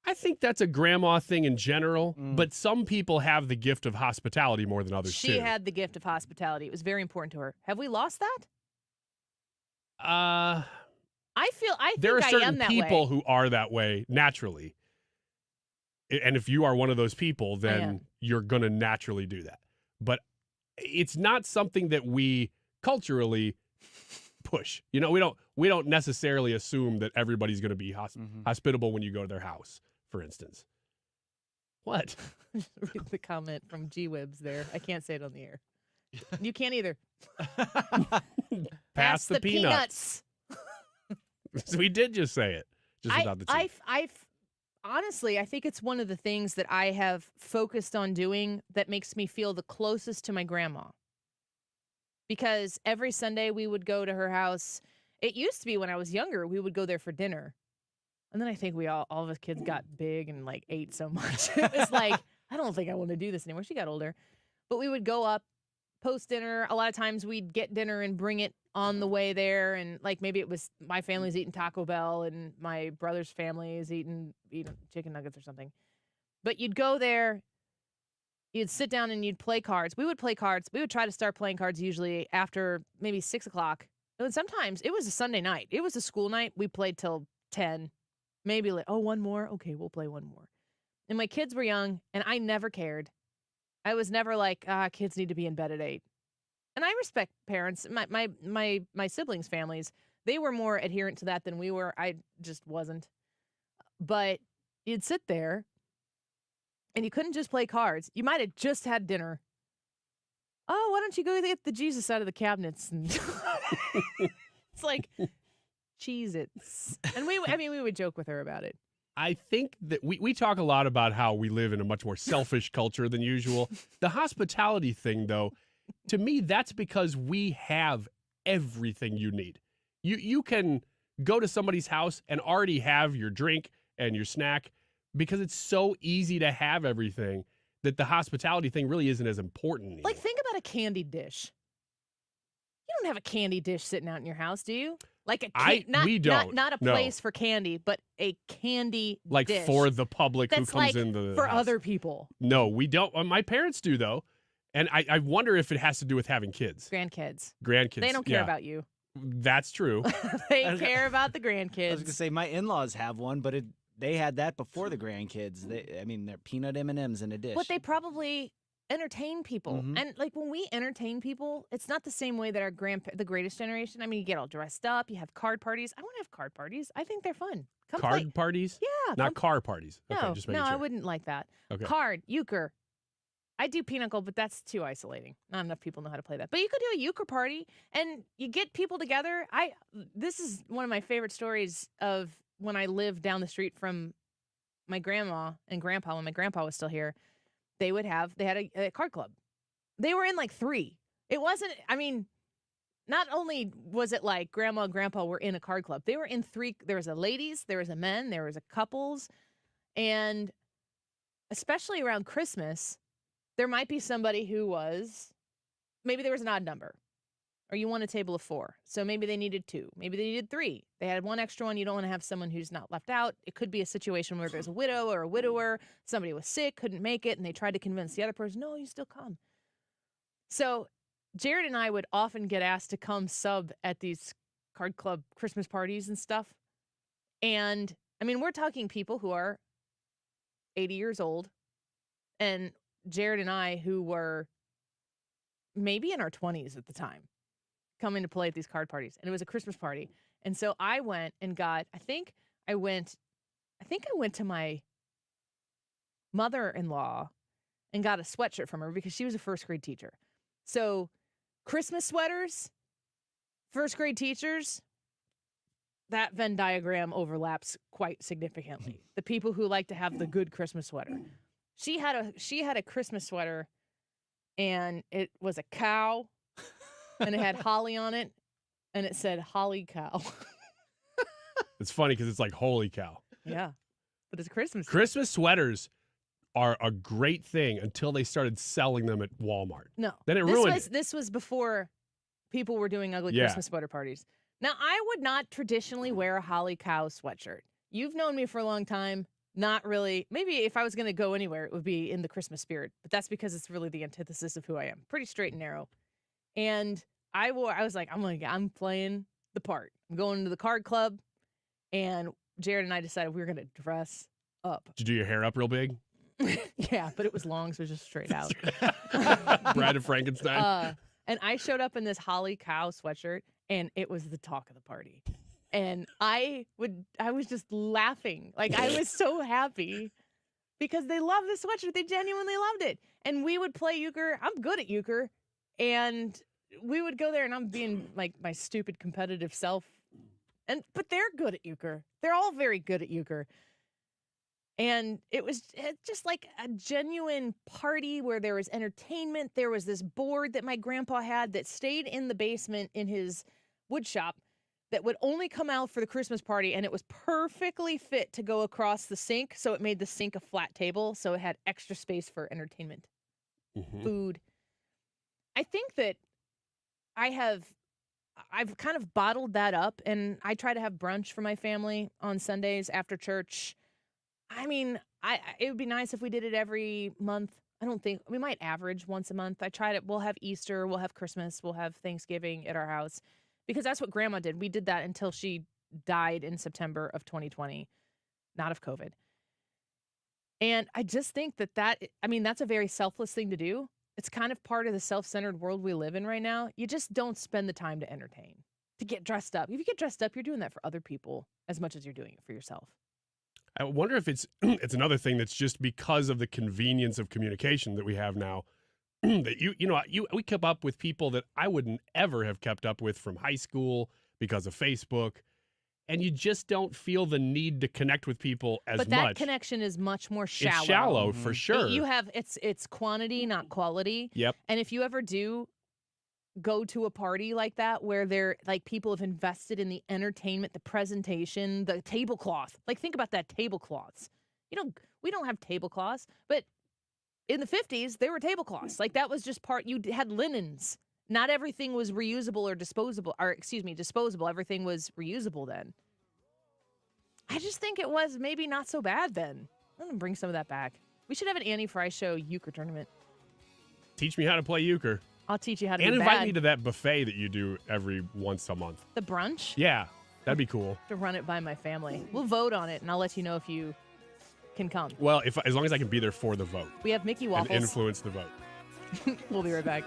I think that's a grandma thing in general, but some people have the gift of hospitality more than others She too. had the gift of hospitality. It was very important to her. Have we lost that? I think there are I certain am that people way. who are that way naturally. And if you are one of those people, then you're going to naturally do that. But it's not something that we culturally push. You know, we don't necessarily assume that everybody's going to be hospitable when you go to their house, for instance. What? Read the comment from G-Wibs there. I can't say it on the air. You can't either. Pass the peanuts. We did just say it. Just without the T. Honestly, I think it's one of the things that I have focused on doing that makes me feel the closest to my grandma. Because every Sunday we would go to her house It used to be when I was younger, we would go there for dinner. And then I think all of us kids got big and like ate so much. It was like, I don't think I want to do this anymore. She got older. But we would go up post dinner. A lot of times we'd get dinner and bring it on the way there. And like maybe it was my family's eating Taco Bell and my brother's family is eating chicken nuggets or something. But you'd go there, you'd sit down and you'd play cards. We would play cards. We would try to start playing cards usually after maybe 6 o'clock. And sometimes it was a Sunday night. It was a school night. We played till 10. Maybe like, oh, one more? Okay, we'll play one more. And my kids were young, and I never cared. I was never like, kids need to be in bed at 8. And I respect parents. My siblings' families, they were more adherent to that than we were. I just wasn't. But you'd sit there, and you couldn't just play cards. You might have just had dinner. Oh, why don't you go get the Jesus out of the cabinets? And it's like Cheez-Its. And we would joke with her about it. I think that we talk a lot about how we live in a much more selfish culture than usual. The hospitality thing, though, to me, that's because we have everything you need. You can go to somebody's house and already have your drink and your snack because it's so easy to have everything that the hospitality thing really isn't as important anymore. Like, think about a candy dish. You don't have a candy dish sitting out in your house, do you? Like we don't. Not a place for candy, but a candy like dish. For the public who That's comes like in the for house. other people. No, we don't. My parents do, though. And I wonder if it has to do with having kids. Grandkids. Grandkids. They don't care about you. That's true. They care about the grandkids. I was gonna say my in-laws have one, but they had that before the grandkids. They're peanut M&Ms in a dish. But they probably entertain people. Mhm. And like when we entertain people, it's not the same way that the greatest generation. I mean, you get all dressed up, you have card parties. I want to have card parties. I think they're fun. Come Card play. parties? Yeah. Not car parties. No, Okay, just making no, sure. I wouldn't like that. Okay. Card, euchre. I do pinochle, but that's too isolating. Not enough people know how to play that. But you could do a euchre party, and you get people together. This is one of my favorite stories of when I lived down the street from my grandma and grandpa. When my grandpa was still here, they had a card club. They were in like 3. It wasn't, not only was it like grandma and grandpa were in a card club, they were in 3. There was a ladies, there was a men, there was a couples. And especially around Christmas, there might be somebody who maybe there was an odd number, or you won a table of 4. So maybe they needed 2, maybe they needed 3. They had one extra one. You don't want to have someone who's not left out. It could be a situation where there's a widow or a widower, somebody was sick, couldn't make it, and they tried to convince the other person, no, you still come. So Jared and I would often get asked to come sub at these card club Christmas parties and stuff. And we're talking people who are 80 years old, and Jared and I, who were maybe in our 20s at the time, coming to play at these card parties. And it was a Christmas party. And so I went and I think I went to my mother-in-law and got a sweatshirt from her because she was a first grade teacher. So Christmas sweaters, first grade teachers, that Venn diagram overlaps quite significantly. The people who like to have the good Christmas sweater. She had a Christmas sweater, and it was a cow, and it had holly on it, and it said "Holly Cow." It's funny because it's like, holy cow. Yeah, but it's Christmas. Christmas sweaters are a great thing until they started selling them at Walmart. No, then it ruined it. This was before people were doing ugly Yeah. Christmas sweater parties. Now, I would not traditionally wear a Holly Cow sweatshirt. You've known me for a long time. Not really. Maybe if I was going to go anywhere, it would be in the Christmas spirit. But that's because it's really the antithesis of who I am. Pretty straight and narrow. And I was like, I'm playing the part. I'm going to the card club. And Jared and I decided we were going to dress up. Did you do your hair up real big? Yeah, but it was long, so it was just straight out. Bride of Frankenstein. And I showed up in this Holly Cow sweatshirt, and it was the talk of the party. And I was just laughing. Like, I was so happy because they love this sweatshirt. They genuinely loved it. And we would play euchre. I'm good at euchre. And we would go there, and I'm being like my stupid competitive self. But they're good at euchre. They're all very good at euchre. And it was just like a genuine party where there was entertainment. There was this board that my grandpa had that stayed in the basement in his wood shop that would only come out for the Christmas party, and it was perfectly fit to go across the sink, so it made the sink a flat table, so it had extra space for entertainment, food. I think that I've kind of bottled that up, and I try to have brunch for my family on Sundays after church. I mean, it would be nice if we did it every month. I don't think we might average once a month. We'll have Easter, we'll have Christmas, we'll have Thanksgiving at our house, because that's what Grandma did. We did that until she died in September of 2020, not of COVID. And I just think that's a very selfless thing to do. It's kind of part of the self-centered world we live in right now. You just don't spend the time to entertain, to get dressed up. If you get dressed up, you're doing that for other people as much as you're doing it for yourself. I wonder if it's another thing that's just because of the convenience of communication that we have now. That we kept up with people that I wouldn't ever have kept up with from high school because of Facebook, and you just don't feel the need to connect with people as much. But that connection is much more shallow. It's shallow for sure. It's quantity, not quality. Yep. And if you ever do go to a party like that where they're like people have invested in the entertainment, the presentation, the tablecloth. Like think about that, tablecloths. We don't have tablecloths, but in the 50s there were tablecloths. Like that was just you had linens. Not everything was reusable or disposable, disposable. Everything was reusable then. I just think it was maybe not so bad then. I'm gonna bring some of that back. We should have an Annie Fry Show euchre tournament. Teach me how to play euchre. I'll teach you how to and be invite bad. me to that buffet that you do every once a month. The brunch? Yeah, that'd be cool. To run it by my family. We'll vote on it, and I'll let you know if you can come. Well, as long as I can be there for the vote. We have Mickey Waffles. And influence the vote. We'll be right back.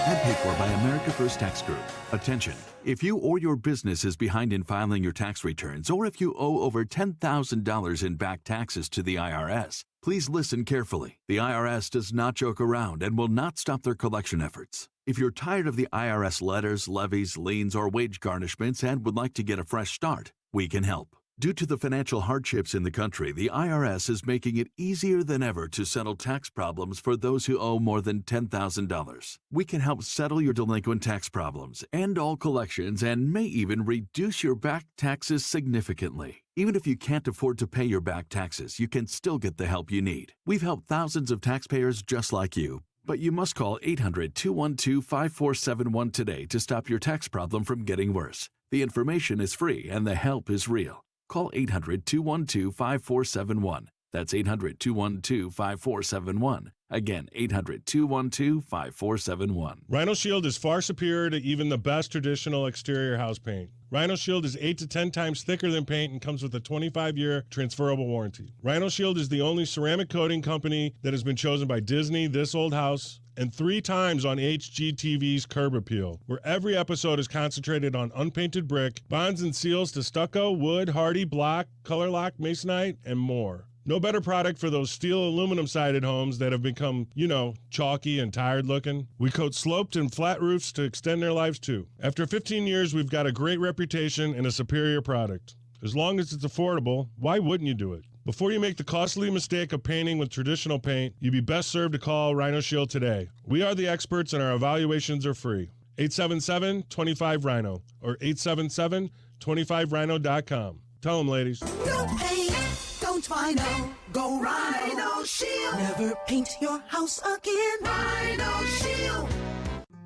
And paid for by America First Tax Group. Attention, if you or your business is behind in filing your tax returns, or if you owe over $10,000 in back taxes to the IRS, please listen carefully. The IRS does not joke around and will not stop their collection efforts. If you're tired of the IRS letters, levies, liens, or wage garnishments and would like to get a fresh start, we can help. Due to the financial hardships in the country, the IRS is making it easier than ever to settle tax problems for those who owe more than $10,000. We can help settle your delinquent tax problems, end all collections, and may even reduce your back taxes significantly. Even if you can't afford to pay your back taxes, you can still get the help you need. We've helped thousands of taxpayers just like you. But you must call 800-212-5471 today to stop your tax problem from getting worse. The information is free and the help is real. Call 800-212-5471. That's 800-212-5471. Again, 800-212-5471. Rhino Shield is far superior to even the best traditional exterior house paint. Rhino Shield is 8 to 10 times thicker than paint and comes with a 25-year transferable warranty. Rhino Shield is the only ceramic coating company that has been chosen by Disney, This Old House, and 3 times on HGTV's Curb Appeal, where every episode is concentrated on unpainted brick, bonds and seals to stucco, wood, hardy, block, color lock, masonite, and more. No better product for those steel aluminum-sided homes that have become, chalky and tired looking. We coat sloped and flat roofs to extend their lives too. After 15 years, we've got a great reputation and a superior product. As long as it's affordable, why wouldn't you do it? Before you make the costly mistake of painting with traditional paint, you'd be best served to call Rhino Shield today. We are the experts and our evaluations are free. 877-25-RHINO or 877-25rhino.com. Tell them, ladies. No paint, don't Rhino. Go Rhino Shield. Never paint your house again. Rhino Shield.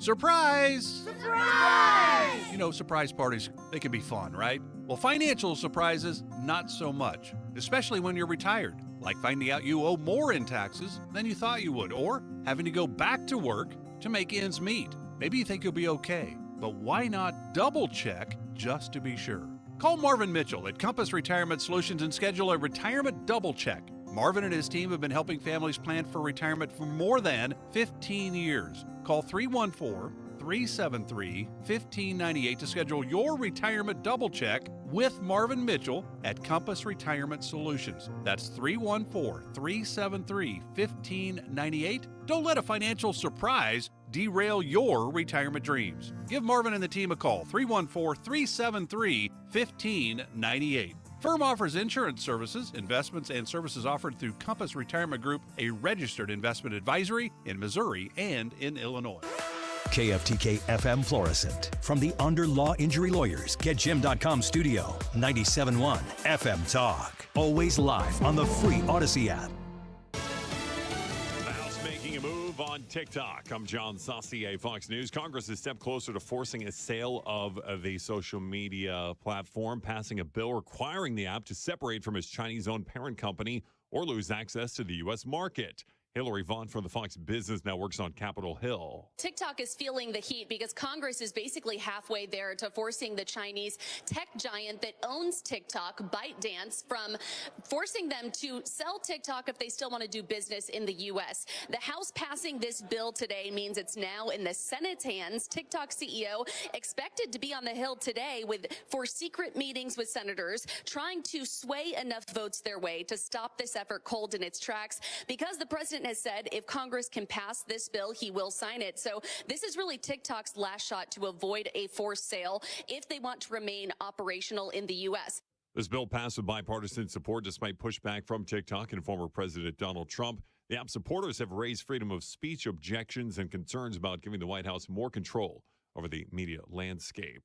Surprise! Surprise! Surprise parties, they can be fun, right? Well, financial surprises, not so much, especially when you're retired, like finding out you owe more in taxes than you thought you would, or having to go back to work to make ends meet. Maybe you think you'll be okay, but why not double check just to be sure? Call Marvin Mitchell at Compass Retirement Solutions and schedule a retirement double check. Marvin and his team have been helping families plan for retirement for more than 15 years. Call 314-373-1598 to schedule your retirement double check with Marvin Mitchell at Compass Retirement Solutions. That's 314-373-1598. Don't let a financial surprise derail your retirement dreams. Give Marvin and the team a call, 314-373-1598. Firm offers insurance services, investments, and services offered through Compass Retirement Group, a registered investment advisory in Missouri and in Illinois. KFTK FM Florissant. From the Under Law Injury Lawyers, GetJim.com studio. 97.1 FM Talk. Always live on the free Odyssey app. The House making a move on TikTok. I'm John Saucier, Fox News. Congress is a step closer to forcing a sale of the social media platform, passing a bill requiring the app to separate from its Chinese-owned parent company or lose access to the U.S. market. Hillary Vaughn from the Fox Business Network's on Capitol Hill. TikTok is feeling the heat because Congress is basically halfway there to forcing the Chinese tech giant that owns TikTok, ByteDance, from forcing them to sell TikTok if they still want to do business in the U.S. The House passing this bill today means it's now in the Senate's hands. TikTok CEO expected to be on the Hill today for secret meetings with senators, trying to sway enough votes their way to stop this effort cold in its tracks, because the president has said if Congress can pass this bill, he will sign it. So this is really TikTok's last shot to avoid a forced sale if they want to remain operational in the U.S. This bill passed with bipartisan support despite pushback from TikTok and former President Donald Trump. The app supporters have raised freedom of speech objections and concerns about giving the White House more control over the media landscape.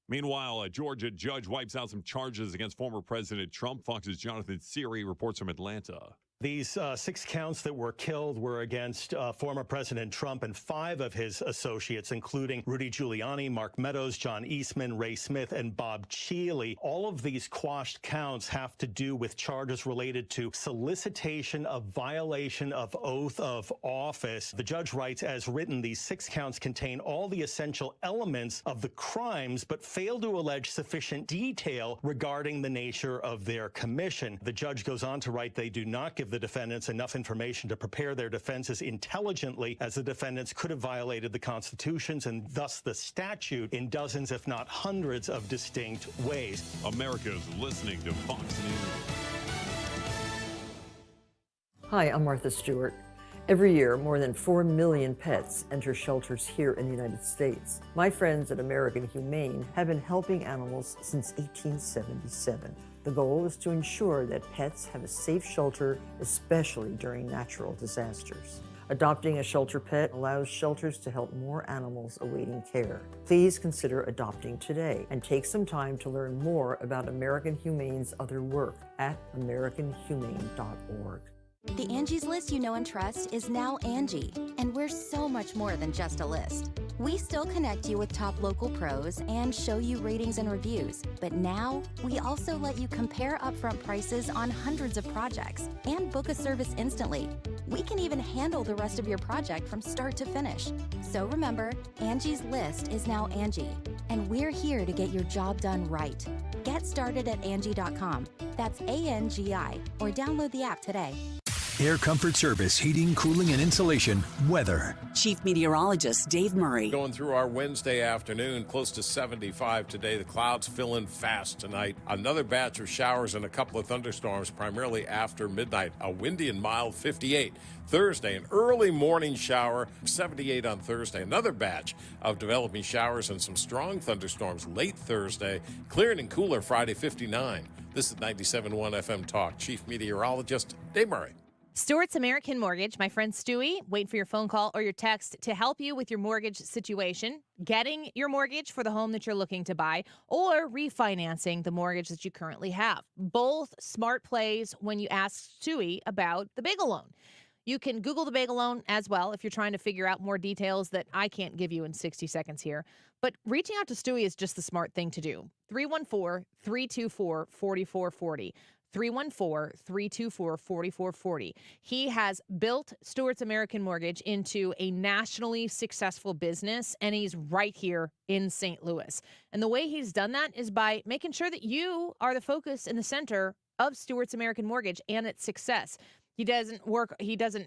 Meanwhile, a Georgia judge wipes out some charges against former President Trump. Fox's Jonathan Seary reports from Atlanta. These 6 counts that were killed were against former President Trump and 5 of his associates, including Rudy Giuliani, Mark Meadows, John Eastman, Ray Smith, and Bob Cheeley. All of these quashed counts have to do with charges related to solicitation of violation of oath of office. The judge writes, as written, these 6 counts contain all the essential elements of the crimes, but fail to allege sufficient detail regarding the nature of their commission. The judge goes on to write, they do not give the defendants enough information to prepare their defenses intelligently, as the defendants could have violated the constitutions and thus the statute in dozens, if not hundreds, of distinct ways. America's listening to Fox News. Hi, I'm Martha Stewart. Every year, more than 4 million pets enter shelters here in the United States. My friends at American Humane have been helping animals since 1877. The goal is to ensure that pets have a safe shelter, especially during natural disasters. Adopting a shelter pet allows shelters to help more animals awaiting care. Please consider adopting today and take some time to learn more about American Humane's other work at americanhumane.org. The Angie's List you know and trust is now Angie, and we're so much more than just a list. We still connect you with top local pros and show you ratings and reviews, but now we also let you compare upfront prices on hundreds of projects and book a service instantly. We can even handle the rest of your project from start to finish. So remember, Angie's List is now Angie, and we're here to get your job done right. Get started at Angie.com. That's ANGI, or download the app today. Air Comfort Service, heating, cooling, and insulation. Weather. Chief Meteorologist Dave Murray. Going through our Wednesday afternoon, close to 75 today. The clouds fill in fast tonight. Another batch of showers and a couple of thunderstorms, primarily after midnight. A windy and mild 58. Thursday, an early morning shower, 78 on Thursday. Another batch of developing showers and some strong thunderstorms late Thursday. Clearing and cooler Friday, 59. This is 97.1 FM Talk. Chief Meteorologist Dave Murray. Stewart's American Mortgage, my friend Stewie, wait for your phone call or your text to help you with your mortgage situation, getting your mortgage for the home that you're looking to buy, or refinancing the mortgage that you currently have. Both smart plays when you ask Stewie about the bagel loan. You can Google the bagel loan as well if you're trying to figure out more details that I can't give you in 60 seconds here. But reaching out to Stewie is just the smart thing to do. 314-324-4440. 314-324-4440. He has built Stewart's American Mortgage into a nationally successful business, and he's right here in St. Louis. And the way he's done that is by making sure that you are the focus in the center of Stewart's American Mortgage and its success. He doesn't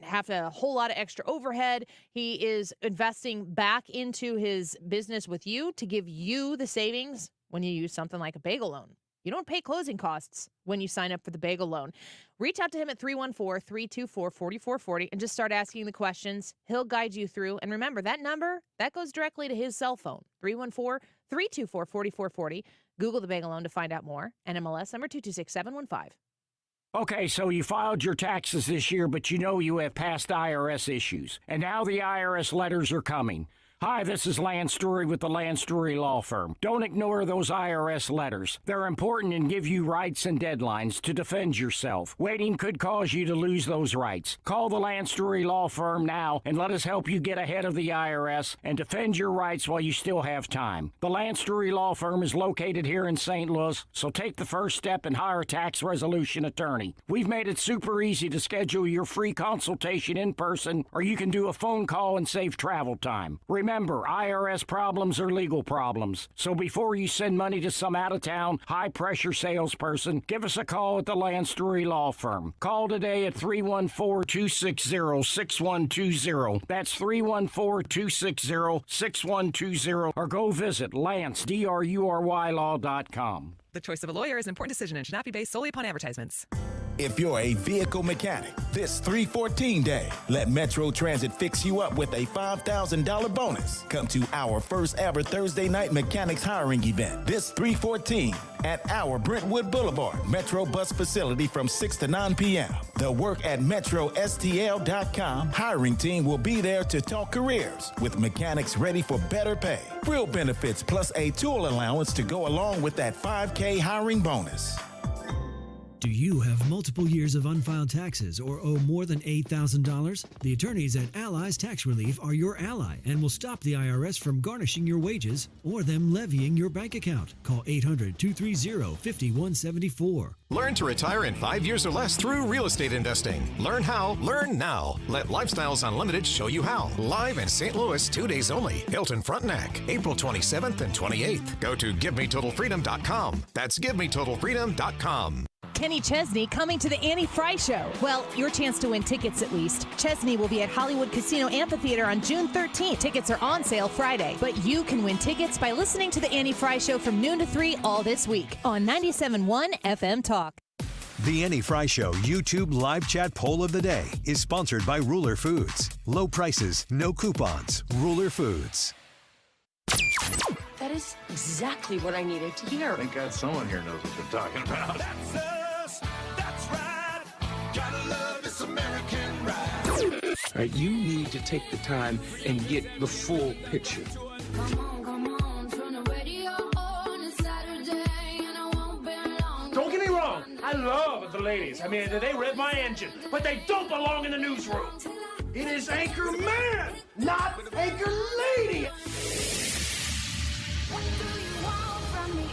have a whole lot of extra overhead. He is investing back into his business with you to give you the savings when you use something like a bagel loan. You don't pay closing costs when you sign up for the bagel loan. Reach out to him at 314-324-4440 and just start asking the questions. He'll guide you through. And remember, that number, that goes directly to his cell phone, 314-324-4440. Google the bagel loan to find out more. NMLS number 226715. Okay, so you filed your taxes this year, but you know you have past IRS issues. And now the IRS letters are coming. Hi, this is Lance Drury with the Lance Drury Law Firm. Don't ignore those IRS letters. They're important and give you rights and deadlines to defend yourself. Waiting could cause you to lose those rights. Call the Lance Drury Law Firm now and let us help you get ahead of the IRS and defend your rights while you still have time. The Lance Drury Law Firm is located here in St. Louis, so take the first step and hire a tax resolution attorney. We've made it super easy to schedule your free consultation in person, or you can do a phone call and save travel time. Remember, IRS problems are legal problems. So before you send money to some out-of-town, high-pressure salesperson, give us a call at the Lance Drury Law Firm. Call today at 314-260-6120. That's 314-260-6120. Or go visit LanceDruryLaw.com. The choice of a lawyer is an important decision and should not be based solely upon advertisements. If you're a vehicle mechanic, this 314 day, let Metro Transit fix you up with a $5,000 bonus. Come to our first ever Thursday night mechanics hiring event this 314 at our Brentwood Boulevard Metro bus facility from 6 to 9 p.m. The work at MetroSTL.com hiring team will be there to talk careers with mechanics ready for better pay, real benefits, plus a tool allowance to go along with that $5K hiring bonus. Do you have multiple years of unfiled taxes or owe more than $8,000? The attorneys at Allies Tax Relief are your ally and will stop the IRS from garnishing your wages or them levying your bank account. Call 800-230-5174. Learn to retire in 5 years or less through real estate investing. Learn how, learn now. Let Lifestyles Unlimited show you how. Live in St. Louis, 2 days only. Hilton Frontenac, April 27th and 28th. Go to GiveMeTotalFreedom.com. That's GiveMeTotalFreedom.com. Kenny Chesney coming to the Annie Fry Show. Well, your chance to win tickets at least. Chesney will be at Hollywood Casino Amphitheater on June 13th. Tickets are on sale Friday, but you can win tickets by listening to the Annie Fry Show from noon to 3 all this week on 97.1 FM Talk. The Annie Fry Show YouTube live chat poll of the day is sponsored by Ruler Foods. Low prices, no coupons. Ruler Foods. That is exactly what I needed to hear. Thank God someone here knows what they're talking about. That's us. That's right. Gotta love this American ride. All right, you need to take the time and get the full picture. Come on, turn the radio on. It's Saturday and I won't be long. Don't get me wrong. I love the ladies. I mean, they rev my engine, but they don't belong in the newsroom. It is Anchor Man, not Anchor Lady. What do you want from me?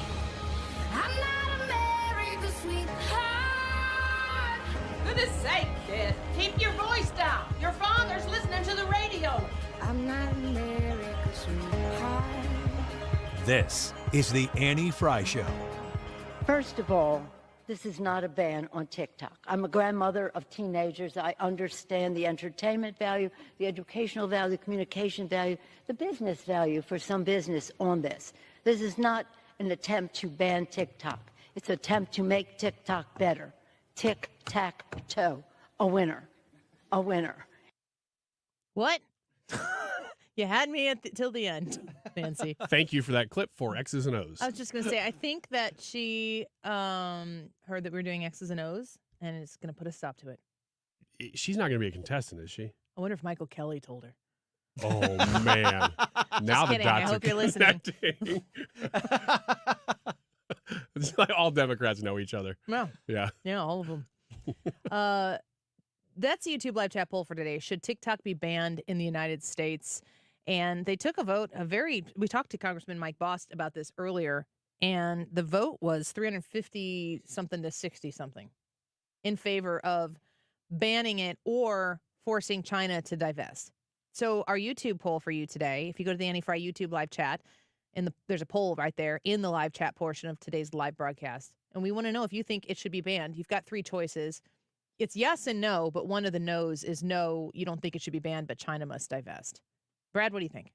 I'm not America's sweetheart. Goodness sake, kid. Keep your voice down. Your father's listening to the radio. I'm not America's sweetheart. This is the Annie Fry Show. First of all, this is not a ban on TikTok. I'm a grandmother of teenagers. I understand the entertainment value, the educational value, the communication value, the business value for some business on this. This is not an attempt to ban TikTok. It's an attempt to make TikTok better. Tic-tac-toe. A winner. A winner. What? You had me till the end, Nancy. Thank you for that clip for X's and O's. I was just going to say, I think that she heard that we were doing X's and O's and is going to put a stop to it. She's not going to be a contestant, is she? I wonder if Michael Kelly told her. Oh, man. Now the kidding. I dots hope are you're listening. connecting. It's like all Democrats know each other. No. Yeah. Yeah, all of them. That's the YouTube live chat poll for today. Should TikTok be banned in the United States? And they took a vote, we talked to Congressman Mike Bost about this earlier, and the vote was 350-something to 60-something in favor of banning it or forcing China to divest. So our YouTube poll for you today, if you go to the Annie Fry YouTube live chat, there's a poll right there in the live chat portion of today's live broadcast. And we want to know if you think it should be banned. You've got three choices. It's yes and no, but one of the no's is no, you don't think it should be banned, but China must divest. Brad, what do you think?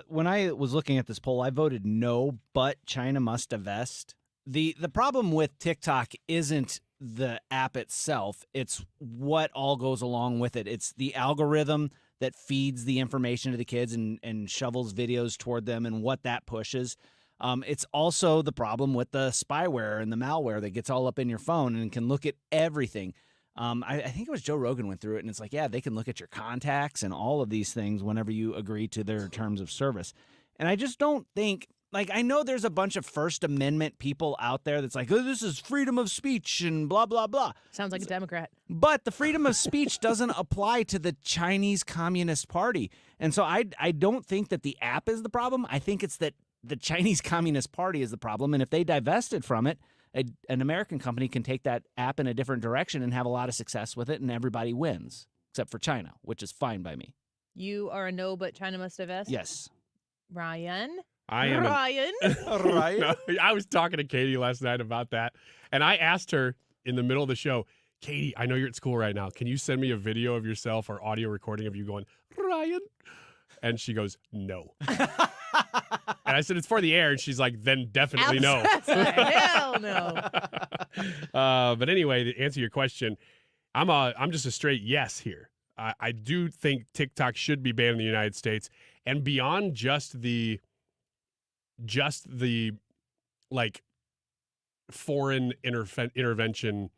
When I was looking at this poll, I voted no, but China must divest. The problem with TikTok isn't the app itself. It's what all goes along with it. It's the algorithm that feeds the information to the kids and shovels videos toward them and what that pushes. It's also the problem with the spyware and the malware that gets all up in your phone and can look at everything. I think it was Joe Rogan went through it, and it's like, yeah, they can look at your contacts and all of these things whenever you agree to their terms of service. And I just don't think, like, I know there's a bunch of First Amendment people out there that's like, oh, this is freedom of speech and blah, blah, blah. Sounds like a Democrat. But the freedom of speech doesn't apply to the Chinese Communist Party. And so I don't think that the app is the problem. I think it's that the Chinese Communist Party is the problem. And if they divested from it, an American company can take that app in a different direction and have a lot of success with it, and everybody wins, except for China, which is fine by me. You are a no, but China must divest? Yes. Ryan? I am. Ryan? Ryan? No, I was talking to Katie last night about that, and I asked her in the middle of the show, Katie, I know you're at school right now. Can you send me a video of yourself or audio recording of you going, Ryan? And she goes, no. And I said, it's for the air. And she's like, then definitely no. Hell no. But anyway, to answer your question, I'm just a straight yes here. I do think TikTok should be banned in the United States. And beyond just the like foreign intervention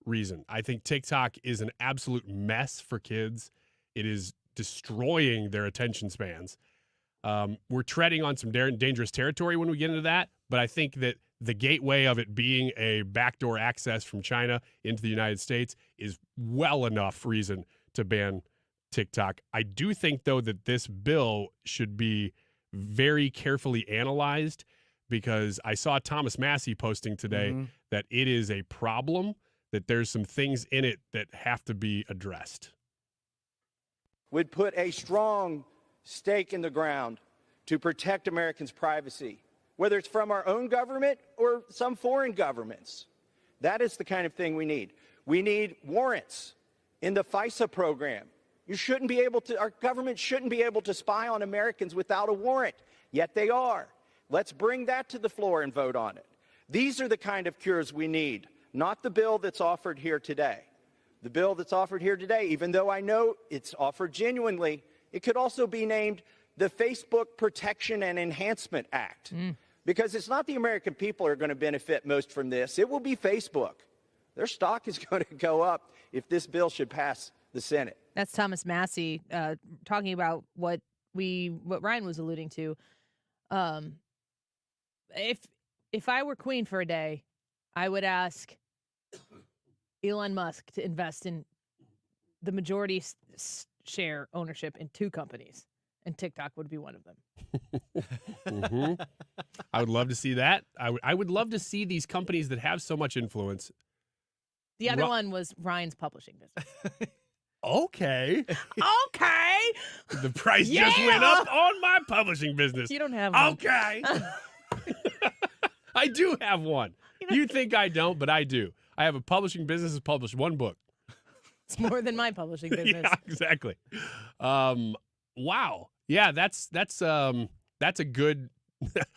reason, I think TikTok is an absolute mess for kids. It is destroying their attention spans. We're treading on some dangerous territory when we get into that, but I think that the gateway of it being a backdoor access from China into the United States is well enough reason to ban TikTok. I do think, though, that this bill should be very carefully analyzed, because I saw Thomas Massey posting today that it is a problem, that there's some things in it that have to be addressed. Would put a strong stake in the ground to protect Americans' privacy, whether it's from our own government or some foreign governments. That is the kind of thing we need. We need warrants in the FISA program. Our government shouldn't be able to spy on Americans without a warrant, yet they are. Let's bring that to the floor and vote on it. These are the kind of cures we need, not the bill that's offered here today. The bill that's offered here today, even though I know it's offered genuinely, it could also be named the Facebook Protection and Enhancement Act, because it's not the American people who are going to benefit most from this. It will be Facebook. Their stock is going to go up if this bill should pass the Senate. That's Thomas Massey talking about what Ryan was alluding to. If I were queen for a day, I would ask Elon Musk to invest in the majority share ownership in 2 companies, and TikTok would be one of them. I would love to see that. I would love to see these companies that have so much influence. The other one was Ryan's publishing business. Okay. Okay. The price just went up on my publishing business. You don't have one. Okay. I do have one. You think I don't, but I do. I have a publishing business that's published 1 book. It's more than my publishing business. Yeah, exactly. Wow. Yeah, that's a good.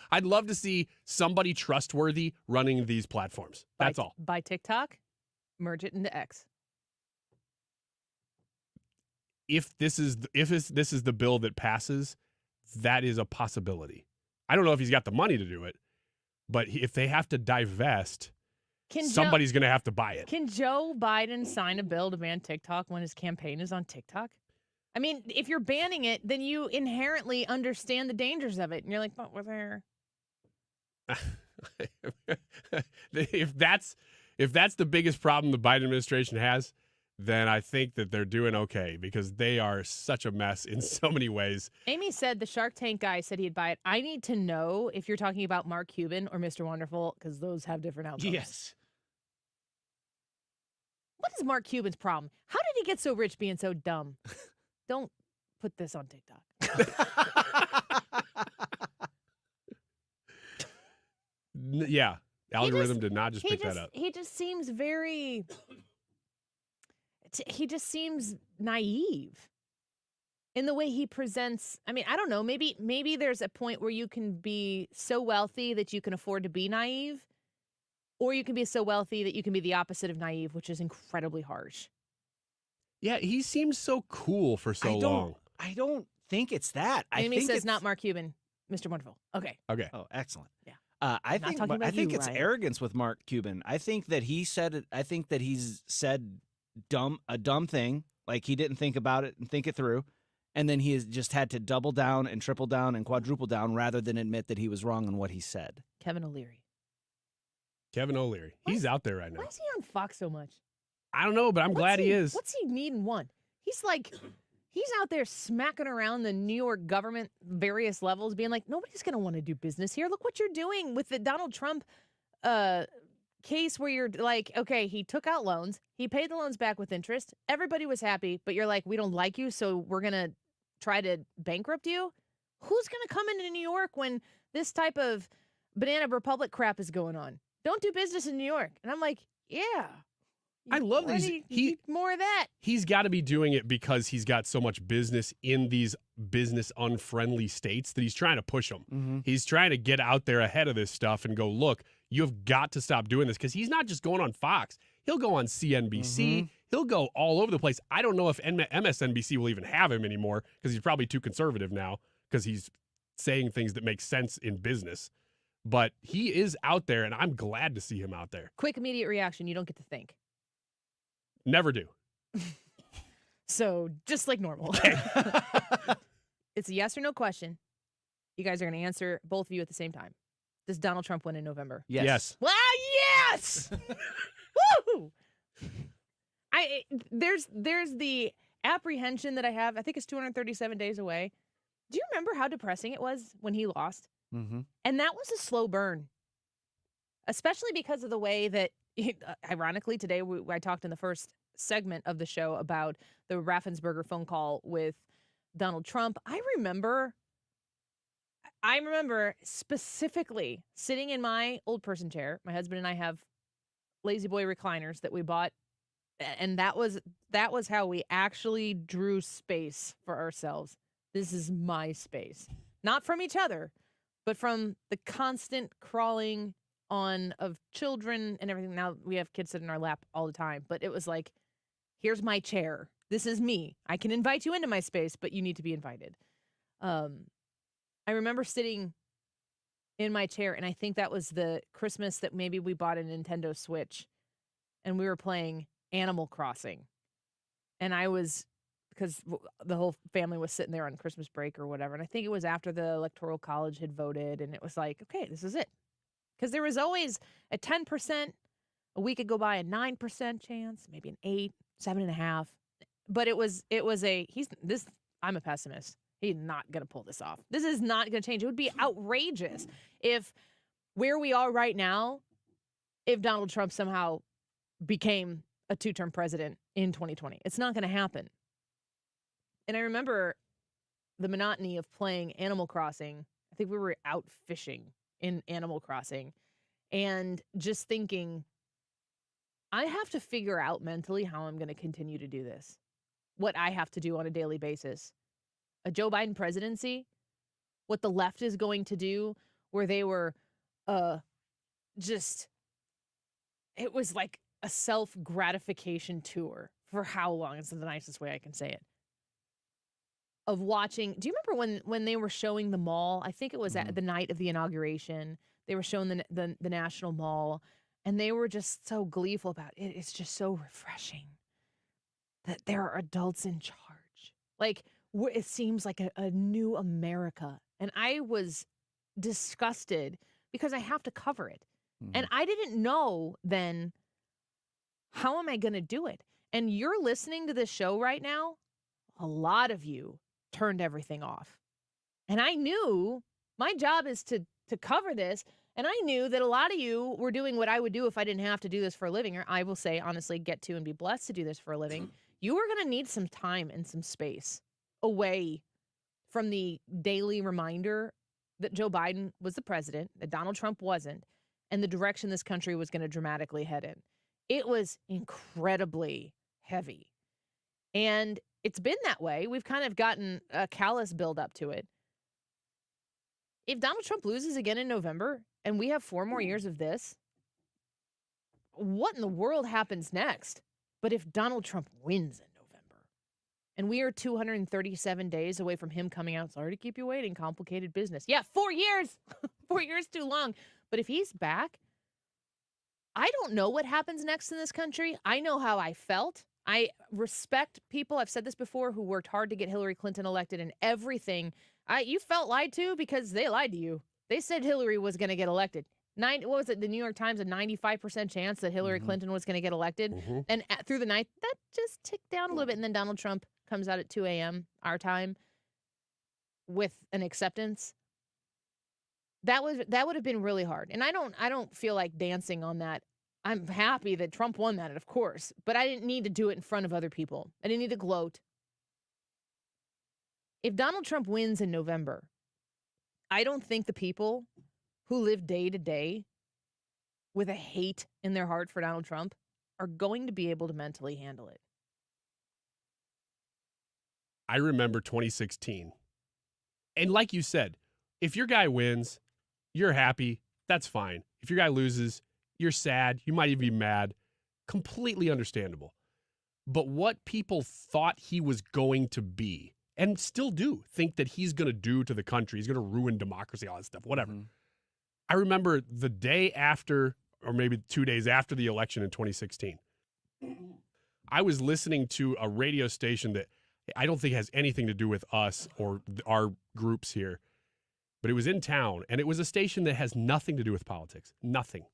I'd love to see somebody trustworthy running these platforms. That's all. Buy TikTok, merge it into X. If this is the bill that passes, that is a possibility. I don't know if he's got the money to do it, but if they have to divest, somebody's going to have to buy it. Can Joe Biden sign a bill to ban TikTok when his campaign is on TikTok? I mean, if you're banning it, then you inherently understand the dangers of it. And you're like, but we're there. If that's the biggest problem the Biden administration has, then I think that they're doing okay, because they are such a mess in so many ways. Amy said the Shark Tank guy said he'd buy it. I need to know if you're talking about Mark Cuban or Mr. Wonderful, because those have different outcomes. Yes. What is Mark Cuban's problem? How did he get so rich being so dumb? Don't put this on TikTok. Yeah. Algorithm did not just pick that up. He just seems he just seems naive in the way he presents. I mean, I don't know. Maybe there's a point where you can be so wealthy that you can afford to be naive, or you can be so wealthy that you can be the opposite of naive, which is incredibly harsh. Yeah, he seems so cool for so long. I don't think it's that. Amy says not Mark Cuban, Mr. Wonderful. Okay. Oh, excellent. Yeah. I think it's Ryan. arrogance with Mark Cuban. I think that he said it. I think that he's said a dumb thing, like he didn't think about it and think it through, and then he has just had to double down and triple down and quadruple down rather than admit that he was wrong on what he said. Kevin O'Leary. He's out there right now. Why is he on Fox so much? I don't know, but I'm glad he is. What's he needing one? He's out there smacking around the New York government, various levels, being like, nobody's going to want to do business here. Look what you're doing with the Donald Trump case where you're like, okay, he took out loans. He paid the loans back with interest. Everybody was happy, but you're like, we don't like you, so we're going to try to bankrupt you. Who's going to come into New York when this type of Banana Republic crap is going on? Don't do business in New York. And I'm like, yeah. I love these. He more of that. He's got to be doing it because he's got so much business in these business unfriendly states that he's trying to push them. Mm-hmm. He's trying to get out there ahead of this stuff and go, look, you've got to stop doing this, because he's not just going on Fox. He'll go on CNBC. Mm-hmm. He'll go all over the place. I don't know if MSNBC will even have him anymore because he's probably too conservative now because he's saying things that make sense in business. But he is out there, and I'm glad to see him out there. Quick, immediate reaction. You don't get to think. Never do. So just like normal. It's a yes or no question. You guys are going to answer, both of you, at the same time. Does Donald Trump win in November? Yes. Well, yes! Woo! There's the apprehension that I have. I think it's 237 days away. Do you remember how depressing it was when he lost? Mm-hmm. And that was a slow burn, especially because of the way that, ironically, today I talked in the first segment of the show about the Raffensperger phone call with Donald Trump. I remember specifically sitting in my old person chair. My husband and I have Lazy Boy recliners that we bought, and that was how we actually drew space for ourselves. This is my space, not from each other, but from the constant crawling on of children and everything. Now we have kids sitting in our lap all the time, but it was like, here's my chair. This is me. I can invite you into my space, but you need to be invited. I remember sitting in my chair, and I think that was the Christmas that maybe we bought a Nintendo Switch, and we were playing Animal Crossing. And because the whole family was sitting there on Christmas break or whatever. And I think it was after the Electoral College had voted, and it was like, okay, this is it. Because there was always a 10%, a week could go by, a 9% chance, maybe an 8, 7.5. But I'm a pessimist. He's not going to pull this off. This is not going to change. It would be outrageous if where we are right now, if Donald Trump somehow became a 2-term president in 2020. It's not going to happen. And I remember the monotony of playing Animal Crossing. I think we were out fishing in Animal Crossing and just thinking, I have to figure out mentally how I'm going to continue to do this, what I have to do on a daily basis. A Joe Biden presidency, what the left is going to do, where they were it was like a self-gratification tour for how long? It's the nicest way I can say it. Of watching, do you remember when they were showing the mall? I think it was at the night of the inauguration. They were showing the National Mall, and they were just so gleeful about it. It's just so refreshing that there are adults in charge. Like, it seems like a new America. And I was disgusted because I have to cover it. Mm-hmm. And I didn't know then, how am I going to do it? And you're listening to this show right now, a lot of you turned everything off. And I knew my job is to cover this. And I knew that a lot of you were doing what I would do if I didn't have to do this for a living, or I will say, honestly, get to and be blessed to do this for a living. You are going to need some time and some space away from the daily reminder that Joe Biden was the president, that Donald Trump wasn't, and the direction this country was going to dramatically head in. It was incredibly heavy. And it's been that way. We've kind of gotten a callous build up to it. If Donald Trump loses again in November and we have 4 more years of this, what in the world happens next? But if Donald Trump wins in November and we are 237 days away from him coming out, sorry to keep you waiting, complicated business. Yeah, 4 years. 4 years too long. But if he's back, I don't know what happens next in this country. I know how I felt. I respect people, I've said this before, who worked hard to get Hillary Clinton elected and everything. You felt lied to because they lied to you. They said Hillary was going to get elected. What was it? The New York Times, a 95% chance that Hillary Clinton was going to get elected. And through the night, that just ticked down a little bit. And then Donald Trump comes out at 2 a.m. our time with an acceptance. That would have been really hard. And I don't feel like dancing on that. I'm happy that Trump won that, of course, but I didn't need to do it in front of other people. I didn't need to gloat. If Donald Trump wins in November, I don't think the people who live day to day with a hate in their heart for Donald Trump are going to be able to mentally handle it. I remember 2016. And like you said, if your guy wins, you're happy. That's fine. If your guy loses, you're sad. You might even be mad. Completely understandable. But what people thought he was going to be, and still do think that he's going to do to the country, he's going to ruin democracy, all that stuff, whatever. I remember the day after, or maybe 2 days after the election in 2016, I was listening to a radio station that I don't think has anything to do with us or our groups here, but it was in town, and it was a station that has nothing to do with politics. Nothing.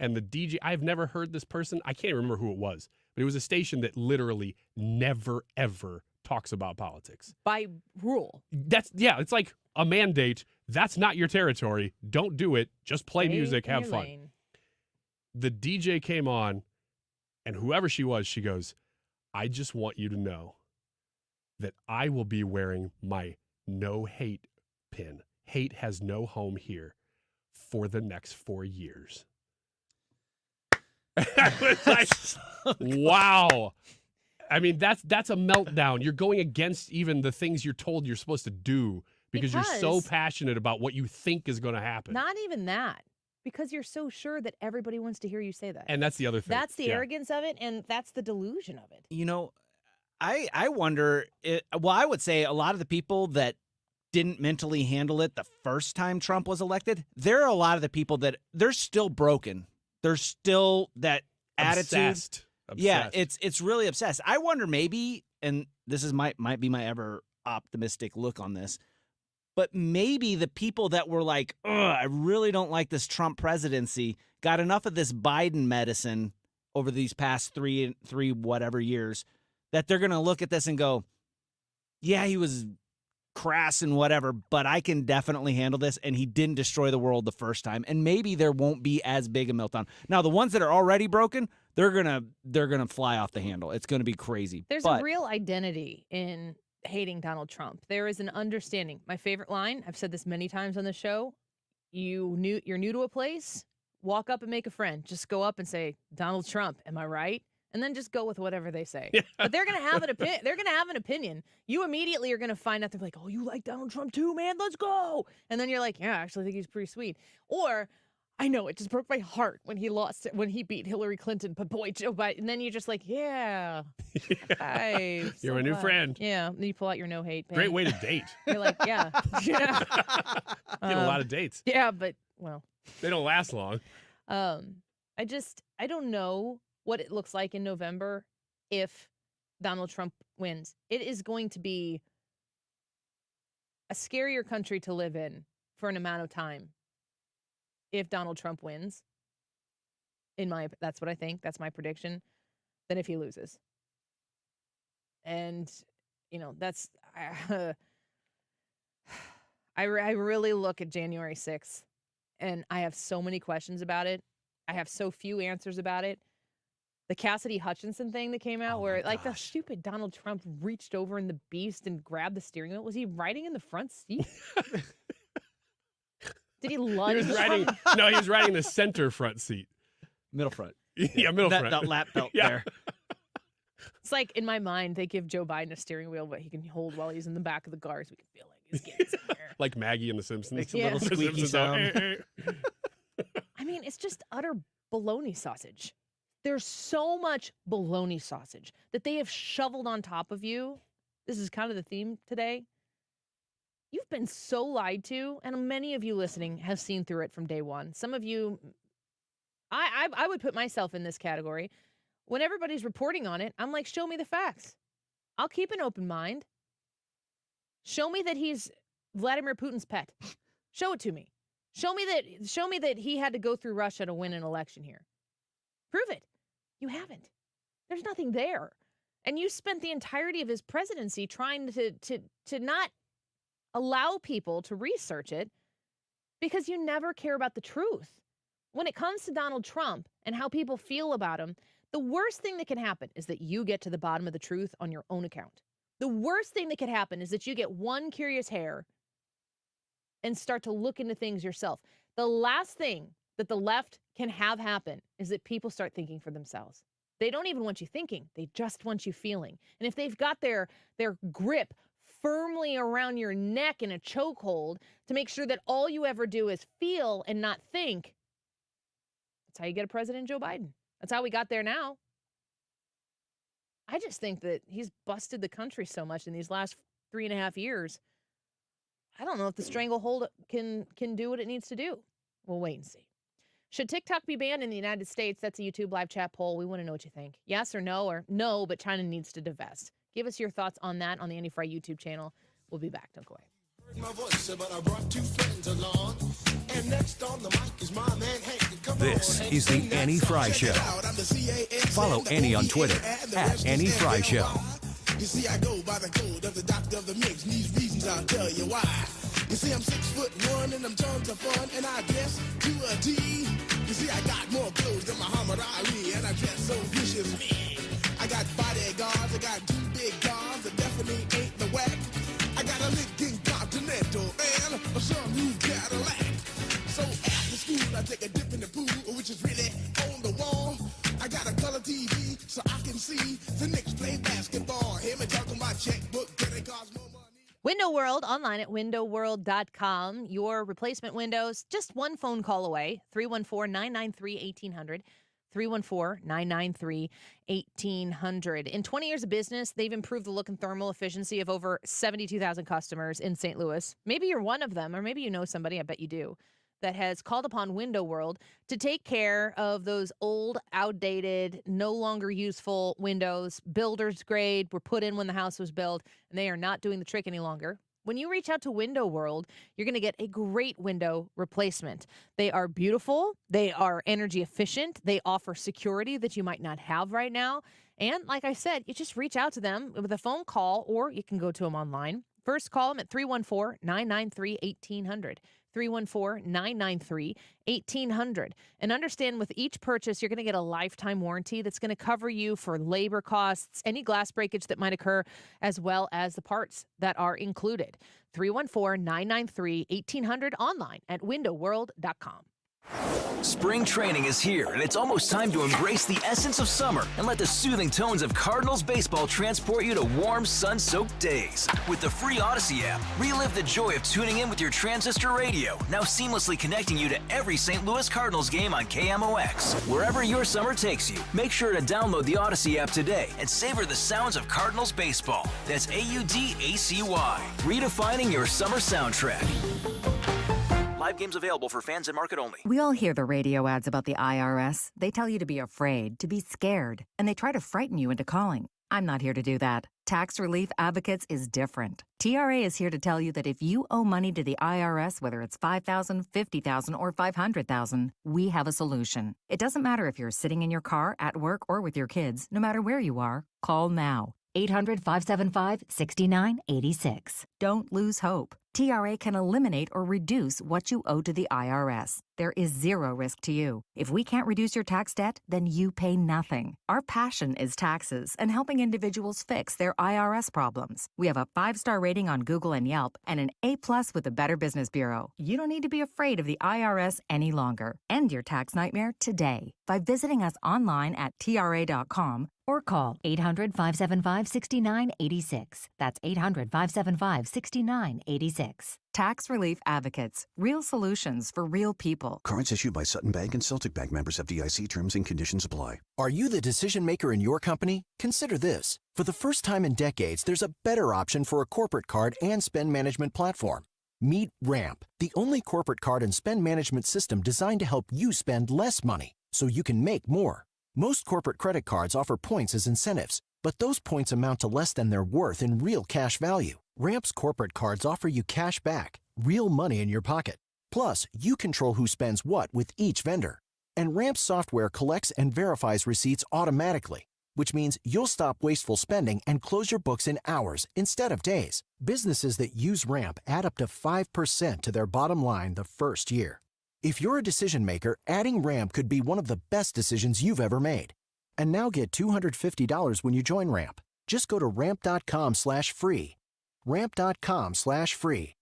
And the DJ, I've never heard this person. I can't remember who it was, but it was a station that literally never, ever talks about politics. By rule. It's like a mandate. That's not your territory. Don't do it. Just play music, have fun. Lane. The DJ came on, and whoever she was, she goes, I just want you to know that I will be wearing my no hate pin. Hate has no home here for the next 4 years. I was like, wow. I mean, that's a meltdown. You're going against even the things you're told you're supposed to do because you're so passionate about what you think is going to happen. Not even that. Because you're so sure that everybody wants to hear you say that. And that's the other thing. That's the arrogance of it, and that's the delusion of it. You know, I wonder, I would say a lot of the people that didn't mentally handle it the first time Trump was elected, there are a lot of the people that they're still broken. There's still that attitude. Obsessed. Yeah, it's really obsessed. I wonder maybe, and this is might be my ever optimistic look on this, but maybe the people that were like, ugh, I really don't like this Trump presidency, got enough of this Biden medicine over these past three whatever years that they're going to look at this and go, yeah, he was crass and whatever, but I can definitely handle this, and he didn't destroy the world the first time, and maybe there won't be as big a meltdown. Now, the ones that are already broken, they're gonna fly off the handle. It's gonna be crazy. There's a real identity in hating Donald Trump. There is an understanding. My favorite line, I've said this many times on the show, you're new to a place, walk up and make a friend. Just go up and say, Donald Trump, am I right? And then just go with whatever they say. Yeah. But they're gonna have an opinion. You immediately are gonna find out they're like, oh, you like Donald Trump too, man? Let's go. And then you're like, yeah, I actually think he's pretty sweet. Or I know it just broke my heart when he beat Hillary Clinton, but boy, Joe Biden. And then you're just like, yeah. You're a new friend. Yeah. And you pull out your no hate pen. Great way to date. You're like, yeah. Get a lot of dates. Yeah, but well. They don't last long. I don't know what it looks like in November if Donald Trump wins. It is going to be a scarier country to live in for an amount of time if Donald Trump wins. That's what I think. That's my prediction. Than if he loses. And, that's I really look at January 6th, and I have so many questions about it. I have so few answers about it. The Cassidy Hutchinson thing that came out where the stupid Donald Trump reached over in the Beast and grabbed the steering wheel. Was he riding in the front seat? Did he lunge? He was riding the center front seat. Middle front. Yeah, middle front. That lap belt there. It's like, in my mind, they give Joe Biden a steering wheel, but he can hold while he's in the back of the car so we can feel like he's getting somewhere. Like Maggie in The Simpsons. Yeah. Little squeaky sound. I mean, it's just utter baloney sausage. There's so much baloney sausage that they have shoveled on top of you. This is kind of the theme today. You've been so lied to, and many of you listening have seen through it from day one. Some of you, I would put myself in this category. when everybody's reporting on it, I'm like, show me the facts. I'll keep an open mind. Show me that he's Vladimir Putin's pet. Show it to me. Show me that he had to go through Russia to win an election here. Prove it. You haven't. There's nothing there. And you spent the entirety of his presidency trying to not allow people to research it because you never care about the truth. When it comes to Donald Trump and how people feel about him, the worst thing that can happen is that you get to the bottom of the truth on your own account. The worst thing that could happen is that you get one curious hair and start to look into things yourself. The last thing that the left can have happen is that people start thinking for themselves. They don't even want you thinking. They just want you feeling. And if they've got their grip firmly around your neck in a chokehold to make sure that all you ever do is feel and not think, that's how you get a President Joe Biden. That's how we got there now. I just think that he's busted the country so much in these last 3.5 years. I don't know if the stranglehold can do what it needs to do. We'll wait and see. Should TikTok be banned in the United States? That's a YouTube live chat poll. We want to know what you think. Yes or no, but China needs to divest. Give us your thoughts on that on the Andy Fry YouTube channel. We'll be back. Don't go away. This is the Annie Fry Show. Follow Annie on Twitter at Annie Fry Show. You see, I go by the code of the doctor of the mix, and these reasons I'll tell you why. You see, I'm 6'1" and I'm tons of fun, and I dress to a T. You see, I got more clothes than Muhammad Ali, and I dress so viciously. I got bodyguards, I got 2 big cars that definitely ain't the whack. I got a Lincoln Continental and a some new Cadillac. So after school, I take a dip in the pool, which is really on the wall. I got a color TV so I can see the Knicks play basketball. Hear me talking about checkbook, credit cards, more money. Window World, online at windowworld.com. Your replacement windows, just one phone call away, 314-993-1800. 314-993-1800. In 20 years of business, they've improved the look and thermal efficiency of over 72,000 customers in St. Louis. Maybe you're one of them, or maybe you know somebody, I bet you do, that has called upon Window World to take care of those old, outdated, no longer useful windows. Builder's grade were put in when the house was built, and they are not doing the trick any longer. When you reach out to Window World, you're going to get a great window replacement. They are beautiful. They are energy efficient. They offer security that you might not have right now. And like I said, you just reach out to them with a phone call, or you can go to them online. First, call them at 314-993-1800. 314-993-1800. And understand, with each purchase, you're going to get a lifetime warranty that's going to cover you for labor costs, any glass breakage that might occur, as well as the parts that are included. 314-993-1800, online at windowworld.com. Spring training is here, and it's almost time to embrace the essence of summer and let the soothing tones of Cardinals baseball transport you to warm, sun-soaked days. With the free Odyssey app, relive the joy of tuning in with your transistor radio, now seamlessly connecting you to every St. Louis Cardinals game on KMOX. Wherever your summer takes you, make sure to download the Odyssey app today and savor the sounds of Cardinals baseball. That's AUDACY, redefining your summer soundtrack. Live games available for fans and market only. We all hear the radio ads about the IRS. They tell you to be afraid, to be scared, and they try to frighten you into calling. I'm not here to do that. Tax Relief Advocates is different. TRA is here to tell you that if you owe money to the IRS, whether it's $5,000, $50,000, or $500,000, we have a solution. It doesn't matter if you're sitting in your car, at work, or with your kids. No matter where you are, call now. 800-575-6986. Don't lose hope. TRA can eliminate or reduce what you owe to the IRS. There is zero risk to you. If we can't reduce your tax debt, then you pay nothing. Our passion is taxes and helping individuals fix their IRS problems. We have a 5-star rating on Google and Yelp and an A+ with the Better Business Bureau. You don't need to be afraid of the IRS any longer. End your tax nightmare today by visiting us online at TRA.com or call 800-575-6986. That's 800-575-6986. Tax Relief Advocates. Real solutions for real people. Cards issued by Sutton Bank and Celtic Bank, members FDIC. Terms and conditions apply. Are you the decision maker in your company? Consider this. For the first time in decades, there's a better option for a corporate card and spend management platform. Meet Ramp, the only corporate card and spend management system designed to help you spend less money so you can make more. Most corporate credit cards offer points as incentives, but those points amount to less than their worth in real cash value. Ramp's corporate cards offer you cash back, real money in your pocket. Plus, you control who spends what with each vendor. And Ramp's software collects and verifies receipts automatically, which means you'll stop wasteful spending and close your books in hours instead of days. Businesses that use Ramp add up to 5% to their bottom line the first year. If you're a decision maker, adding Ramp could be one of the best decisions you've ever made. And now get $250 when you join Ramp. Just go to ramp.com/free. Ramp.com/free.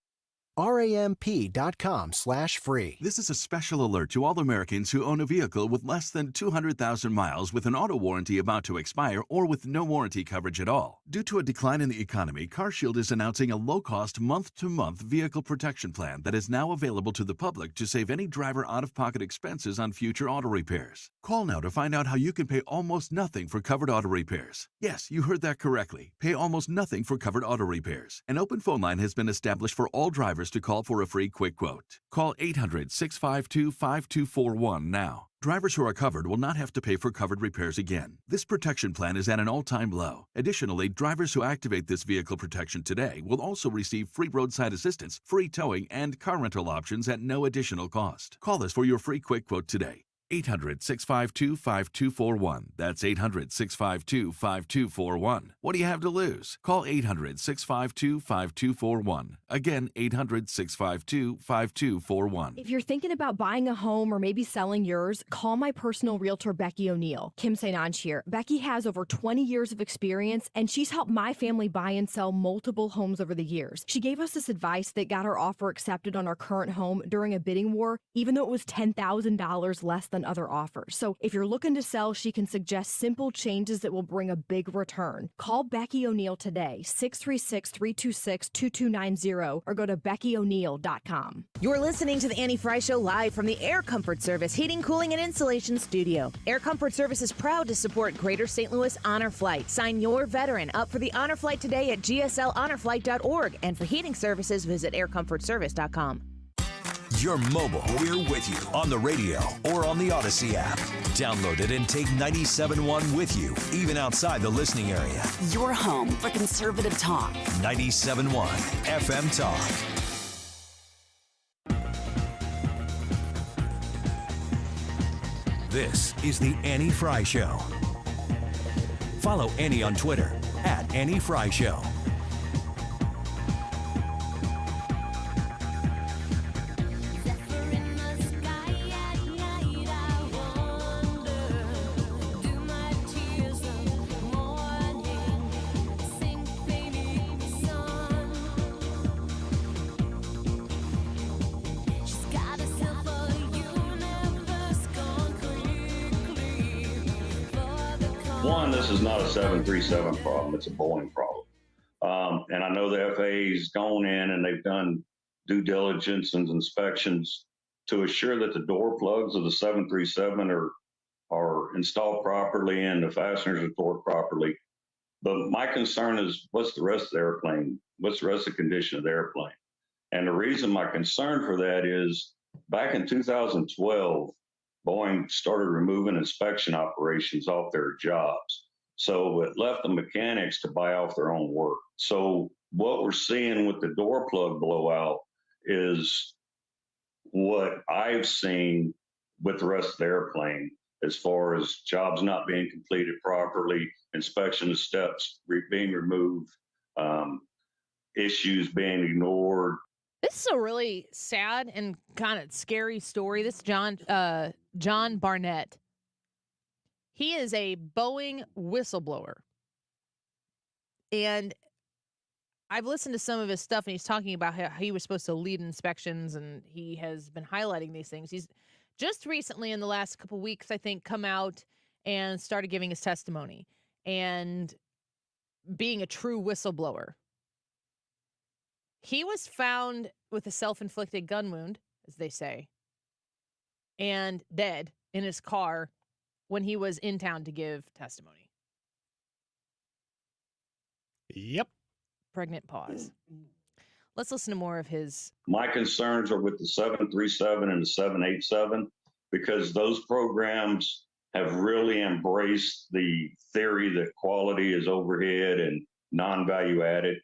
ramp.com/free. This is a special alert to all Americans who own a vehicle with less than 200,000 miles with an auto warranty about to expire or with no warranty coverage at all. Due to a decline in the economy, CarShield is announcing a low-cost month-to-month vehicle protection plan that is now available to the public to save any driver out-of-pocket expenses on future auto repairs. Call now to find out how you can pay almost nothing for covered auto repairs. Yes, you heard that correctly. Pay almost nothing for covered auto repairs. An open phone line has been established for all drivers to call for a free quick quote. Call 800-652-5241 now. Drivers who are covered will not have to pay for covered repairs again. This protection plan is at an all-time low. Additionally, drivers who activate this vehicle protection today will also receive free roadside assistance, free towing, and car rental options at no additional cost. Call us for your free quick quote today. 800-652-5241. That's 800-652-5241. What do you have to lose? Call 800-652-5241. Again, 800-652-5241. If you're thinking about buying a home or maybe selling yours, call my personal realtor, Becky O'Neill. Kim St. Ange here. Becky has over 20 years of experience, and she's helped my family buy and sell multiple homes over the years. She gave us this advice that got our offer accepted on our current home during a bidding war, even though it was $10,000 less than other offers. So if you're looking to sell, she can suggest simple changes that will bring a big return. Call Becky O'Neill today, 636-326-2290, or go to BeckyO'Neill.com. You're listening to the Annie Fry Show live from the Air Comfort Service Heating, Cooling, and Insulation Studio. Air Comfort Service is proud to support Greater St. Louis Honor Flight. Sign your veteran up for the Honor Flight today at GSLHonorFlight.org. And for heating services, visit aircomfortservice.com. You're mobile. We're with you on the radio or on the Odyssey app. Download it and take 97.1 with you, even outside the listening area. Your home for conservative talk. 97.1 FM Talk. This is the Annie Fry Show. Follow Annie on Twitter at Annie Fry Show. One, this is not a 737 problem. It's a Boeing problem. And I know the FAA's gone in and they've done due diligence and inspections to assure that the door plugs of the 737 are installed properly and the fasteners are torqued properly. But my concern is, what's the rest of the airplane? What's the rest of the condition of the airplane? And the reason my concern for that is back in 2012, Boeing started removing inspection operations off their jobs. So it left the mechanics to buy off their own work. So what we're seeing with the door plug blowout is what I've seen with the rest of the airplane, as far as jobs not being completed properly, inspection steps being removed, issues being ignored. This is a really sad and kind of scary story. This John Barnett. He is a Boeing whistleblower. And I've listened to some of his stuff, and he's talking about how he was supposed to lead inspections, and he has been highlighting these things. He's just recently, in the last couple weeks, I think, come out and started giving his testimony and being a true whistleblower. He was found with a self-inflicted gun wound, as they say, and dead in his car when he was in town to give testimony. Yep. Pregnant pause. Let's listen to more of his. My concerns are with the 737 and the 787, because those programs have really embraced the theory that quality is overhead and non-value added.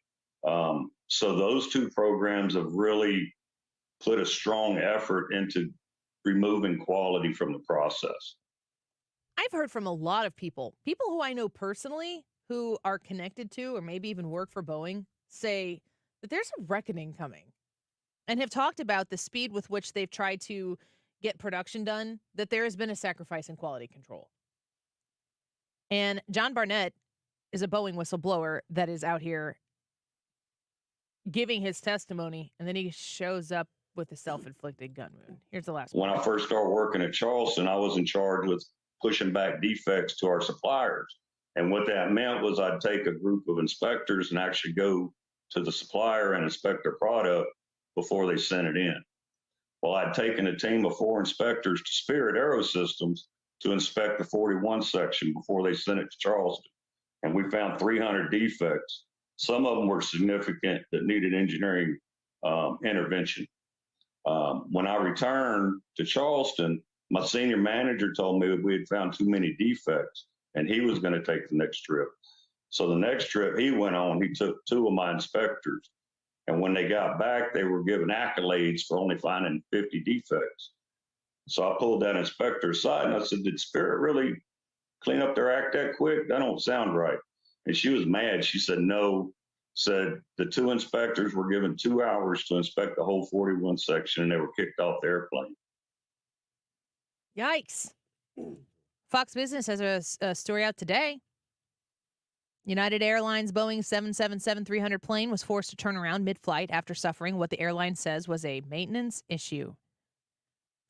So those two programs have really put a strong effort into removing quality from the process. I've heard from a lot of people who I know personally who are connected to or maybe even work for Boeing, say that there's a reckoning coming and have talked about the speed with which they've tried to get production done, that there has been a sacrifice in quality control. And John Barnett is a Boeing whistleblower that is out here giving his testimony, and then he shows up with a self-inflicted gun wound. Here's the last one. When I first started working at Charleston, I was in charge with pushing back defects to our suppliers. And what that meant was I'd take a group of inspectors and actually go to the supplier and inspect their product before they sent it in. Well, I'd taken a team of 4 inspectors to Spirit Aerosystems to inspect the 41 section before they sent it to Charleston. And we found 300 defects. Some of them were significant that needed engineering intervention. When I returned to Charleston, my senior manager told me that we had found too many defects and he was going to take the next trip. So the next trip he went on, he took 2 of my inspectors. And when they got back, they were given accolades for only finding 50 defects. So I pulled that inspector aside and I said, did Spirit really clean up their act that quick? That don't sound right. And she was mad. She said, no, said the 2 inspectors were given 2 hours to inspect the whole 41 section and they were kicked off the airplane. Yikes. Fox Business has a story out today. United Airlines Boeing 777-300 plane was forced to turn around mid-flight after suffering what the airline says was a maintenance issue.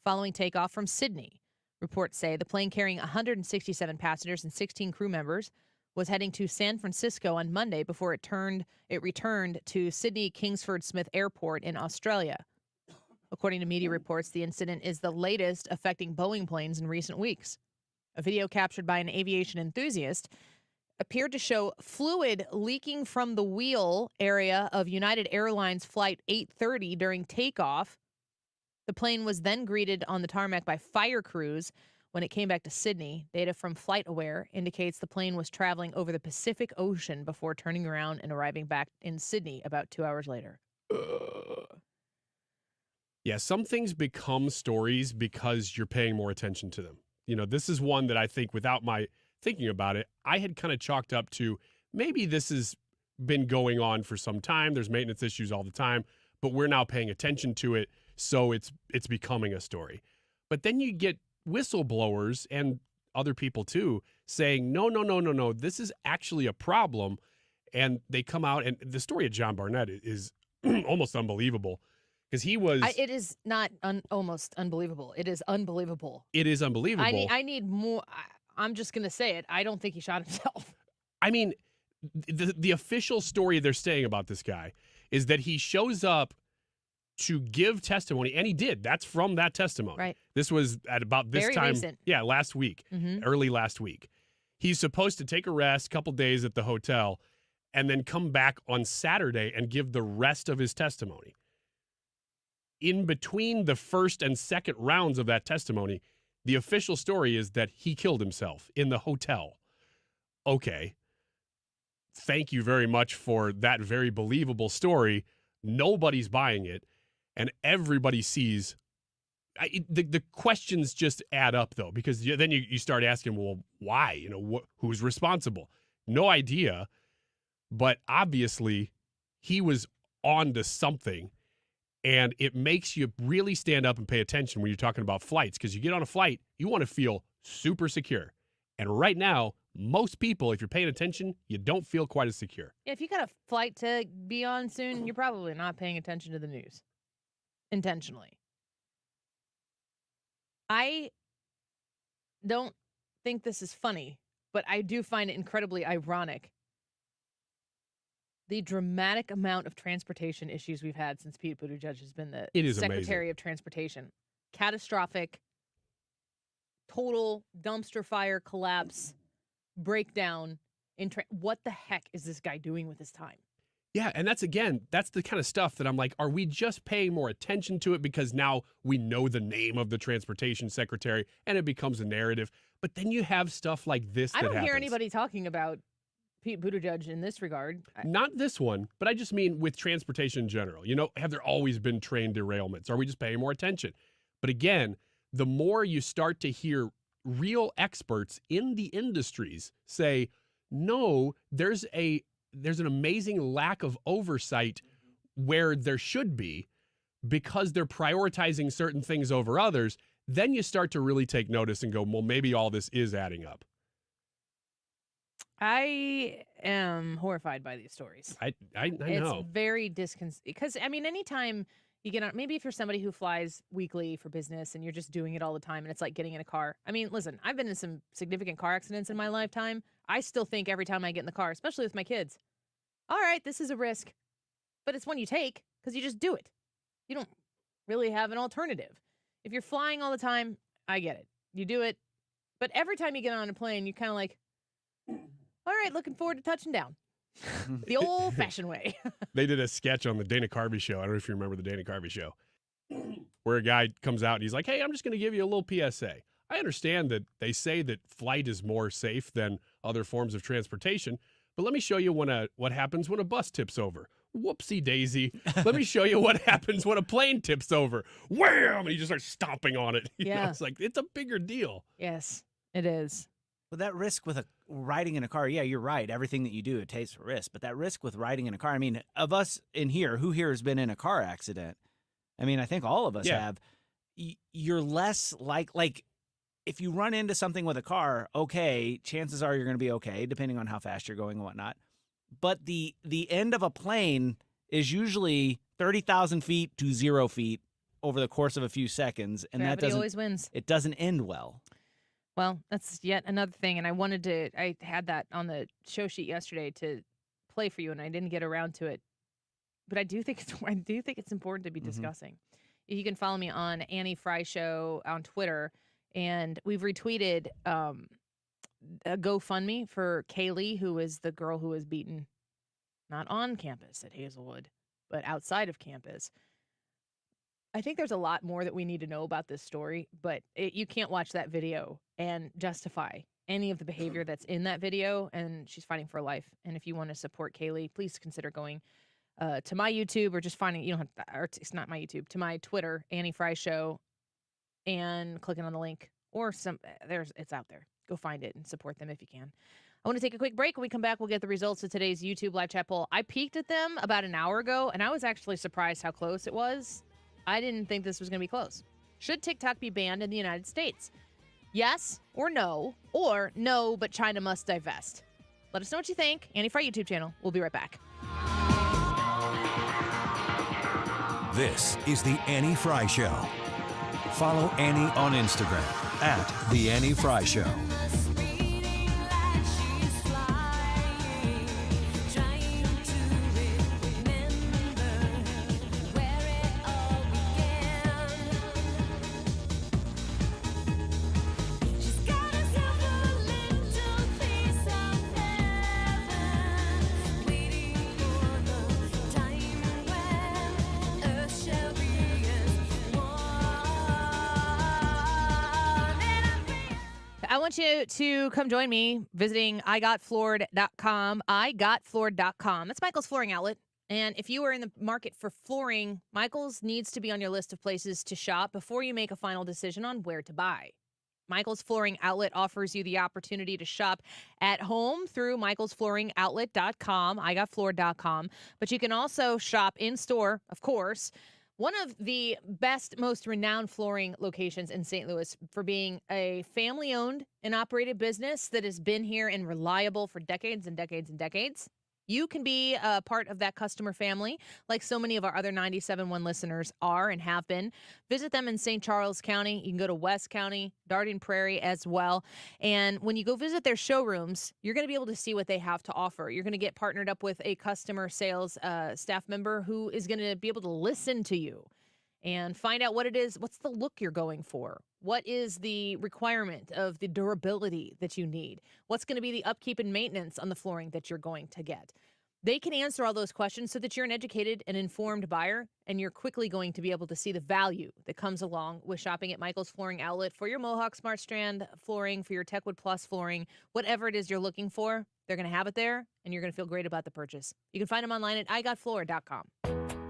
Following takeoff from Sydney, reports say the plane carrying 167 passengers and 16 crew members was heading to San Francisco on Monday before it returned to Sydney Kingsford Smith Airport in Australia. According to media reports, the incident is the latest affecting Boeing planes in recent weeks. A video captured by an aviation enthusiast appeared to show fluid leaking from the wheel area of United Airlines Flight 830 during takeoff. The plane was then greeted on the tarmac by fire crews when it came back to Sydney. Data from FlightAware indicates the plane was traveling over the Pacific Ocean before turning around and arriving back in Sydney about 2 hours later. Yeah, some things become stories because you're paying more attention to them. You know, this is one that I think without my thinking about it, I had kind of chalked up to maybe this has been going on for some time. There's maintenance issues all the time, but we're now paying attention to it, so it's becoming a story. But then you get whistleblowers and other people too saying, no, this is actually a problem. And they come out, and the story of John Barnett is almost unbelievable. Because he was... it is not almost unbelievable. It is unbelievable. It is unbelievable. I need more... I'm just going to say it. I don't think he shot himself. I mean, the official story they're saying about this guy is that he shows up to give testimony, and he did. That's from that testimony. Right. This was at about this Very time. recent. Yeah, last week. Early last week. He's supposed to take a rest, a couple days at the hotel, and then come back on Saturday and give the rest of his testimony. In between the first and second rounds of that testimony, the official story is that he killed himself in the hotel. Okay. Thank you very much for that very believable story. Nobody's buying it, and everybody sees. The questions just add up, though, because then you start asking, well, why? You know, who's responsible? No idea, but obviously he was on to something. And it makes you really stand up and pay attention when you're talking about flights, because you get on a flight, you want to feel super secure. And right now, most people, if you're paying attention, you don't feel quite as secure. Yeah, if you got a flight to be on soon, you're probably not paying attention to the news intentionally. I don't think this is funny, but I do find it incredibly ironic. The dramatic amount of transportation issues we've had since Pete Buttigieg has been the Secretary of Transportation. Catastrophic, total dumpster fire collapse, breakdown. What the heck is this guy doing with his time? Yeah, and that's the kind of stuff that I'm like, are we just paying more attention to it because now we know the name of the transportation secretary and it becomes a narrative? But then you have stuff like this I that don't hear happens. anybody talking about Pete Buttigieg in this regard. Not this one, but I just mean with transportation in general. Have there always been train derailments? Are we just paying more attention? But again, the more you start to hear real experts in the industries say, no, there's an amazing lack of oversight where there should be because they're prioritizing certain things over others, then you start to really take notice and go, well, maybe all this is adding up. I am horrified by these stories. I know. It's very because, anytime you get on, maybe if you're somebody who flies weekly for business and you're just doing it all the time and it's like getting in a car. Listen, I've been in some significant car accidents in my lifetime. I still think every time I get in the car, especially with my kids, all right, this is a risk, but it's one you take because you just do it. You don't really have an alternative. If you're flying all the time, I get it. You do it. But every time you get on a plane, you're kind of like, all right, looking forward to touching down. The old-fashioned way. They did a sketch on the Dana Carvey show. I don't know if you remember the Dana Carvey show, where a guy comes out and he's like, hey, I'm just going to give you a little PSA. I understand that they say that flight is more safe than other forms of transportation, but let me show you what happens when a bus tips over. Whoopsie daisy. Let me show you what happens when a plane tips over. Wham! And he just starts stomping on it. It's like, it's a bigger deal. Yes, it is. Well, that risk with riding in a car, yeah, you're right. Everything that you do, it takes a risk. But that risk with riding in a car, of us in here, who here has been in a car accident? I think all of us have. You're less like if you run into something with a car, okay, chances are you're going to be okay, depending on how fast you're going and whatnot. But the end of a plane is usually 30,000 feet to 0 feet over the course of a few seconds. And Gravity always wins. It doesn't end well. Well, that's yet another thing, and I had that on the show sheet yesterday to play for you, and I didn't get around to it. But I do think it's important to be discussing. You can follow me on Annie Fry Show on Twitter, and we've retweeted a GoFundMe for Kaylee, who is the girl who was beaten not on campus at Hazelwood, but outside of campus. I think there's a lot more that we need to know about this story, but you can't watch that video and justify any of the behavior that's in that video, and she's fighting for her life. And if you want to support Kaylee, please consider going to my YouTube or just finding, it's not my YouTube, to my Twitter, Annie Fry Show, and clicking on the link or it's out there. Go find it and support them if you can. I want to take a quick break. When we come back, we'll get the results of today's YouTube live chat poll. I peeked at them about an hour ago, and I was actually surprised how close it was. I didn't think this was going to be close. Should TikTok be banned in the United States? Yes or no but China must divest. Let us know what you think. Annie Fry YouTube channel. We'll be right back. This is the Annie Fry Show. Follow Annie on Instagram at The Annie Fry Show. I want you to come join me visiting igotfloored.com. igotfloored.com. That's Michael's flooring outlet. And if you are in the market for flooring, Michael's needs to be on your list of places to shop before you make a final decision on where to buy. Michael's Flooring Outlet offers you the opportunity to shop at home through michaelsflooringoutlet.com, igotfloored.com. But you can also shop in store, of course. One of the best, most renowned flooring locations in St. Louis for being a family-owned and operated business that has been here and reliable for decades and decades and decades. You can be a part of that customer family like so many of our other 97.1 listeners are and have been. Visit them in St. Charles County. You can go to West County, Darden Prairie as well. And when you go visit their showrooms, you're going to be able to see what they have to offer. You're going to get partnered up with a customer sales staff member who is going to be able to listen to you and find out what it is, what's the look you're going for? What is the requirement of the durability that you need? What's going to be the upkeep and maintenance on the flooring that you're going to get? They can answer all those questions so that you're an educated and informed buyer, and you're quickly going to be able to see the value that comes along with shopping at Michael's Flooring Outlet for your Mohawk Smart Strand flooring, for your Techwood Plus flooring, whatever it is you're looking for. They're going to have it there, and you're going to feel great about the purchase. You can find them online at igotfloor.com.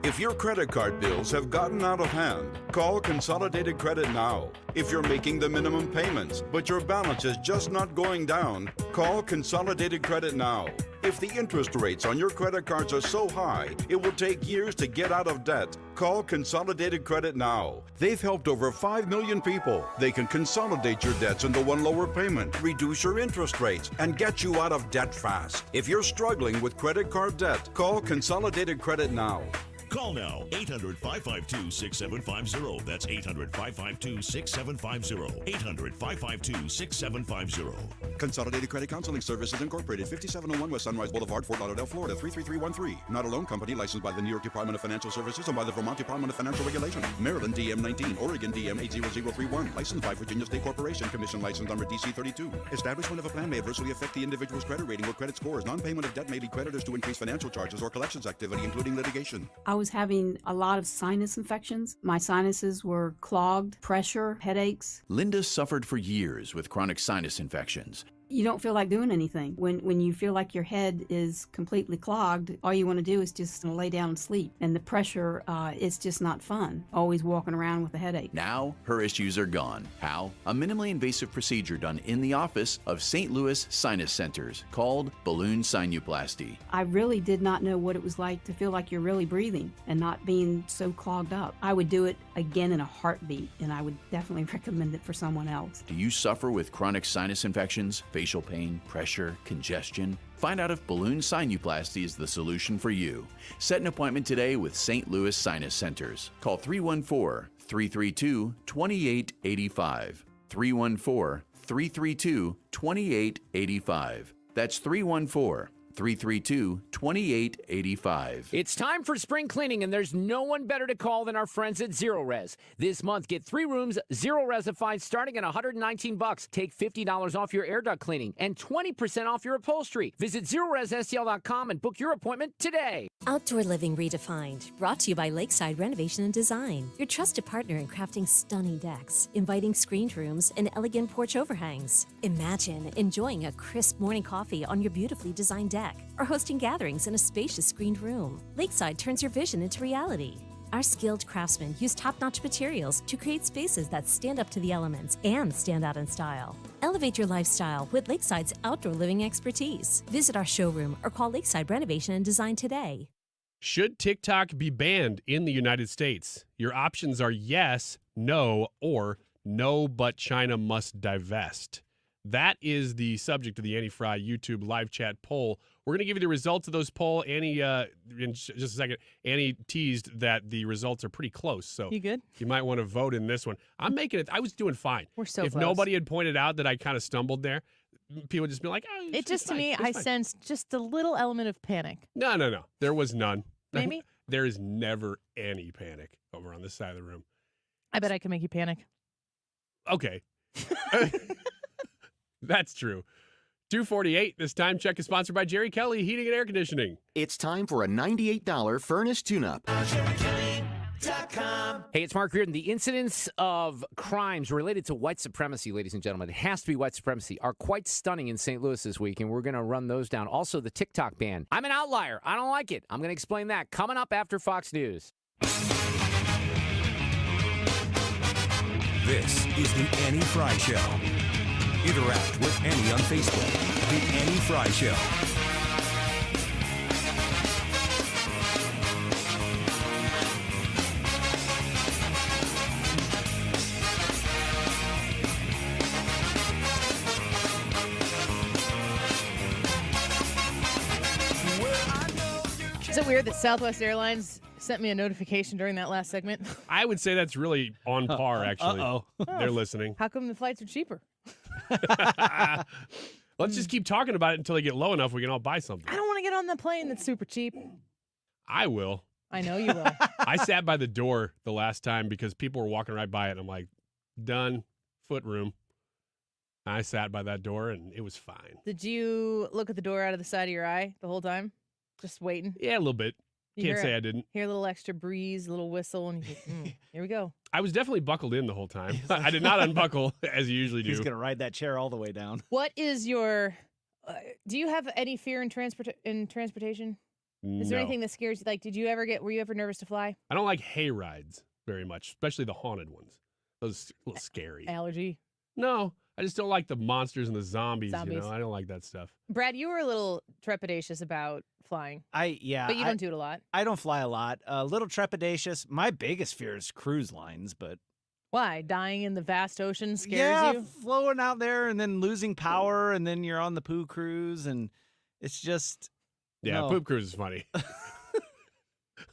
If your credit card bills have gotten out of hand, call Consolidated Credit now. If you're making the minimum payments, but your balance is just not going down, call Consolidated Credit now. If the interest rates on your credit cards are so high, it will take years to get out of debt, call Consolidated Credit now. They've helped over 5 million people. They can consolidate your debts into one lower payment, reduce your interest rates, and get you out of debt fast. If you're struggling with credit card debt, call Consolidated Credit now. Call now, 800-552-6750. That's 800-552-6750. 800-552-6750. Consolidated Credit Counseling Services Incorporated, 5701 West Sunrise Boulevard, Fort Lauderdale, Florida, 33313. Not a loan company licensed by the New York Department of Financial Services and by the Vermont Department of Financial Regulation. Maryland DM 19, Oregon DM 80031. Licensed by Virginia State Corporation. Commission license number DC 32. Establishment of a plan may adversely affect the individual's credit rating or credit scores. Non-payment of debt may lead creditors to increase financial charges or collections activity, including litigation. I was having a lot of sinus infections. My sinuses were clogged, pressure, headaches. Linda suffered for years with chronic sinus infections. You don't feel like doing anything. When you feel like your head is completely clogged, all you want to do is just lay down and sleep. And the pressure, it's just not fun, always walking around with a headache. Now, her issues are gone. How? A minimally invasive procedure done in the office of St. Louis Sinus Centers called balloon sinuplasty. I really did not know what it was like to feel like you're really breathing and not being so clogged up. I would do it again in a heartbeat, and I would definitely recommend it for someone else. Do you suffer with chronic sinus infections, facial pain, pressure, congestion? Find out if balloon sinuplasty is the solution for you. Set an appointment today with St. Louis Sinus Centers. Call 314-332-2885. 314-332-2885. That's 314-332-2885. It's time for spring cleaning, and there's no one better to call than our friends at Zero Res. This month, get 3 rooms Zero Resified starting at $119. Take $50 off your air duct cleaning and 20% off your upholstery. Visit ZeroResSTL.com and book your appointment today. Outdoor Living Redefined, brought to you by Lakeside Renovation and Design, your trusted partner in crafting stunning decks, inviting screened rooms, and elegant porch overhangs. Imagine enjoying a crisp morning coffee on your beautifully designed deck, or hosting gatherings in a spacious screened room. Lakeside turns your vision into reality. Our skilled craftsmen use top-notch materials to create spaces that stand up to the elements and stand out in style. Elevate your lifestyle with Lakeside's outdoor living expertise. Visit our showroom or call Lakeside Renovation and Design today. Should TikTok be banned in the United States? Your options are yes, no, or no, but China must divest. That is the subject of the Annie Fry YouTube live chat poll. We're going to give you the results of those poll. Annie, in just a second, Annie teased that the results are pretty close. So you good? You might want to vote in this one. I'm making it. I was doing fine. We're so If close. nobody had pointed out that I kind of stumbled there, people would just be like, oh, It just, to fine. me, It's I fine." sensed just a little element of panic. No. There was none. Maybe? There is never any panic over on this side of the room. I bet I can make you panic. Okay. That's true. 248 this time. Check is sponsored by Jerry Kelly Heating and Air Conditioning. It's time for a $98 furnace tune-up. Hey, it's Mark Reardon. The incidents of crimes related to white supremacy, ladies and gentlemen, it has to be white supremacy, are quite stunning in St. Louis this week, and we're going to run those down. Also, the TikTok ban. I'm an outlier. I don't like it. I'm going to explain that coming up after Fox News. This is the Annie Fry Show. Interact with Annie on Facebook. The Annie Fry Show. Is it weird that Southwest Airlines sent me a notification during that last segment? I would say that's really on par, actually. Uh-oh. They're listening. How come the flights are cheaper? Let's just keep talking about it until they get low enough we can all buy something. I don't want to get on the plane that's super cheap. I will. I know you will. I sat by the door the last time because people were walking right by it. And I'm like, done, foot room. I sat by that door and it was fine. Did you look at the door out of the side of your eye the whole time? Just waiting. Yeah, a little bit. You Can't say I didn't. Hear a little extra breeze, a little whistle, and you think, here we go. I was definitely buckled in the whole time. I did not unbuckle as you usually do. He's going to ride that chair all the way down. What is your? Do you have any fear in transportation? Is there No. anything that scares you? Like, were you ever nervous to fly? I don't like hay rides very much, especially the haunted ones. Those are a little scary. Allergy? No, I just don't like the monsters and the zombies. Zombies. You know, I don't like that stuff. Brad, you were a little trepidatious about flying. But you don't do it a lot. I don't fly a lot. A little trepidatious. My biggest fear is cruise lines, but Why? Dying in the vast ocean scares you? Flowing out there and then losing power, and then you're on the poo cruise, and it's just Poop cruise is funny.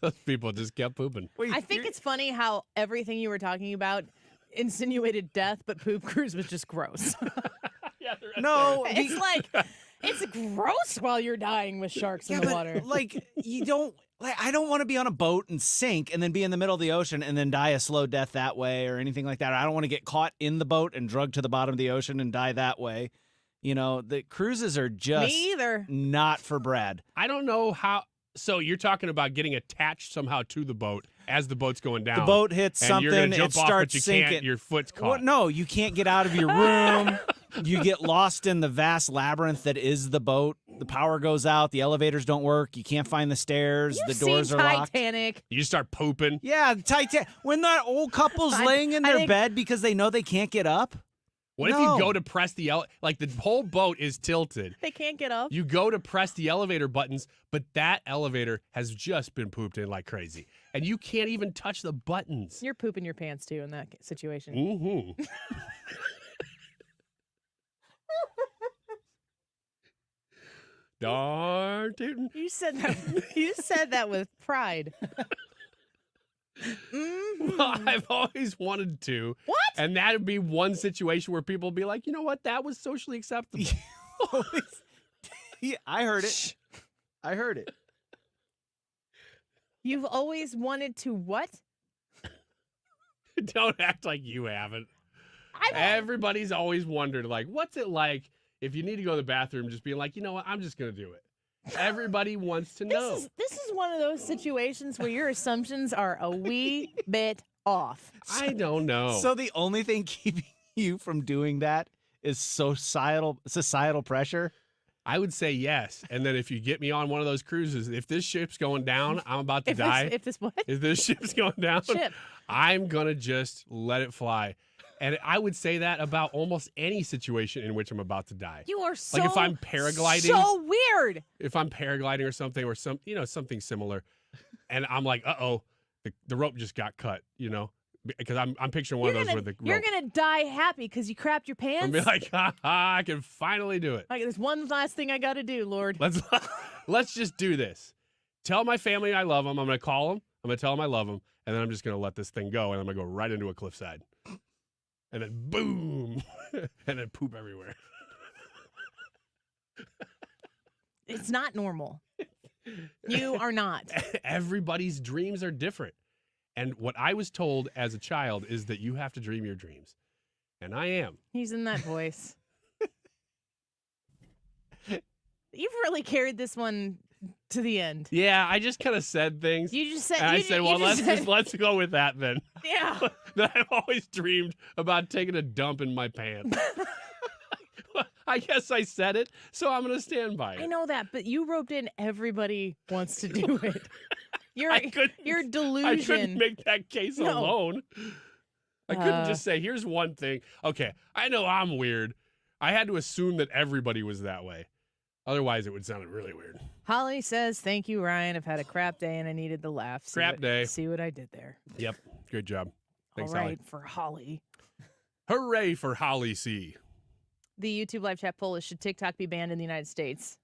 Those people just kept pooping. I think it's funny how everything you were talking about insinuated death, but poop cruise was just gross. No, it's like it's gross while you're dying with sharks in the water. Like you don't. Like, I don't want to be on a boat and sink and then be in the middle of the ocean and then die a slow death that way or anything like that. I don't want to get caught in the boat and drugged to the bottom of the ocean and die that way. You know, the cruises are just Me either. Not for Brad. I don't know how. So you're talking about getting attached somehow to the boat as the boat's going down. The boat hits and something, you're gonna jump it off, starts but you sinking. can't. Your foot's caught. Well, no, you can't get out of your room. You get lost in the vast labyrinth that is the boat. The power goes out. The elevators don't work. You can't find the stairs. The doors are locked. Titanic. You start pooping. Yeah, Titanic. When that old couple's laying in their bed because they know they can't get up. What if you go to press the like the whole boat is tilted? They can't get up. You go to press the elevator buttons, but that elevator has just been pooped in like crazy, and you can't even touch the buttons. You're pooping your pants too in that situation. Mm-hmm. Darn tootin'. You said that. You said that with pride. Well, I've always wanted to. What? And that would be one situation where people would be like, you know what? That was socially acceptable. Yeah, I heard it. I heard it. You've always wanted to what? Don't act like you haven't. Everybody's always wondered, like, what's it like if you need to go to the bathroom, just being like, you know what? I'm just going to do it. Everybody wants to know. This is one of those situations where your assumptions are a wee bit off. I don't know. So the only thing keeping you from doing that is societal pressure? I would say yes. And then if you get me on one of those cruises, if this ship's going down, I'm about to die. If this ship's going down, I'm going to just let it fly. And I would say that about almost any situation in which I'm about to die. You are so like if I'm paragliding. So weird. If I'm paragliding or something, or something similar, and I'm like, the rope just got cut, because I'm picturing one of those where the you're rope. gonna die happy because you crapped your pants. And be like, I can finally do it. Like, there's one last thing I got to do, Lord. Let's just do this. Tell my family I love them. I'm gonna call them. I'm gonna tell them I love them, and then I'm just gonna let this thing go, and I'm gonna go right into a cliffside. And then boom, and then poop everywhere. It's not normal. You are not. Everybody's dreams are different. And what I was told as a child is that you have to dream your dreams. And I am. He's in that voice. You've really carried this one to the end. Yeah, I just kind of said things. You just said. And I said, well, let's go with that then. Yeah. That I've always dreamed about taking a dump in my pants. I guess I said it, so I'm going to stand by it. I know that, but you roped in everybody wants to do it. Your delusion. I couldn't make that case alone. I couldn't just say, here's one thing. Okay, I know I'm weird. I had to assume that everybody was that way. Otherwise, it would sound really weird. Holly says, thank you, Ryan. I've had a crap day and I needed the laugh. Day. See what I did there. Yep. Good job. Thanks, All right, Holly. for Holly. Hooray for Holly C. The YouTube live chat poll is, should TikTok be banned in the United States?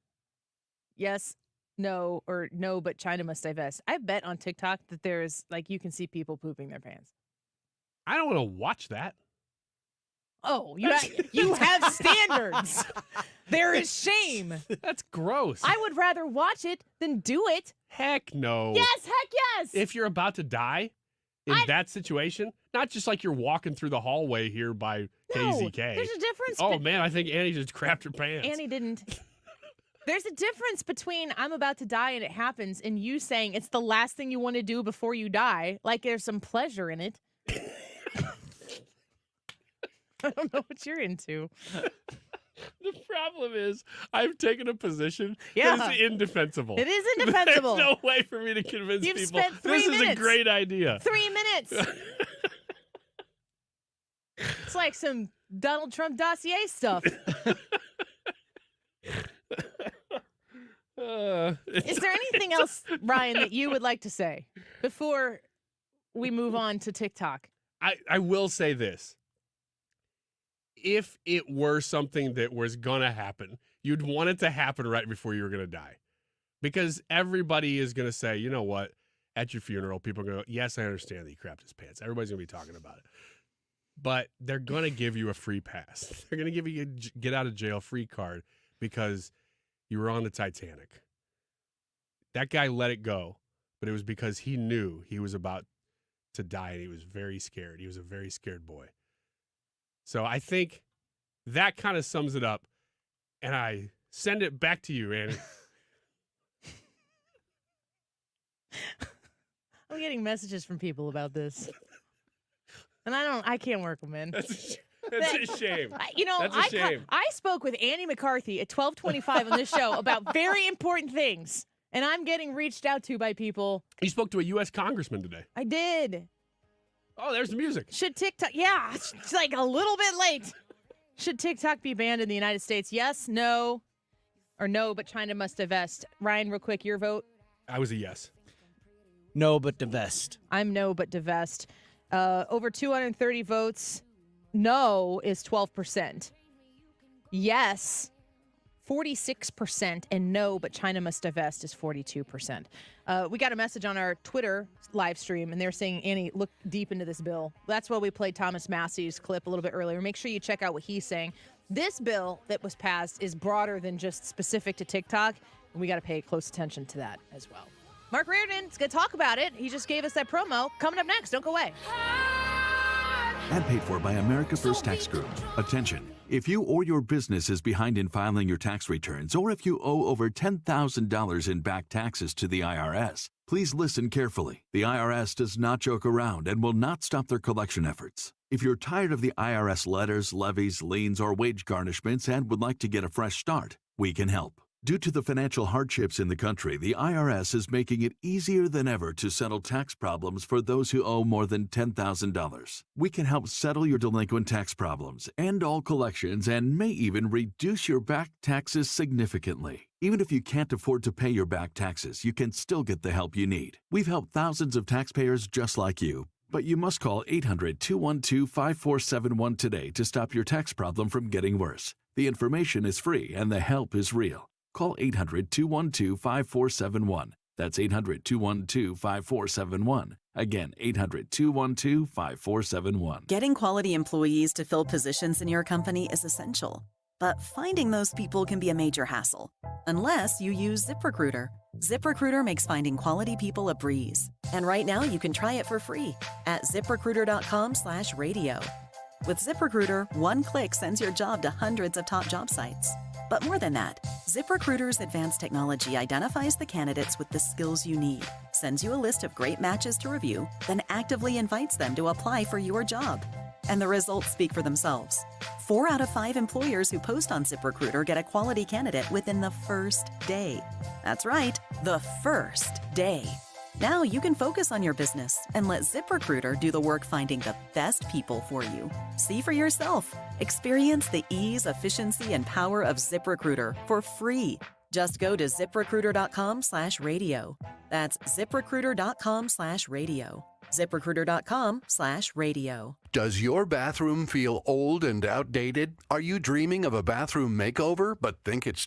Yes, no, or no, but China must divest. I bet on TikTok that there's, you can see people pooping their pants. I don't want to watch that. Oh, you have standards. There is shame. That's gross. I would rather watch it than do it. Heck no. Yes, heck yes. If you're about to die in that situation, not just like you're walking through the hallway here by KZK. There's a difference. Oh, man, I think Annie just crapped her pants. Annie didn't. There's a difference between I'm about to die and it happens and you saying it's the last thing you want to do before you die. Like there's some pleasure in it. I don't know what you're into. The problem is I've taken a position Yeah. that is indefensible. It is indefensible. There's no way for me to convince You've people spent 3 this minutes. is a great idea. 3 minutes. It's like some Donald Trump dossier stuff. Is there anything else, Ryan, that you would like to say before we move on to TikTok? I will say this. If it were something that was going to happen, you'd want it to happen right before you were going to die. Because everybody is going to say, you know what, at your funeral, people are going to go, yes, I understand that he crapped his pants. Everybody's going to be talking about it. But they're going to give you a free pass. They're going to give you a get out of jail free card because you were on the Titanic. That guy let it go, but it was because he knew he was about to die and he was very scared. He was a very scared boy. So I think that kind of sums it up, and I send it back to you, Annie. I'm getting messages from people about this. And I can't work them in. That's a shame. That's a shame. I spoke with Annie McCarthy at 12:25 on this show about very important things, and I'm getting reached out to by people. You spoke to a U.S. congressman today. I did. Oh, there's the music. Should TikTok? Yeah, it's like a little bit late. Should TikTok be banned in the United States? Yes, no, or no, but China must divest. Ryan, real quick, your vote? I was a yes. No, but divest. I'm no, but divest. Over 230 votes. No is 12%. Yes, 46%. And no, but China must divest is 42%. We got a message on our Twitter live stream, and they're saying, Annie, look deep into this bill. That's why we played Thomas Massey's clip a little bit earlier. Make sure you check out what he's saying. This bill that was passed is broader than just specific to TikTok, and we got to pay close attention to that as well. Mark Reardon is going to talk about it. He just gave us that promo. Coming up next. Don't go away. Ad paid for by America First Tax Group. Attention. If you or your business is behind in filing your tax returns, or if you owe over $10,000 in back taxes to the IRS, please listen carefully. The IRS does not joke around and will not stop their collection efforts. If you're tired of the IRS letters, levies, liens, or wage garnishments and would like to get a fresh start, we can help. Due to the financial hardships in the country, the IRS is making it easier than ever to settle tax problems for those who owe more than $10,000. We can help settle your delinquent tax problems, end all collections, and may even reduce your back taxes significantly. Even if you can't afford to pay your back taxes, you can still get the help you need. We've helped thousands of taxpayers just like you. But you must call 800-212-5471 today to stop your tax problem from getting worse. The information is free and the help is real. Call 800-212-5471. That's 800-212-5471. Again, 800-212-5471. Getting quality employees to fill positions in your company is essential. But finding those people can be a major hassle, unless you use ZipRecruiter. ZipRecruiter makes finding quality people a breeze. And right now you can try it for free at ZipRecruiter.com/radio. With ZipRecruiter, one click sends your job to hundreds of top job sites. But more than that, ZipRecruiter's advanced technology identifies the candidates with the skills you need, sends you a list of great matches to review, then actively invites them to apply for your job. And the results speak for themselves. 4 out of 5 employers who post on ZipRecruiter get a quality candidate within the first day. That's right, the first day. Now you can focus on your business and let ZipRecruiter do the work finding the best people for you. See for yourself. Experience the ease, efficiency, and power of ZipRecruiter for free. Just go to ZipRecruiter.com/radio. That's ZipRecruiter.com/radio. ZipRecruiter.com/radio. Does your bathroom feel old and outdated? Are you dreaming of a bathroom makeover but think it's too